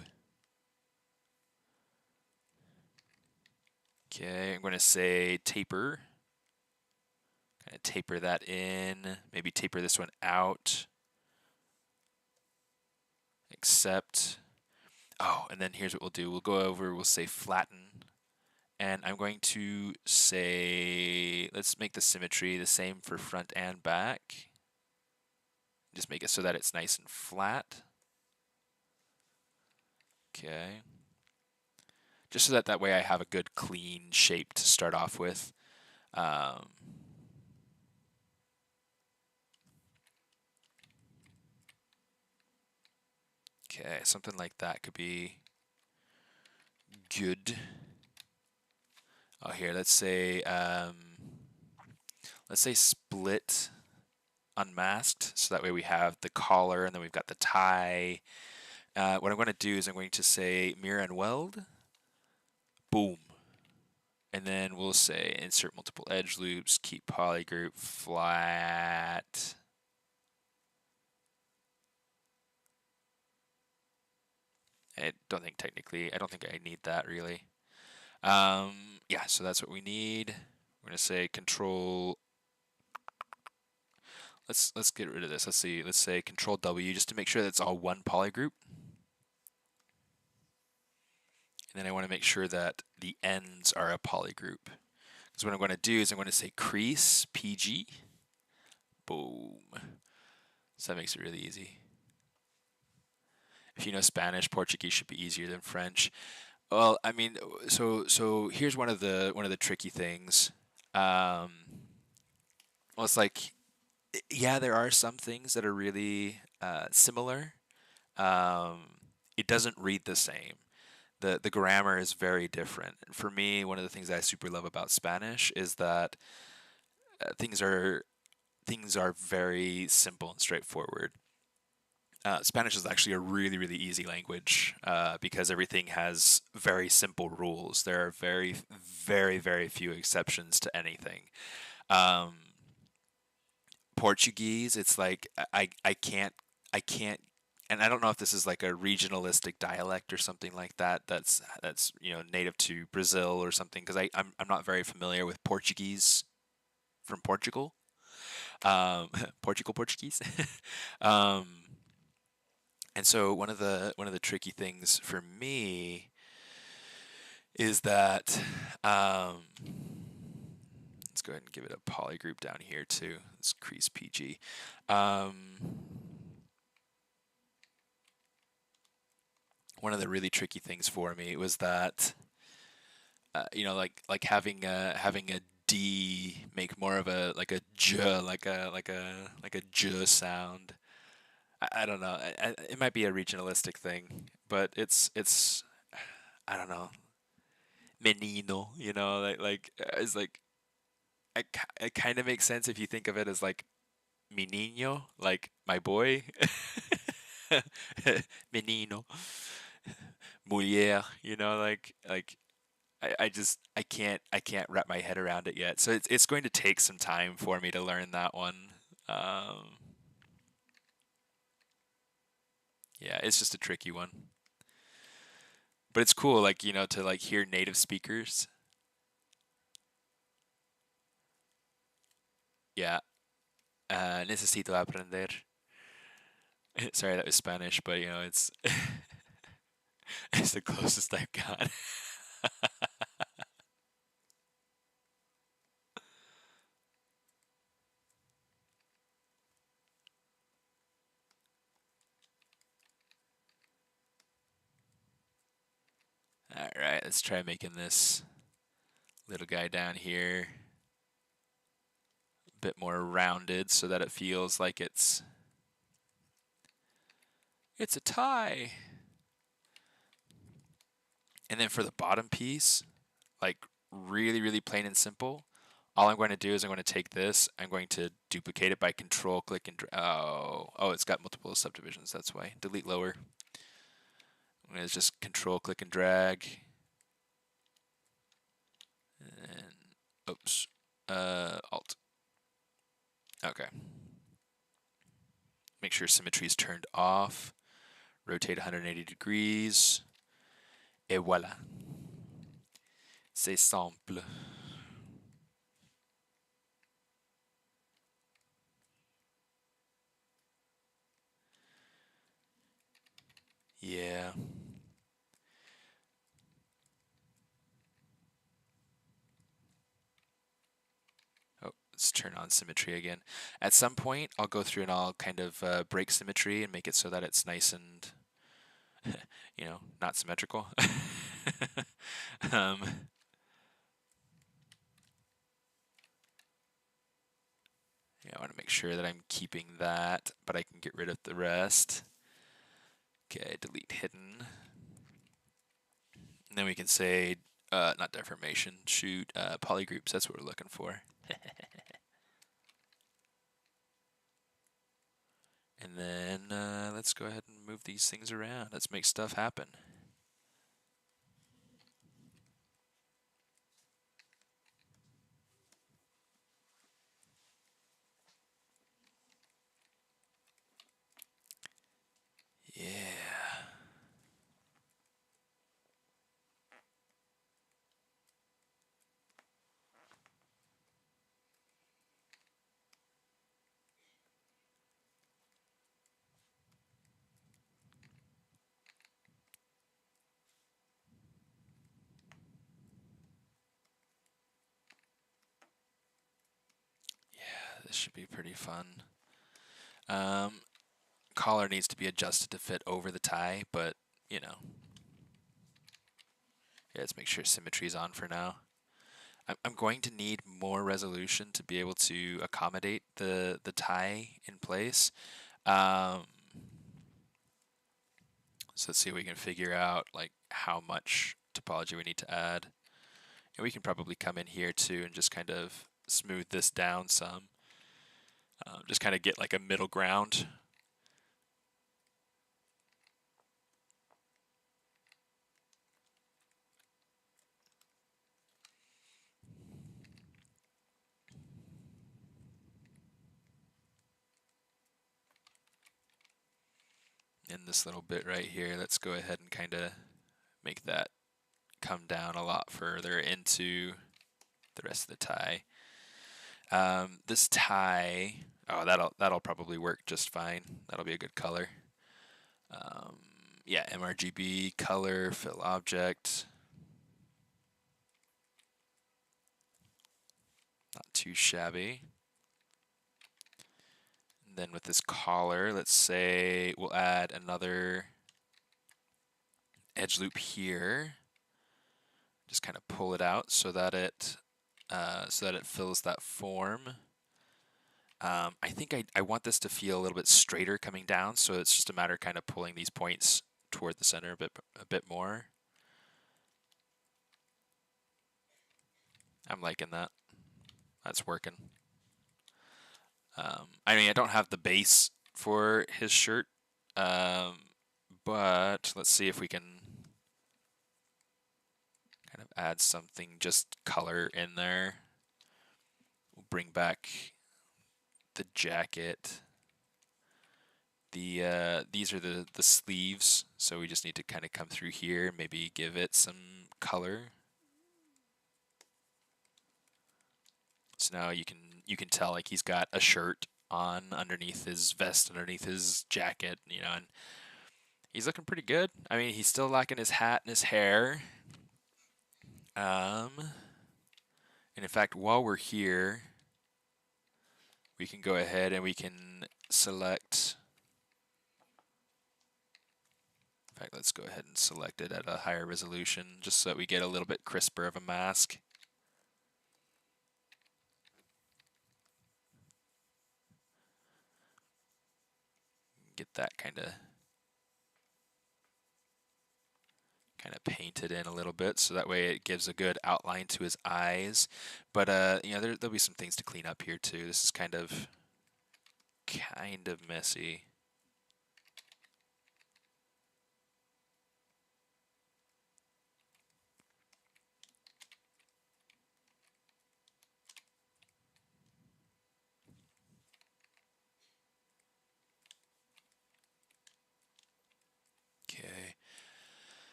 Okay, I'm going to say taper. Kind of taper that in. Maybe taper this one out. Accept. Oh, and then here's what we'll do. We'll go over, we'll say flatten. And I'm going to say, let's make the symmetry the same for front and back. Just make it so that it's nice and flat. Okay. Just so that that way I have a good clean shape to start off with. Okay, something like that could be good. Oh, here, let's say split unmasked, so that way we have the collar and then we've got the tie. What I'm going to do is I'm going to say mirror and weld. Boom. And then we'll say insert multiple edge loops, keep polygroup flat. I don't think I need that really. Yeah, so that's what we need. We're going to say control. Let's get rid of this. Let's see. Let's say control W just to make sure that it's all one polygroup. And then I want to make sure that the ends are a polygroup. Because what I'm going to do is I'm going to say crease PG. Boom. So that makes it really easy. If you know Spanish, Portuguese should be easier than French. Well, I mean, so here's one of the tricky things. Well, it's like, yeah, there are some things that are really similar. It doesn't read the same. The grammar is very different. And for me, one of the things that I super love about Spanish is that things are very simple and straightforward. Spanish is actually a really, really easy language because everything has very simple rules. There are very, very, very few exceptions to anything. Portuguese, it's like I can't, and I don't know if this is like a regionalistic dialect or something like that. That's native to Brazil or something, because I'm not very familiar with Portuguese from Portugal. Portuguese. um, and so one of the tricky things for me is that let's go ahead and give it a polygroup down here too. Let's crease PG. One of the really tricky things for me was that like having a D make more of a like a j, like a j sound. I don't know. It might be a regionalistic thing, but it's I don't know. Menino, it's like it kind of makes sense if you think of it as like mi niño, like my boy. Menino, mujer, I can't wrap my head around it yet. So it's going to take some time for me to learn that one. Yeah, it's just a tricky one. But it's cool, like, to like hear native speakers. Yeah. Necesito aprender. Sorry, that was Spanish, but it's it's the closest I've got. All right, let's try making this little guy down here a bit more rounded so that it feels like it's a tie. And then for the bottom piece, like really, really plain and simple, all I'm going to do is I'm going to take this, I'm going to duplicate it by control, click, and oh, it's got multiple subdivisions, that's why. Delete lower. I'm going to just control, click, and drag. And, oops, alt. Okay. Make sure symmetry is turned off. Rotate 180 degrees. Et voilà. C'est simple. Yeah. Oh, let's turn on symmetry again. At some point, I'll go through and I'll kind of break symmetry and make it so that it's nice and, not symmetrical. um, yeah, I want to make sure that I'm keeping that, but I can get rid of the rest. Okay, delete hidden. And then we can say, not deformation, shoot, polygroups. That's what we're looking for. And then let's go ahead and move these things around. Let's make stuff happen. Yeah. Yeah, this should be pretty fun. Collar needs to be adjusted to fit over the tie, but, yeah, let's make sure symmetry is on for now. I'm going to need more resolution to be able to accommodate the tie in place. So let's see if we can figure out like how much topology we need to add. And we can probably come in here too and just kind of smooth this down some. Just kind of get like a middle ground. In this little bit right here, let's go ahead and kind of make that come down a lot further into the rest of the tie. This tie, oh, that'll probably work just fine. That'll be a good color. Yeah, mRGB, color, fill object. Not too shabby. And then with this collar, let's say we'll add another edge loop here. Just kind of pull it out so that it fills that form. I think I want this to feel a little bit straighter coming down, so it's just a matter of kind of pulling these points toward the center a bit more. I'm liking that. That's working. I mean, I don't have the base for his shirt, but let's see if we can kind of add something, just color in there. We'll bring back the jacket. These are the sleeves, so we just need to kind of come through here, maybe give it some color. So now you can tell like he's got a shirt on underneath his vest, underneath his jacket, and he's looking pretty good. I mean, he's still lacking his hat and his hair. And in fact, while we're here, we can go ahead and we can select. In fact, let's go ahead and select it at a higher resolution, just so that we get a little bit crisper of a mask. Get that kind of painted in a little bit, so that way it gives a good outline to his eyes. But there'll be some things to clean up here too. This is kind of messy.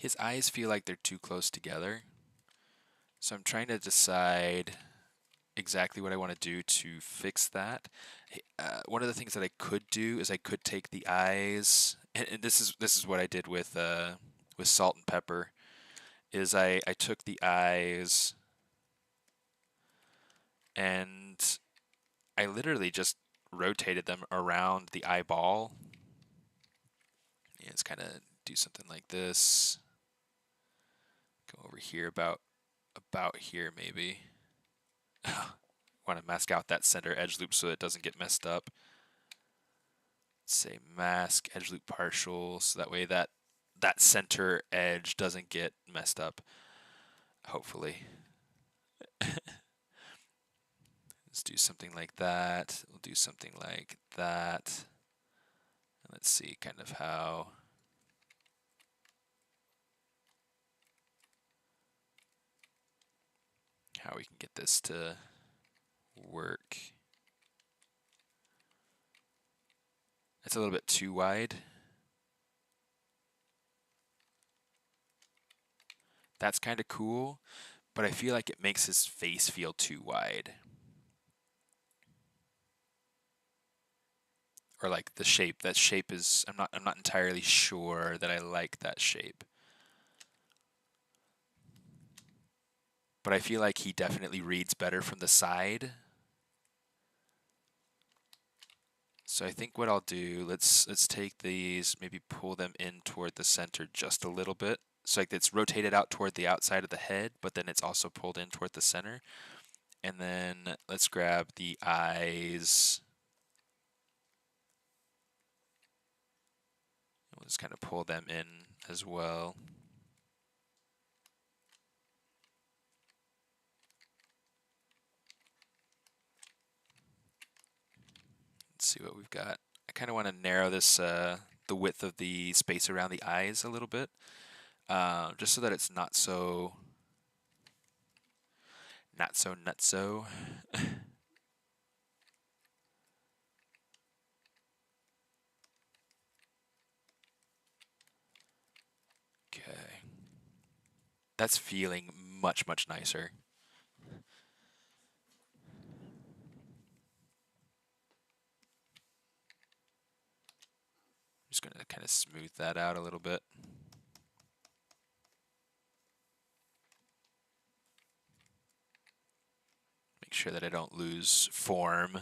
his eyes feel like they're too close together. So I'm trying to decide exactly what I want to do to fix that. One of the things that I could do is I could take the eyes, and this is what I did with salt and pepper. Is I took the eyes and I literally just rotated them around the eyeball. Yeah, let's kind of do something like this. Go over here about here maybe. Want to mask out that center edge loop so it doesn't get messed up. Let's say mask edge loop partial, so that way that center edge doesn't get messed up. Hopefully. Let's do something like that. We'll do something like that. And let's see kind of how we can get this to work. It's a little bit too wide. That's kind of cool, but I feel like it makes his face feel too wide. Or like the shape. That shape is, I'm not entirely sure that I like that shape. But I feel like he definitely reads better from the side. So I think what I'll do, let's take these, maybe pull them in toward the center just a little bit. So like it's rotated out toward the outside of the head, but then it's also pulled in toward the center. And then let's grab the eyes. We'll just kind of pull them in as well. Let's see what we've got. I kind of want to narrow this, the width of the space around the eyes a little bit, just so that it's not so nutso. Okay. That's feeling much, much nicer. Just going to kind of smooth that out a little bit. Make sure that I don't lose form,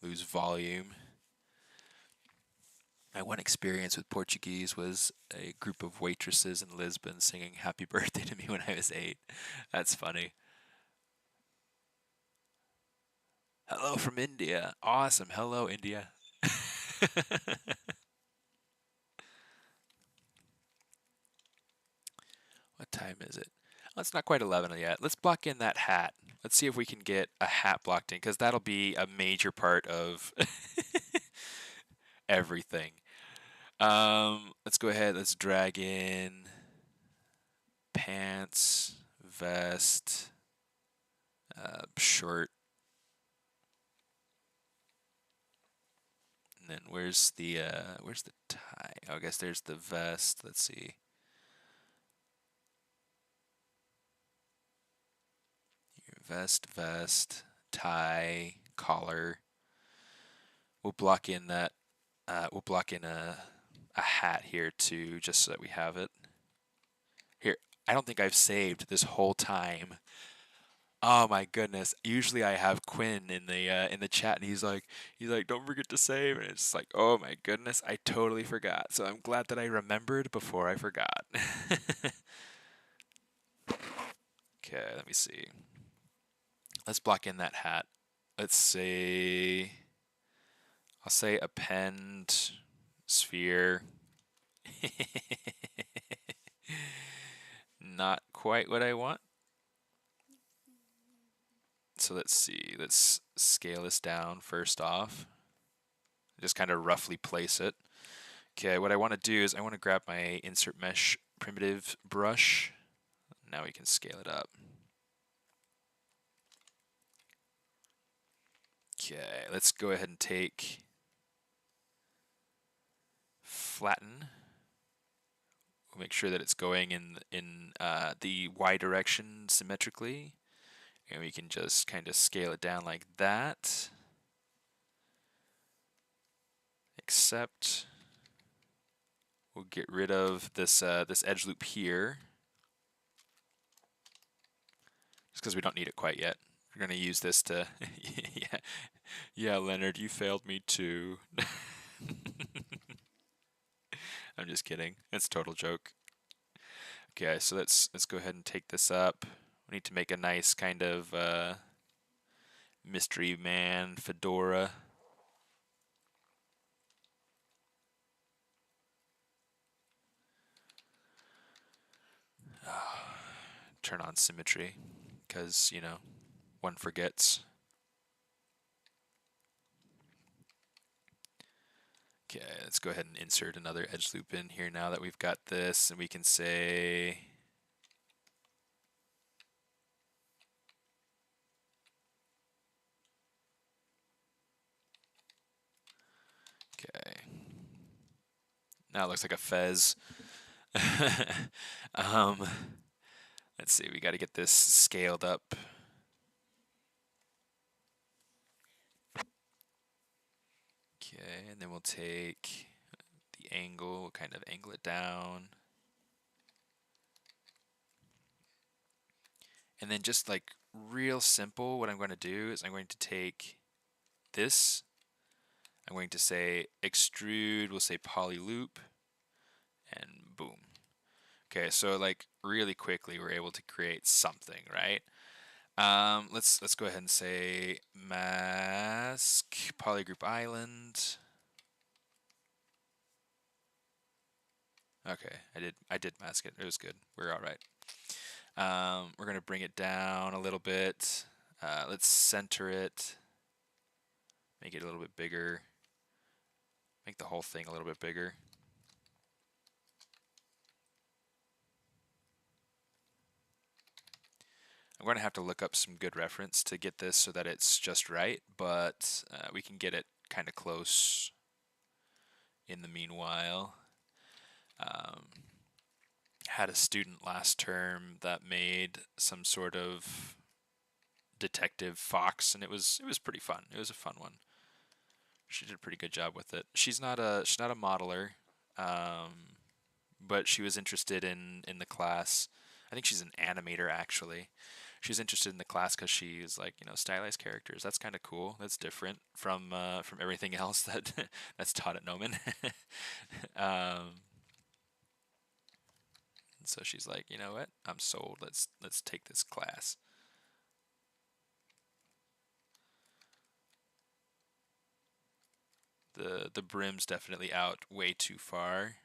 lose volume. My one experience with Portuguese was a group of waitresses in Lisbon singing happy birthday to me when I was 8. That's funny. Hello from India. Awesome. Hello, India. What time is it? Oh, it's not quite 11 yet. Let's block in that hat. Let's see if we can get a hat blocked in, because that'll be a major part of everything. Let's go ahead. Let's drag in pants, vest, shirt. And then where's the tie? Oh, I guess there's the vest. Let's see. Vest, tie, collar. We'll block in that. We'll block in a hat here too, just so that we have it. Here, I don't think I've saved this whole time. Oh my goodness! Usually I have Quinn in the chat, and he's like, don't forget to save, and it's like, oh my goodness, I totally forgot. So I'm glad that I remembered before I forgot. Okay, let me see. Let's block in that hat. Let's say, I'll say append sphere. Not quite what I want. So let's see. Let's scale this down first off. Just kind of roughly place it. Okay, what I want to do is I want to grab my insert mesh primitive brush. Now we can scale it up. Okay, let's go ahead and take flatten we'll make sure that it's going in the Y direction symmetrically, and we can just kind of scale it down like that. Except we'll get rid of this this edge loop here, just because we don't need it quite yet. We're gonna use this to yeah, Leonard, you failed me too. I'm just kidding. It's a total joke. Okay, so let's go ahead and take this up. We need to make a nice kind of mystery man fedora. Turn on symmetry, because, you know, one forgets. Okay, let's go ahead and insert another edge loop in here now that we've got this, and we can say okay. Now it looks like a fez. Let's see, we got to get this scaled up. Okay, and then we'll take the angle, we'll kind of angle it down. And then just like real simple, what I'm going to do is I'm going to take this, I'm going to say extrude, we'll say poly loop, and boom. Okay, so like really quickly we're able to create something, right? Let's go ahead and say mask polygroup island. Okay, I did mask it. It was good. We're all right. We're gonna bring it down a little bit. Let's center it. Make it a little bit bigger. Make the whole thing a little bit bigger. I'm going to have to look up some good reference to get this so that it's just right, but we can get it kind of close in the meanwhile. Had a student last term that made some sort of detective fox, and it was pretty fun. It was a fun one. She did a pretty good job with it. She's not a modeler, but she was interested in the class. I think she's an animator actually. She was interested in the class because she's like, you know, stylized characters. That's kind of cool. That's different from everything else that that's taught at Nomen. So she's like, you know what? I'm sold. Let's take this class. The brim's definitely out way too far.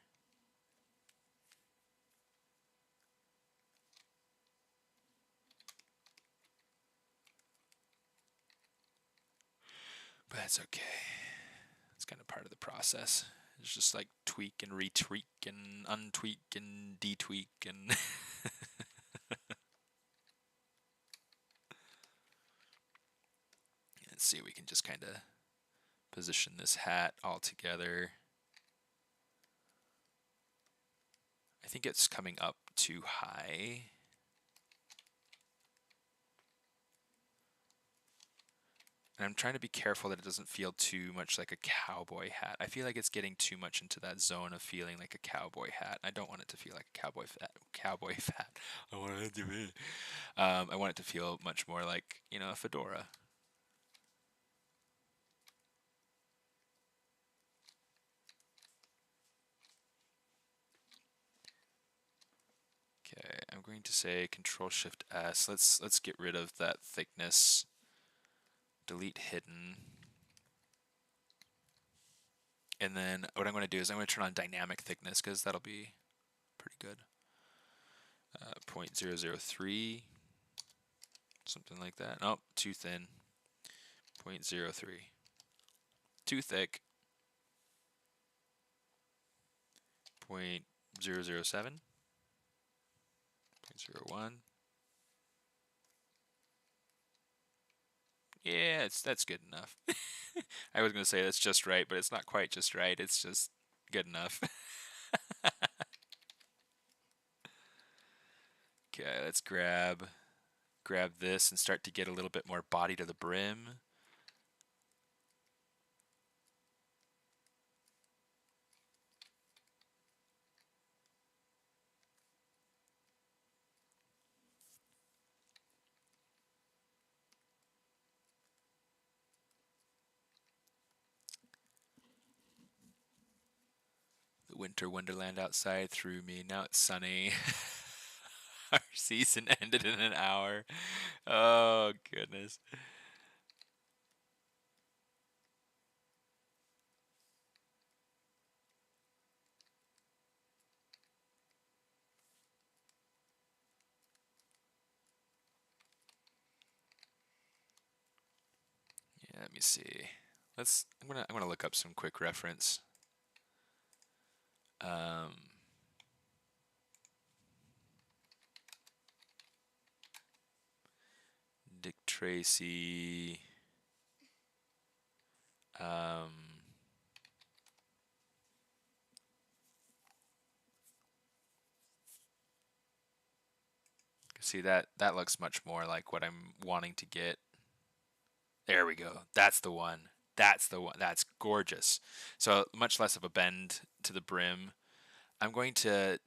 But that's okay. It's kind of part of the process. It's just like tweak and retweak and untweak and detweak and let's see, we can just kind of position this hat all together. I think it's coming up too high. And I'm trying to be careful that it doesn't feel too much like a cowboy hat. I feel like it's getting too much into that zone of feeling like a cowboy hat. I don't want it to feel like a cowboy hat. I want it to be. I want it to feel much more like, you know, a fedora. Okay, I'm going to say Control Shift S. Let's get rid of that thickness. Delete hidden. And then what I'm going to do is I'm going to turn on dynamic thickness because that'll be pretty good. 0.003, something like that. Nope, too thin. 0.03. Too thick. 0.007. 0.01. Yeah, that's good enough. I was going to say that's just right, but it's not quite just right. It's just good enough. Okay, let's grab this and start to get a little bit more body to the brim. The winter wonderland outside threw me. Now it's sunny. Our season ended in an hour. Oh, goodness. Yeah, let me see. I'm gonna look up some quick reference. Dick Tracy. See, that looks much more like what I'm wanting to get. There we go. That's the one. That's the one. That's gorgeous. So much less of a bend to the brim. I'm going to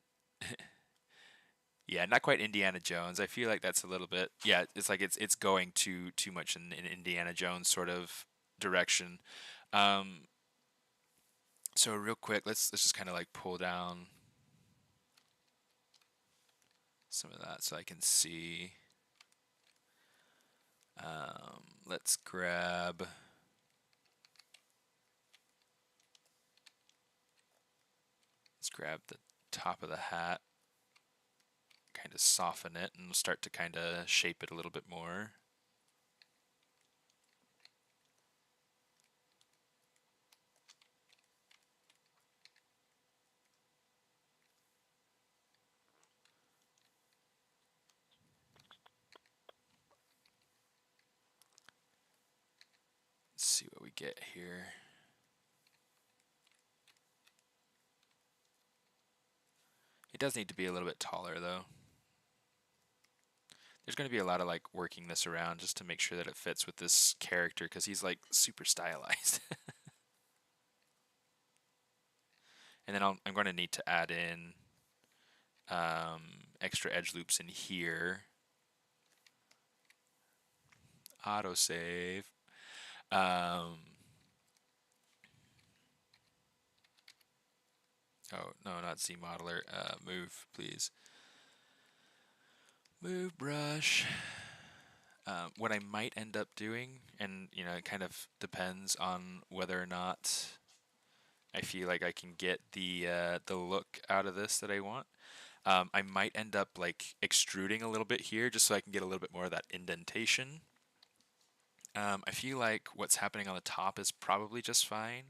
yeah, not quite Indiana Jones. I feel like that's a little bit, yeah, it's like it's going too much in Indiana Jones sort of direction. Um, so real quick, let's just kind of like pull down some of that so I can see. Let's grab the top of the hat, kind of soften it, and start to kind of shape it a little bit more. Let's see what we get here. It does need to be a little bit taller though. There's going to be a lot of like working this around just to make sure that it fits with this character because he's like super stylized. And then I'm going to need to add in extra edge loops in here. Autosave. Oh, no, not ZModeler. Move, please. Move brush. What I might end up doing, and you know, it kind of depends on whether or not I feel like I can get the look out of this that I want. I might end up like extruding a little bit here just so I can get a little bit more of that indentation. I feel like what's happening on the top is probably just fine.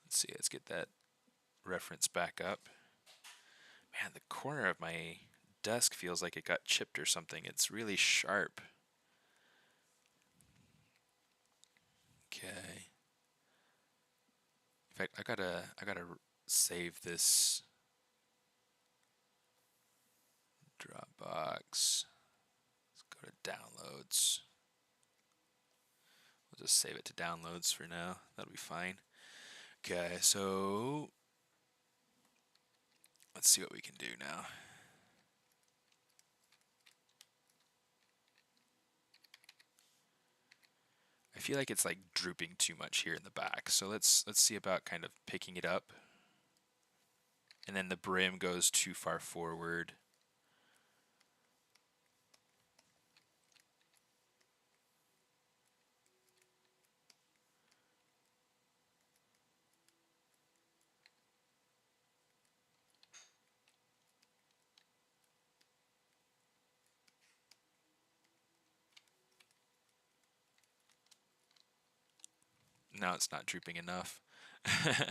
Let's see, let's get that reference back up. Man, the corner of my desk feels like it got chipped or something. It's really sharp. Okay. In fact, I gotta save this Dropbox. Let's go to downloads. We'll just save it to downloads for now. That'll be fine. Okay, so let's see what we can do now. I feel like it's like drooping too much here in the back. So let's see about kind of picking it up. And then the brim goes too far forward. Now it's not drooping enough. And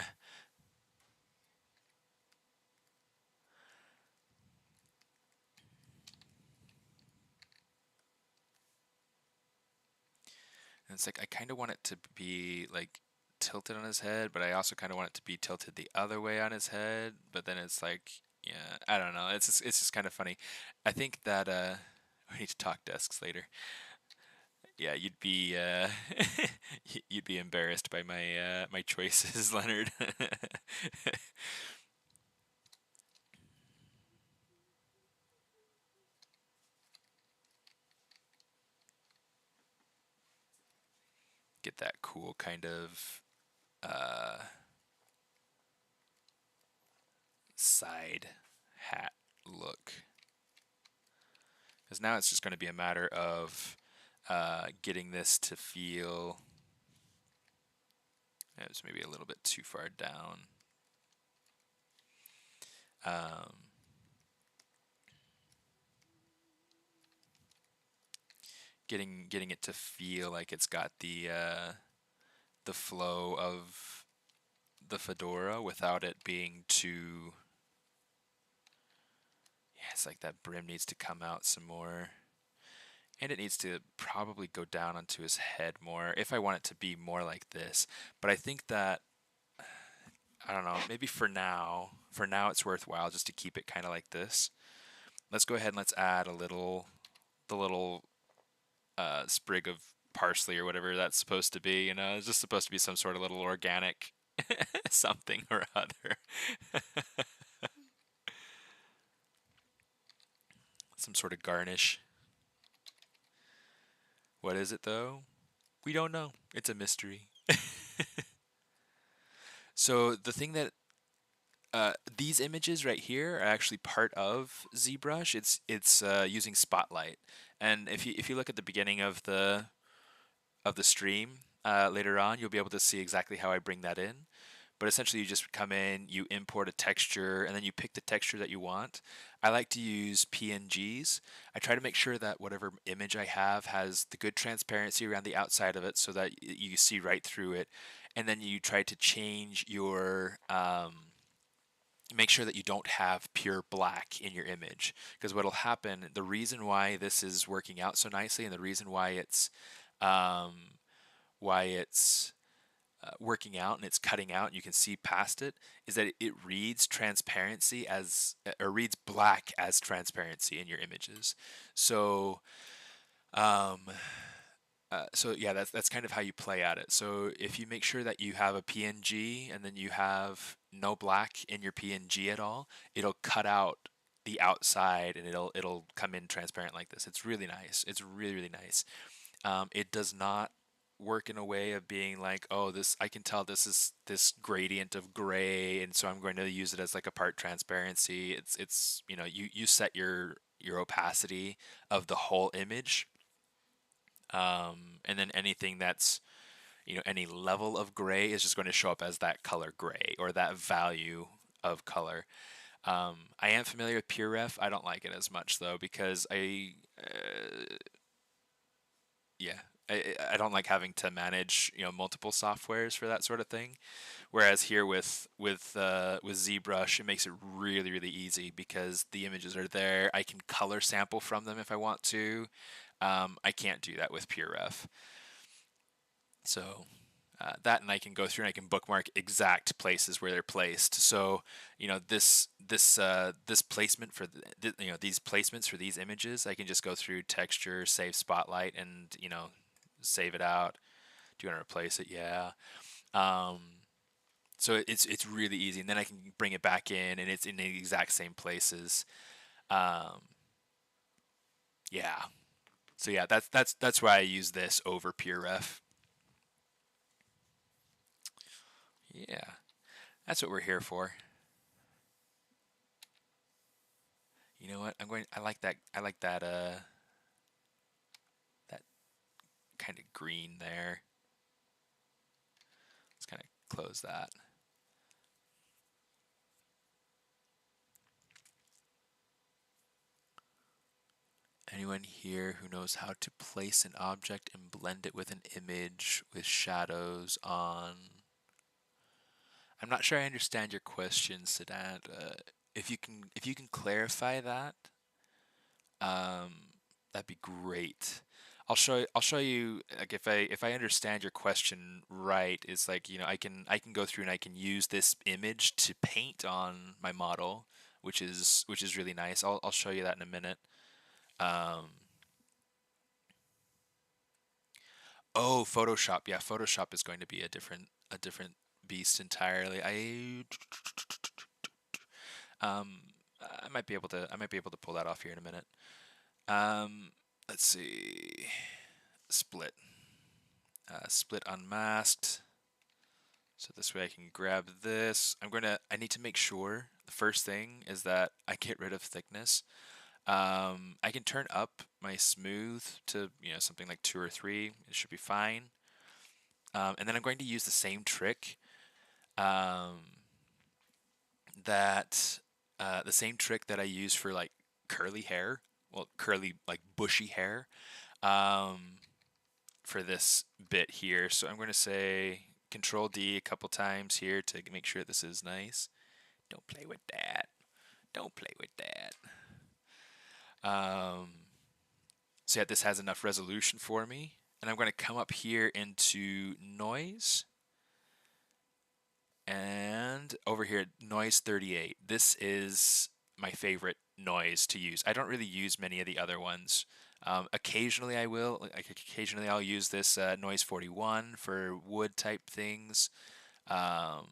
it's like I kind of want it to be like tilted on his head, but I also kind of want it to be tilted the other way on his head. But then it's like, yeah, I don't know. It's just kind of funny. I think that we need to talk desks later. Yeah, you'd be you'd be embarrassed by my choices, Leonard. Get that cool kind of uh, side hat look. Because now it's just going to be a matter of getting this to feel. It was maybe a little bit too far down. Getting it to feel like it's got the flow of the fedora without it being too. Yeah, it's like that brim needs to come out some more. And it needs to probably go down onto his head more if I want it to be more like this. But I think that, I don't know, maybe for now it's worthwhile just to keep it kind of like this. Let's go ahead and let's add the little sprig of parsley or whatever that's supposed to be. You know, it's just supposed to be some sort of little organic something or other. Some sort of garnish. What is it though? We don't know. It's a mystery. So the thing that these images right here are actually part of ZBrush. It's using Spotlight, and if you look at the beginning of the stream later on, you'll be able to see exactly how I bring that in. But essentially, you just come in, you import a texture, and then you pick the texture that you want. I like to use PNGs. I try to make sure that whatever image I have has the good transparency around the outside of it so that you see right through it. And then you try to change your, make sure that you don't have pure black in your image. Because what'll happen, the reason why this is working out so nicely and the reason um, why it's working out and it's cutting out and you can see past it is that it reads transparency as or reads black as transparency in your images. So um, so yeah, that's kind of how you play at it. So if you make sure that you have a PNG and then you have no black in your PNG at all, it'll cut out the outside and it'll come in transparent like this. It's really nice. It's really really nice. It does not work in a way of being like, oh, this I can tell this is this gradient of gray, and so I'm going to use it as like a part transparency. It's you know you set your opacity of the whole image, and then anything that's you know any level of gray is just going to show up as that color gray or that value of color. I am familiar with PureRef. I don't like it as much though because yeah, I don't like having to manage you know multiple softwares for that sort of thing. Whereas here with ZBrush, it makes it really really easy because the images are there. I can color sample from them if I want to. I can't do that with PureRef. So that and I can go through and I can bookmark exact places where they're placed. So you know this placement for you know these placements for these images, I can just go through texture, save spotlight, and you know save it out. Do you want to replace it? Yeah. Um, so it's really easy, and then I can bring it back in, and it's in the exact same places. Um, yeah. So yeah, that's why I use this over PureRef. Yeah, that's what we're here for. You know what? I'm going. I like that. I like that. That kind of green there. Let's kind of close that. Anyone here who knows how to place an object and blend it with an image with shadows on? I'm not sure I understand your question, Siddhant. If you can clarify that, um, that'd be great. I'll show you like if I understand your question right, it's like, you know, I can go through and I can use this image to paint on my model, which is really nice. I'll show you that in a minute. Um, oh, Photoshop. Yeah, Photoshop is going to be a different beast entirely. Um I might be able to pull that off here in a minute. Um, let's see. Split. Split unmasked. So this way I can grab this. I need to make sure the first thing is that I get rid of thickness. I can turn up my smooth to, you know, something like 2 or 3. It should be fine. And then I'm going to use the same trick um, the same trick that I use for like curly hair, well, curly like bushy hair, um, for this bit here. So I'm going to say Control D a couple times here to make sure this is nice. Don't play with that. Don't play with that. Um, so yeah, this has enough resolution for me. And I'm going to come up here into noise. And over here, noise 38. This is my favorite noise to use. I don't really use many of the other ones. Occasionally I will. Like occasionally I'll use this noise 41 for wood type things. Um,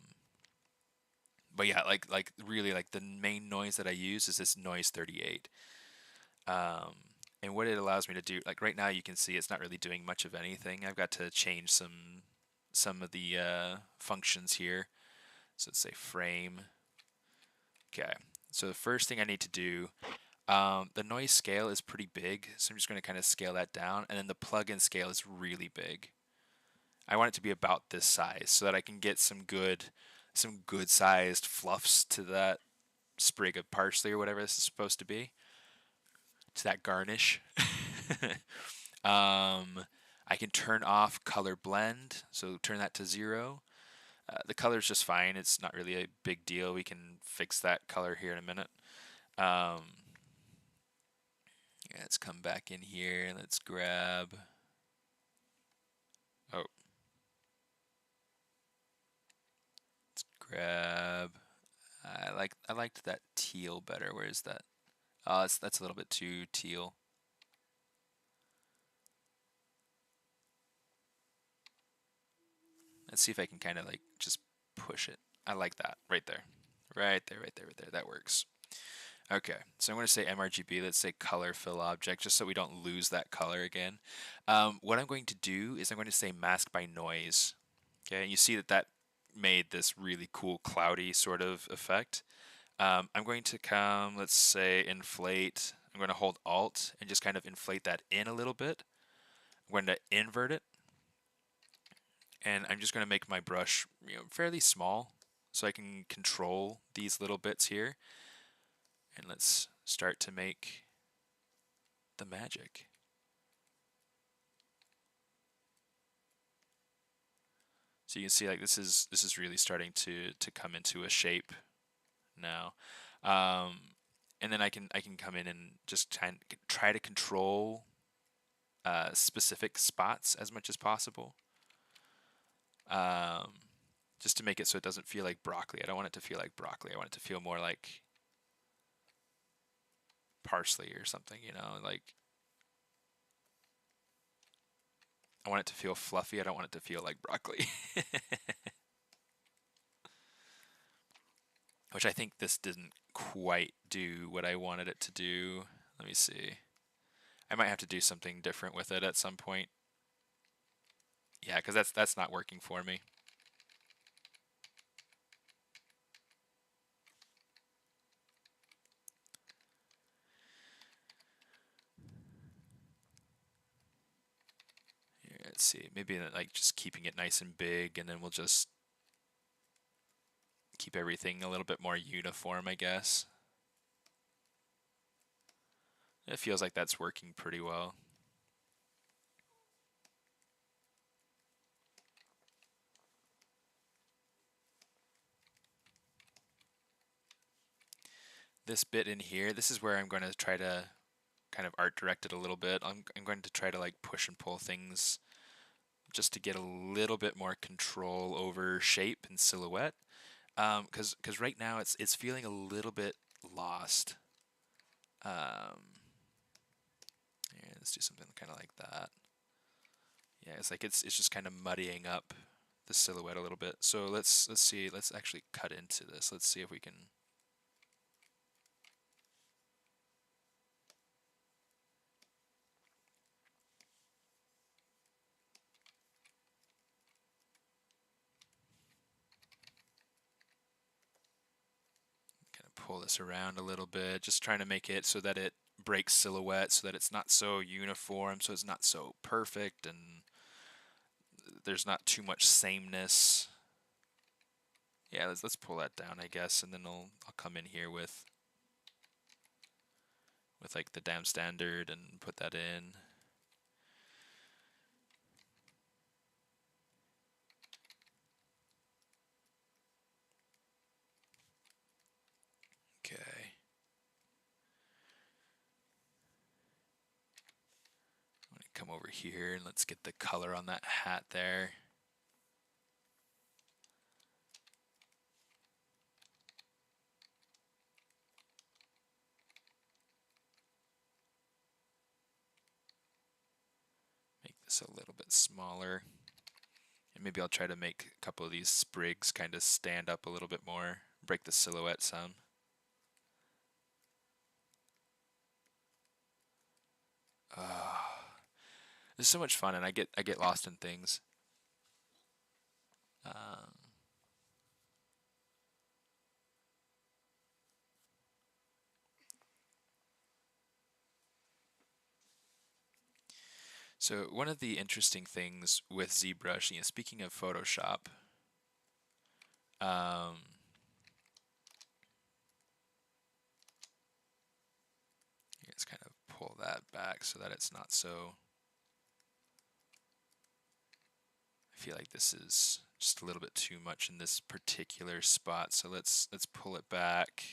but yeah, like really like the main noise that I use is this noise 38. Um, and what it allows me to do, like right now you can see it's not really doing much of anything. I've got to change some of the functions here. So let's say frame. Okay, so the first thing I need to do, the noise scale is pretty big, so I'm just going to kind of scale that down, and then the plugin scale is really big. I want it to be about this size so that I can get some good sized fluffs to that sprig of parsley or whatever this is supposed to be, to that garnish. I can turn off color blend, so turn that to 0. The color's just fine. It's not really a big deal. We can fix that color here in a minute. Yeah, let's come back in here. Let's grab. Oh, let's grab. I liked that teal better. Where is that? Oh, that's a little bit too teal. Let's see if I can kind of like just push it. I like that right there. Right there, right there, right there. That works. Okay, so I'm going to say mRGB, let's say color fill object, just so we don't lose that color again. What I'm going to do is I'm going to say mask by noise. Okay, and you see that that made this really cool cloudy sort of effect. I'm going to come, let's say inflate. I'm going to hold Alt and just kind of inflate that in a little bit. I'm going to invert it. And I'm just going to make my brush, you know, fairly small so I can control these little bits here. And let's start to make the magic. So you can see like this is really starting to come into a shape now. And then I can come in and just try to control specific spots as much as possible. Just to make it so it doesn't feel like broccoli. I don't want it to feel like broccoli. I want it to feel more like parsley or something, you know, like I want it to feel fluffy. I don't want it to feel like broccoli. Which I think this didn't quite do what I wanted it to do. Let me see. I might have to do something different with it at some point. Yeah, because that's not working for me. Here, let's see. Maybe like just keeping it nice and big, and then we'll just keep everything a little bit more uniform, I guess. It feels like that's working pretty well. This bit in here, this is where I'm going to try to kind of art direct it a little bit. I'm going to try to like push and pull things just to get a little bit more control over shape and silhouette. Because right now it's feeling a little bit lost. Yeah, let's do something kind of like that. Yeah, it's like it's just kind of muddying up the silhouette a little bit. So let's see. Let's actually cut into this. Let's see if we can. Kind of pull this around a little bit, just trying to make it so that it breaks silhouette, so that it's not so uniform, so it's not so perfect, and there's not too much sameness. Yeah, let's pull that down, I guess, and then I'll come in here with like the damn standard and put that in. Okay. I'm gonna come over here and let's get the color on that hat there. Make this a little bit smaller. And maybe I'll try to make a couple of these sprigs kind of stand up a little bit more, break the silhouette some. This is so much fun, and I get lost in things. So one of the interesting things with ZBrush, speaking of Photoshop, let's kind of pull that back so that it's not so. I feel like this is just a little bit too much in this particular spot, so let's pull it back.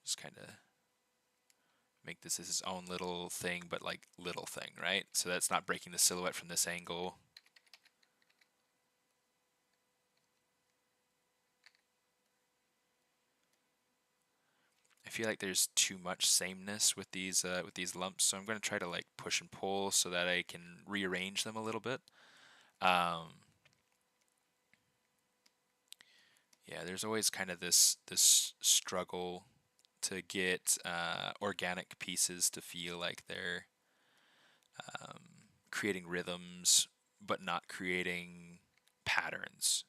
Just kind of make this its own little thing, but like little thing, right? So that's not breaking the silhouette from this angle. I feel like there's too much sameness with these lumps, so I'm going to try to like push and pull so that I can rearrange them a little bit. Yeah, there's always kind of this struggle to get organic pieces to feel like they're creating rhythms, but not creating patterns.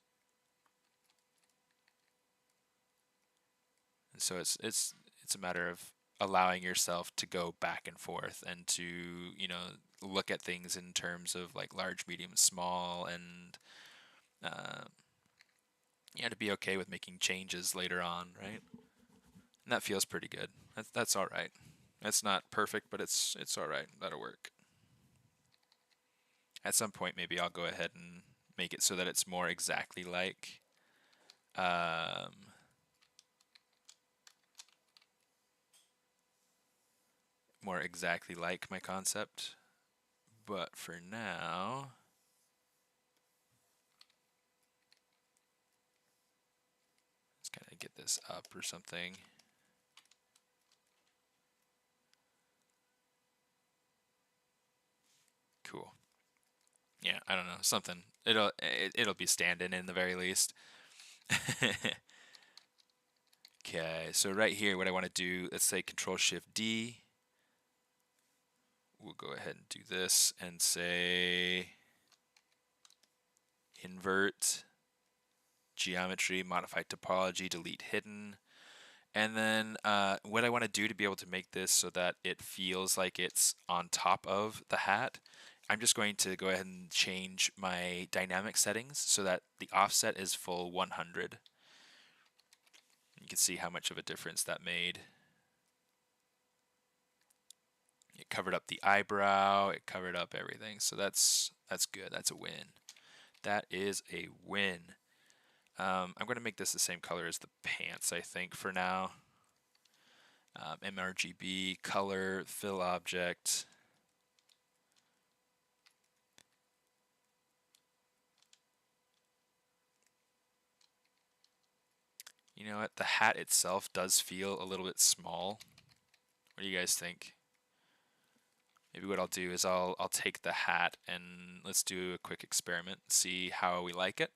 And so it's a matter of allowing yourself to go back and forth and to look at things in terms of like large, medium, small, and to be okay with making changes later on, right? And that feels pretty good. That's all right. That's not perfect, but it's all right. That'll work. At some point, maybe I'll go ahead and make it so that it's more exactly like my concept. But for now, let's kind of get this up or something. Cool. Yeah, I don't know, something. It'll be standing in the very least. Okay, so right here, what I want to do, let's say Control-Shift-D. We'll go ahead and do this and say invert geometry, modify topology, delete hidden. And then what I want to do to be able to make this so that it feels like it's on top of the hat, I'm just going to go ahead and change my dynamic settings so that the offset is full 100. You can see how much of a difference that made. It covered up the eyebrow, it covered up everything. So that's good. That's a win. That is a win. I'm going to make this the same color as the pants, I think, for now. mRGB, color, fill object. You know what? The hat itself does feel a little bit small. What do you guys think? Maybe what I'll do is I'll take the hat and let's do a quick experiment, see how we like it.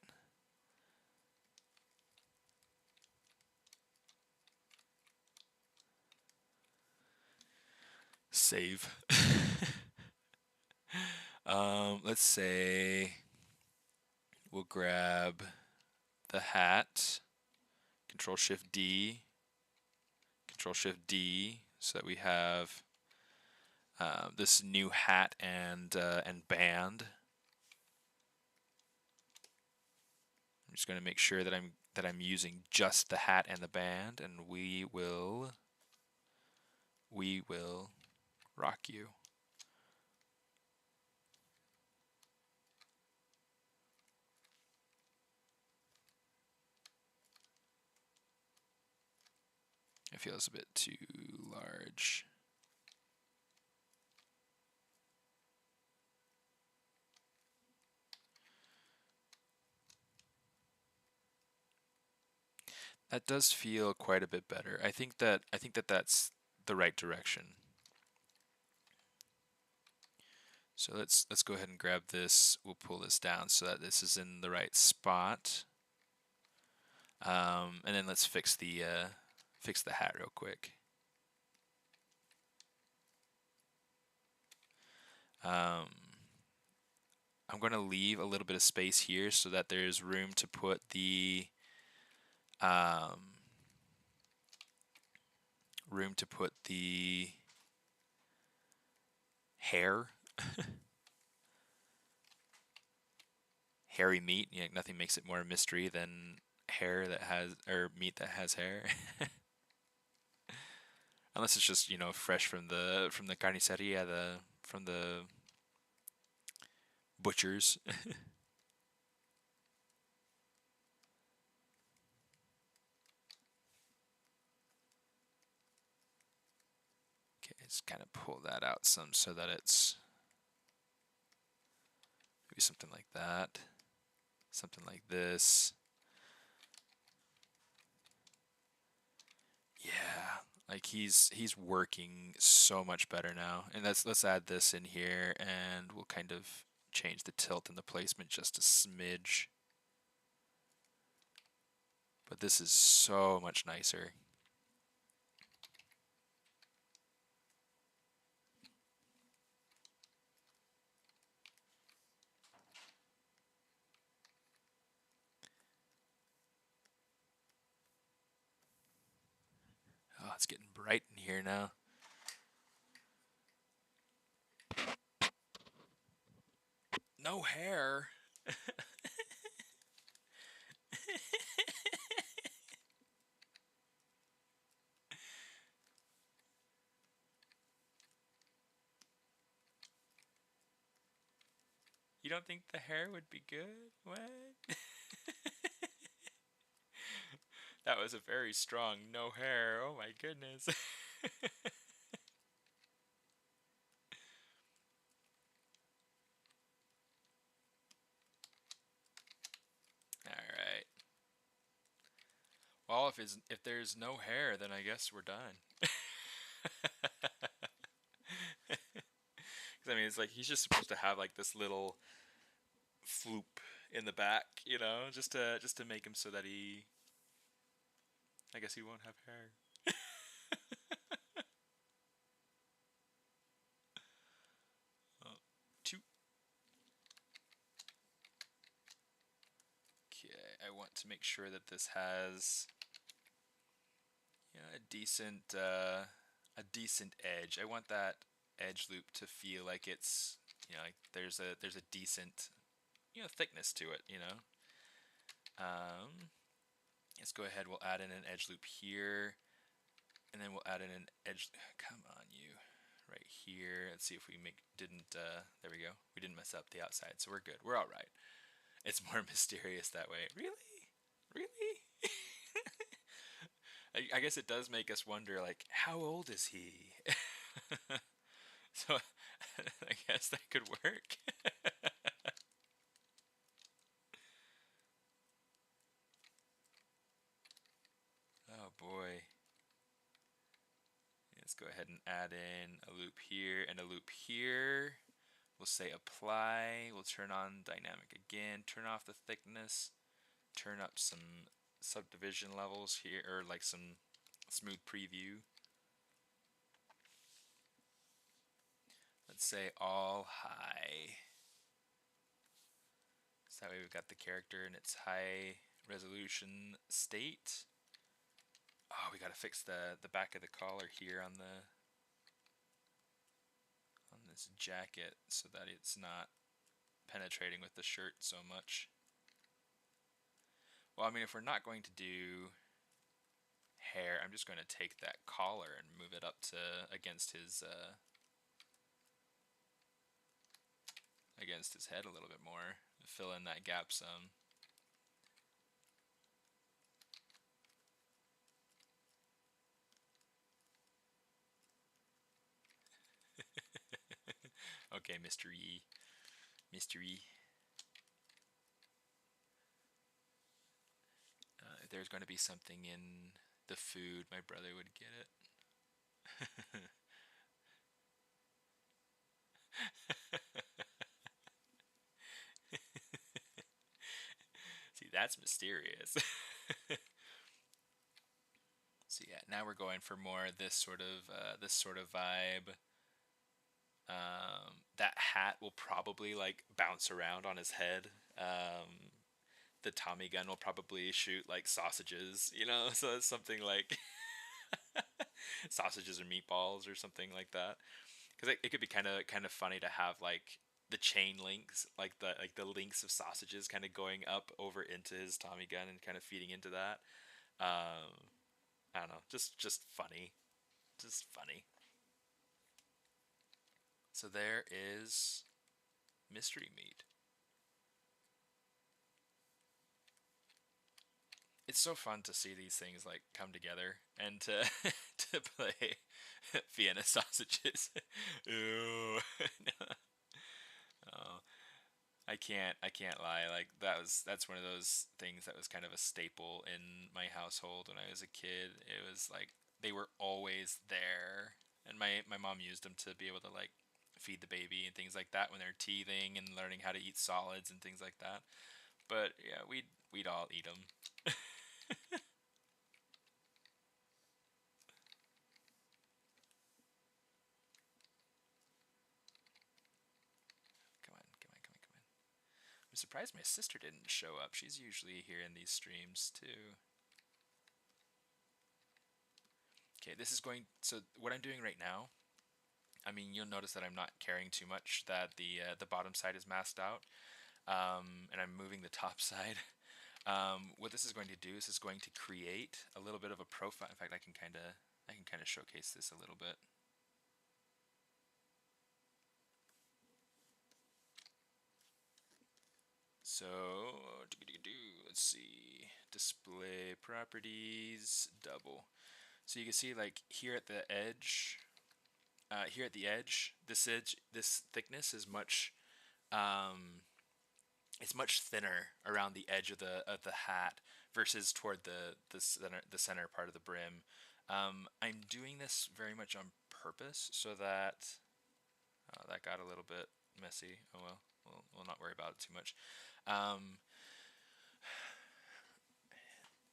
Save. Let's say we'll grab the hat, Control Shift D, Control Shift D, so that we have this new hat and band. I'm just going to make sure that I'm using just the hat and the band, and we will rock you. It feels a bit too large. That does feel quite a bit better. I think that that's the right direction. So let's go ahead and grab this. We'll pull this down so that this is in the right spot. And then let's fix the hat real quick. I'm going to leave a little bit of space here so that there's room to put the hair. Hairy meat. Yeah, nothing makes it more mystery than hair that has, or meat that has hair. Unless it's just, you know, fresh from the carniceria, from the butchers. Okay, just kind of pull that out some so that it's maybe something like that. Something like this. Yeah, like he's working so much better now. And let's add this in here and we'll kind of change the tilt and the placement just a smidge. But this is so much nicer. Oh, it's getting bright in here now. No hair. You don't think the hair would be good? What? That was a very strong no hair. Oh my goodness. All right. Well, if there's no hair, then I guess we're done. I mean, it's like he's just supposed to have like this little floop in the back, you know, just to make him so that I guess he won't have hair. Oh, two. Okay, I want to make sure that this has, you know, a decent edge. I want that edge loop to feel like it's, you know, like there's a decent, you know, thickness to it, you know. Let's go ahead, we'll add in an edge loop here, and then we'll add in an edge, come on you, right here. Let's see if we there we go. We didn't mess up the outside, so we're good. We're all right. It's more mysterious that way. Really? Really? I guess it does make us wonder, like, how old is he? So I guess that could work. Oh boy. Let's go ahead and add in a loop here and a loop here. We'll say apply. We'll turn on dynamic again. Turn off the thickness. Turn up some subdivision levels here, or like some smooth preview. Let's say all high. So that way we've got the character in its high resolution state. Oh, we gotta fix the back of the collar here on this jacket so that it's not penetrating with the shirt so much. Well, I mean, if we're not going to do hair, I'm just going to take that collar and move it up to against his head a little bit more, fill in that gap some. Okay, Mr. E. Mr. E. If there's going to be something in the food, my brother would get it. See, that's mysterious. So yeah, now we're going for more this sort of vibe. That hat will probably like bounce around on his head. The Tommy gun will probably shoot like sausages, you know, so it's something like sausages or meatballs or something like that. Because it could be kind of funny to have like the chain links, like the links of sausages, kind of going up over into his Tommy gun and kind of feeding into that. I don't know, just funny, just funny. So there is mystery meat. It's so fun to see these things like come together and to to play Vienna sausages. Ew. Oh, I can't lie. Like that's one of those things that was kind of a staple in my household when I was a kid. It was like they were always there, and my mom used them to be able to like feed the baby and things like that when they're teething and learning how to eat solids and things like that. But yeah, we'd all eat them. Come on, come on, come on, come on. I'm surprised my sister didn't show up. She's usually here in these streams too. Okay, this is going. So what I'm doing right now, I mean, you'll notice that I'm not caring too much that the bottom side is masked out, and I'm moving the top side. What this is going to do is it's going to create a little bit of a profile. In fact, I can kind of showcase this a little bit. So let's see, display properties, double. So you can see like here at the edge, this thickness is much, it's much thinner around the edge of the hat versus toward the center part of the brim. I'm doing this very much on purpose so that that got a little bit messy. Oh well, we'll not worry about it too much. Um,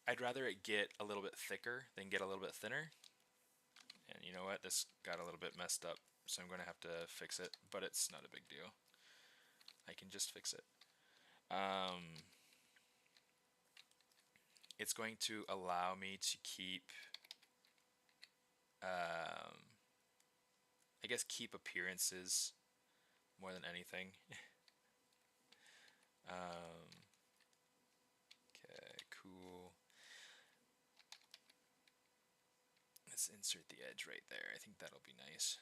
I'd rather it get a little bit thicker than get a little bit thinner. And you know what? This got a little bit messed up, so I'm going to have to fix it, but it's not a big deal. I can just fix it. It's going to allow me to keep, I guess, keep appearances more than anything. Okay, cool. Let's insert the edge right there. I think that'll be nice.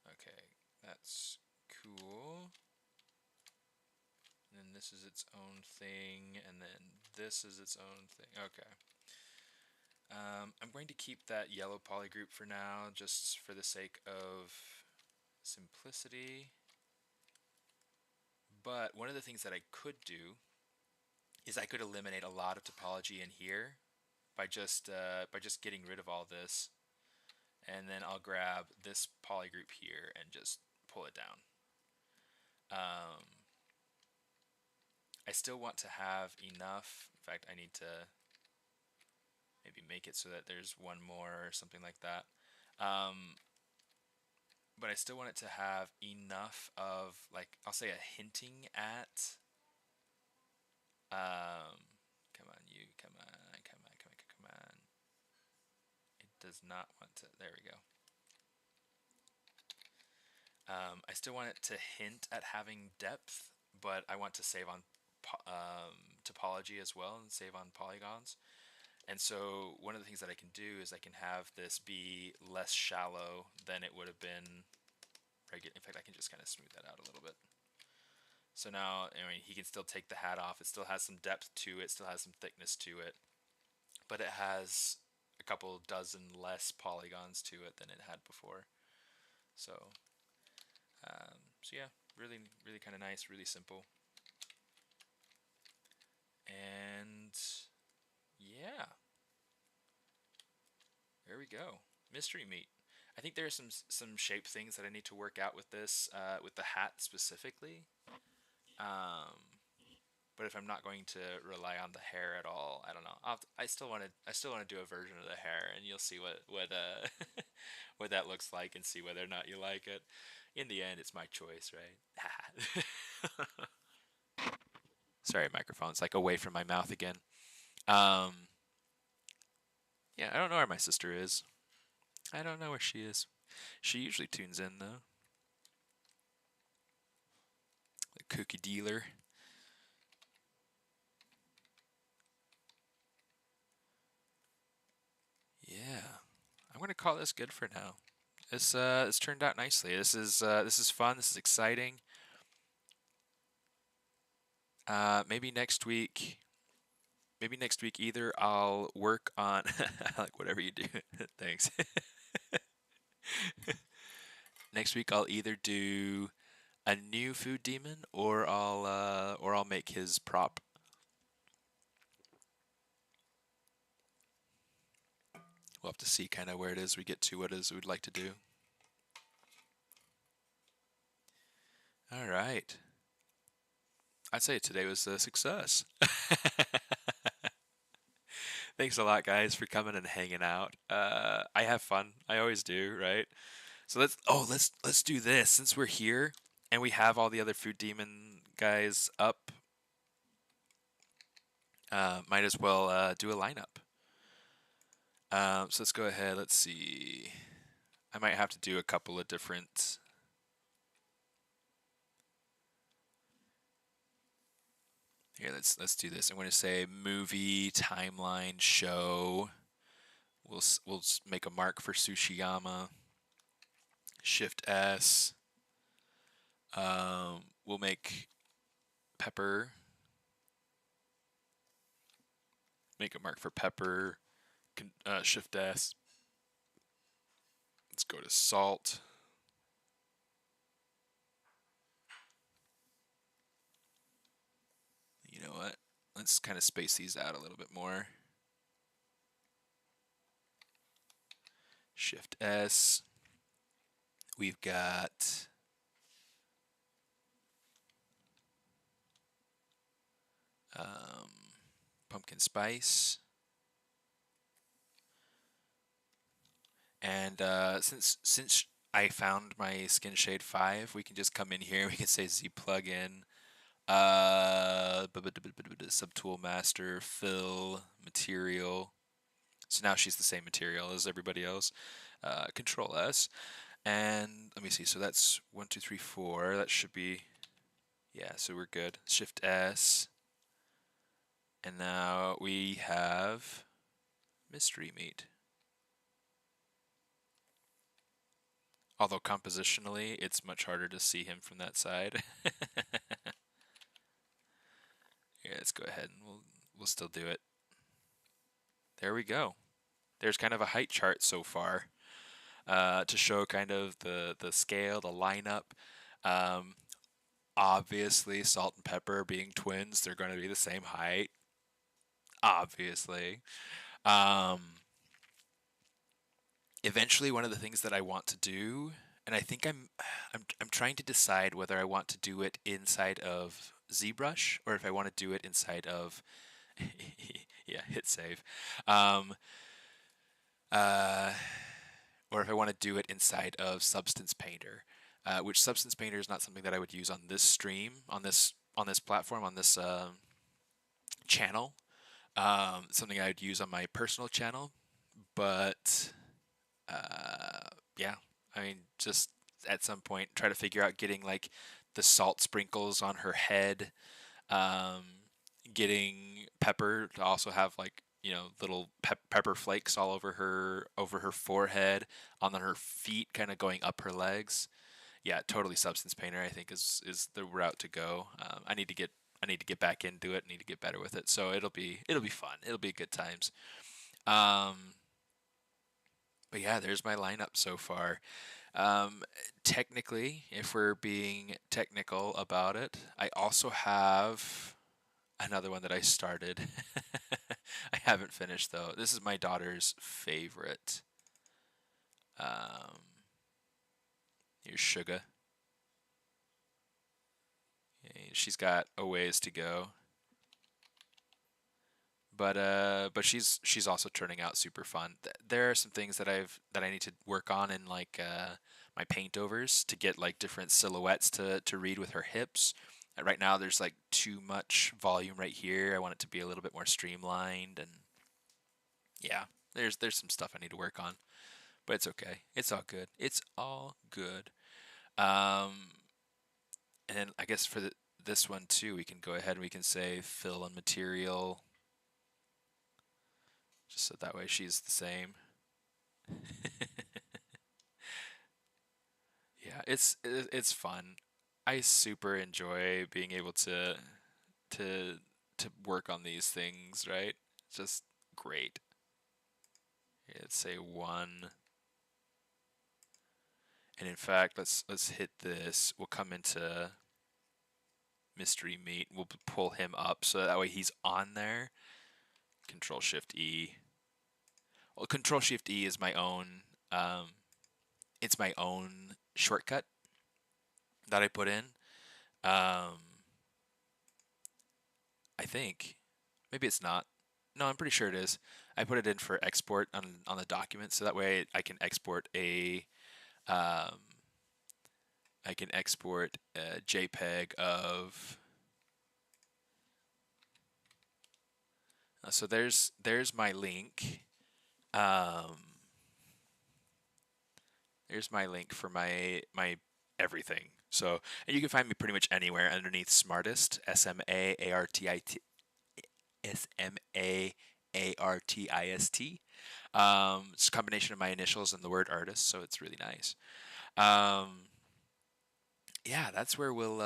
Okay, that's cool. And then this is its own thing, and then this is its own thing. Okay. I'm going to keep that yellow poly group for now, just for the sake of simplicity. But one of the things that I could do is I could eliminate a lot of topology in here by just getting rid of all this, and then I'll grab this poly group here and just pull it down. I still want to have enough. In fact, I need to maybe make it so that there's one more or something like that. But I still want it to have enough of, like, I'll say a hinting at. Come on, you, come on, come on, come on, come on. It does not want to. There we go. I still want it to hint at having depth, but I want to save on topology as well and save on polygons. And so one of the things that I can do is I can have this be less shallow than it would have been regular. In fact, I can just kind of smooth that out a little bit. So now, I mean, he can still take the hat off. It still has some depth to it, still has some thickness to it, but it has a couple dozen less polygons to it than it had before. So yeah, really, really kind of nice, really simple. And yeah, there we go. Mystery meat. I think there are some shape things that I need to work out with this, with the hat specifically. But if I'm not going to rely on the hair at all, I don't know. I still want to do a version of the hair, and you'll see what what that looks like, and see whether or not you like it. In the end, it's my choice, right? Sorry, microphone's like away from my mouth again. Yeah, I don't know where my sister is. I don't know where she is. She usually tunes in though. The cookie dealer. Yeah, I'm gonna call this good for now. It's turned out nicely. This is fun. This is exciting. Maybe next week. Maybe next week either I'll work on like whatever you do. Thanks. Next week I'll either do a new food demon or I'll make his prop. We'll have to see kind of where it is we get to what it is we'd like to do. All right. I'd say today was a success. Thanks a lot, guys, for coming and hanging out. I have fun. I always do, right? So let's do this since we're here and we have all the other food demon guys up. Might as well do a lineup. So let's go ahead. Let's see. I might have to do a couple of different. Here, let's do this. I'm going to say movie timeline show. We'll make a mark for Tsushiyama. Shift S. We'll make Pepper. Make a mark for Pepper. Shift S. Let's go to Salt. You know what? Let's kind of space these out a little bit more. Shift S. We've got pumpkin spice. And since I found my skin shade 5, we can just come in here. We can say Z plugin, subtool master, fill, material. So now she's the same material as everybody else. Control S, and let me see. So that's 1, 2, 3, 4. That should be, yeah. So we're good. Shift S, and now we have mystery meat. Although compositionally, it's much harder to see him from that side. Here, let's go ahead and we'll still do it. There we go. there's kind of a height chart so far to show kind of the scale, the lineup. Um, Obviously, salt and pepper being twins, they're going to be the same height. Obviously. Um, Eventually, one of the things that I want to do, and I think I'm trying to decide whether I want to do it inside of ZBrush or if I want to do it inside of yeah, hit save. Um, uh, or if I want to do it inside of Substance Painter, which Substance Painter is not something that I would use on this stream, on this platform, on this channel. Something I would use on my personal channel, but yeah, I mean, just at some point try to figure out getting like the salt sprinkles on her head, um, getting Pepper to also have like little pepper flakes all over her forehead, on her feet, kind of going up her legs. Yeah, totally Substance Painter. I think is the route to go. I need to get back into it. I need to get better with it. So it'll be fun. It'll be good times. Um, but yeah, there's my lineup so far. Um, Technically, if we're being technical about it, I also have another one that I started. I haven't finished though. This is my daughter's favorite. Um, Here's Sugar. She's got a ways to go, but she's also turning out super fun. There are some things that I need to work on in like my paint overs to get like different silhouettes to read with her hips. Right now there's like too much volume right here. I want it to be a little bit more streamlined, and yeah, there's some stuff I need to work on, but it's okay. It's all good. It's all good. Um, and then I guess for this one too, we can go ahead and we can say fill and material, just so that way she's the same. Yeah, it's fun. I super enjoy being able to to work on these things, right? It's just great. Yeah, let's say one. And in fact, let's hit this. We'll come into mystery meat. We'll pull him up so that way he's on there. Control Shift E. Well, Control Shift E is my own. It's my own shortcut that I put in. Um, I think maybe it's not. No, I'm pretty sure it is. I put it in for export on the document, so that way I can export um, a JPEG of. So there's my link. Um, there's my link for my everything. So, and you can find me pretty much anywhere underneath SMAARTIST, SMAARTIST. It's a combination of my initials and the word artist, so it's really nice. Um, yeah, that's where we'll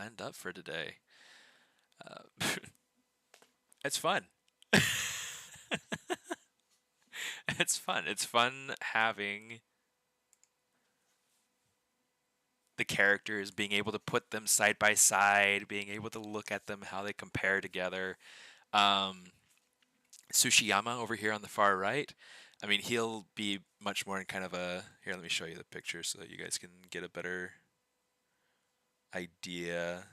end up for today. It's fun. It's fun. It's fun having the characters, being able to put them side by side, being able to look at them, how they compare together. Um, Tsushiyama over here on the far right, I mean, he'll be much more in kind of a. Here, let me show you the picture so that you guys can get a better idea.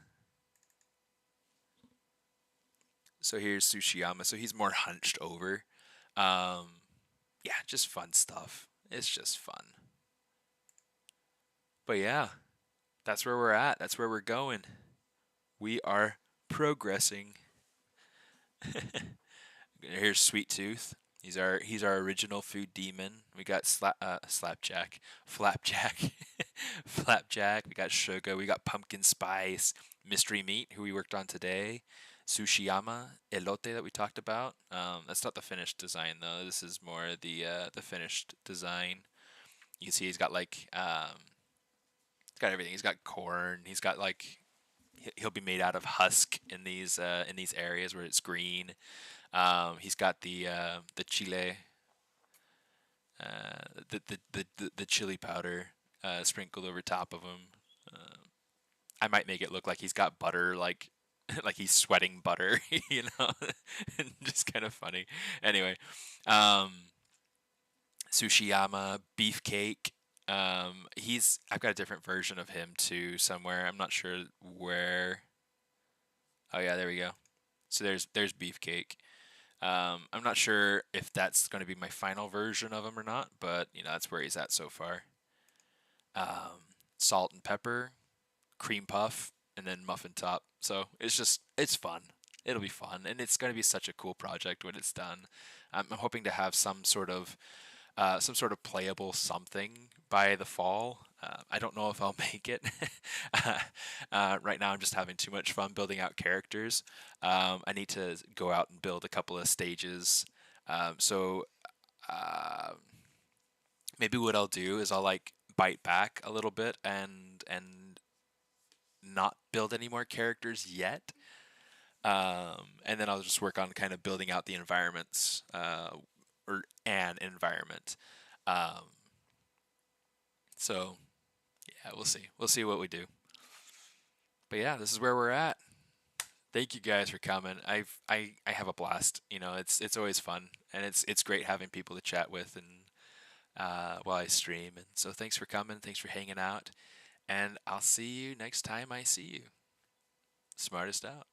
So here's Tsushiyama. So he's more hunched over. Yeah, just fun stuff. It's just fun. But yeah, that's where we're at. That's where we're going. We are progressing. Here's Sweet Tooth. He's our original food demon. We got Flapjack, Flapjack. We got Sugar. We got Pumpkin Spice, Mystery Meat, who we worked on today. Tsushiyama, Elote that we talked about. That's not the finished design though. This is more the finished design. You can see he's got like he's got everything. He's got corn. He's got like he'll be made out of husk in these areas where it's green. He's got the chile, the chili powder sprinkled over top of him. Uh, I might make it look like he's got butter, like like he's sweating butter, you know, just kind of funny. Anyway, um, Sushiyama beefcake. He's I've got a different version of him too somewhere. I'm not sure where. Oh yeah, there we go. So there's beefcake. I'm not sure if that's going to be my final version of him or not, but you know that's where he's at so far. Salt and pepper, cream puff, and then muffin top. So it's fun. It'll be fun, and it's going to be such a cool project when it's done. I'm hoping to have some sort of playable something by the fall. I don't know if I'll make it. Right now, I'm just having too much fun building out characters. I need to go out and build a couple of stages. So uh, maybe what I'll do is I'll like bite back a little bit and not build any more characters yet. And then I'll just work on kind of building out the environments or an environment. Um, so yeah, we'll see. We'll see what we do. But yeah, this is where we're at. Thank you guys for coming. I have a blast. You know, it's always fun, and it's great having people to chat with and while I stream. And so thanks for coming. Thanks for hanging out. And I'll see you next time I see you. Smartest out.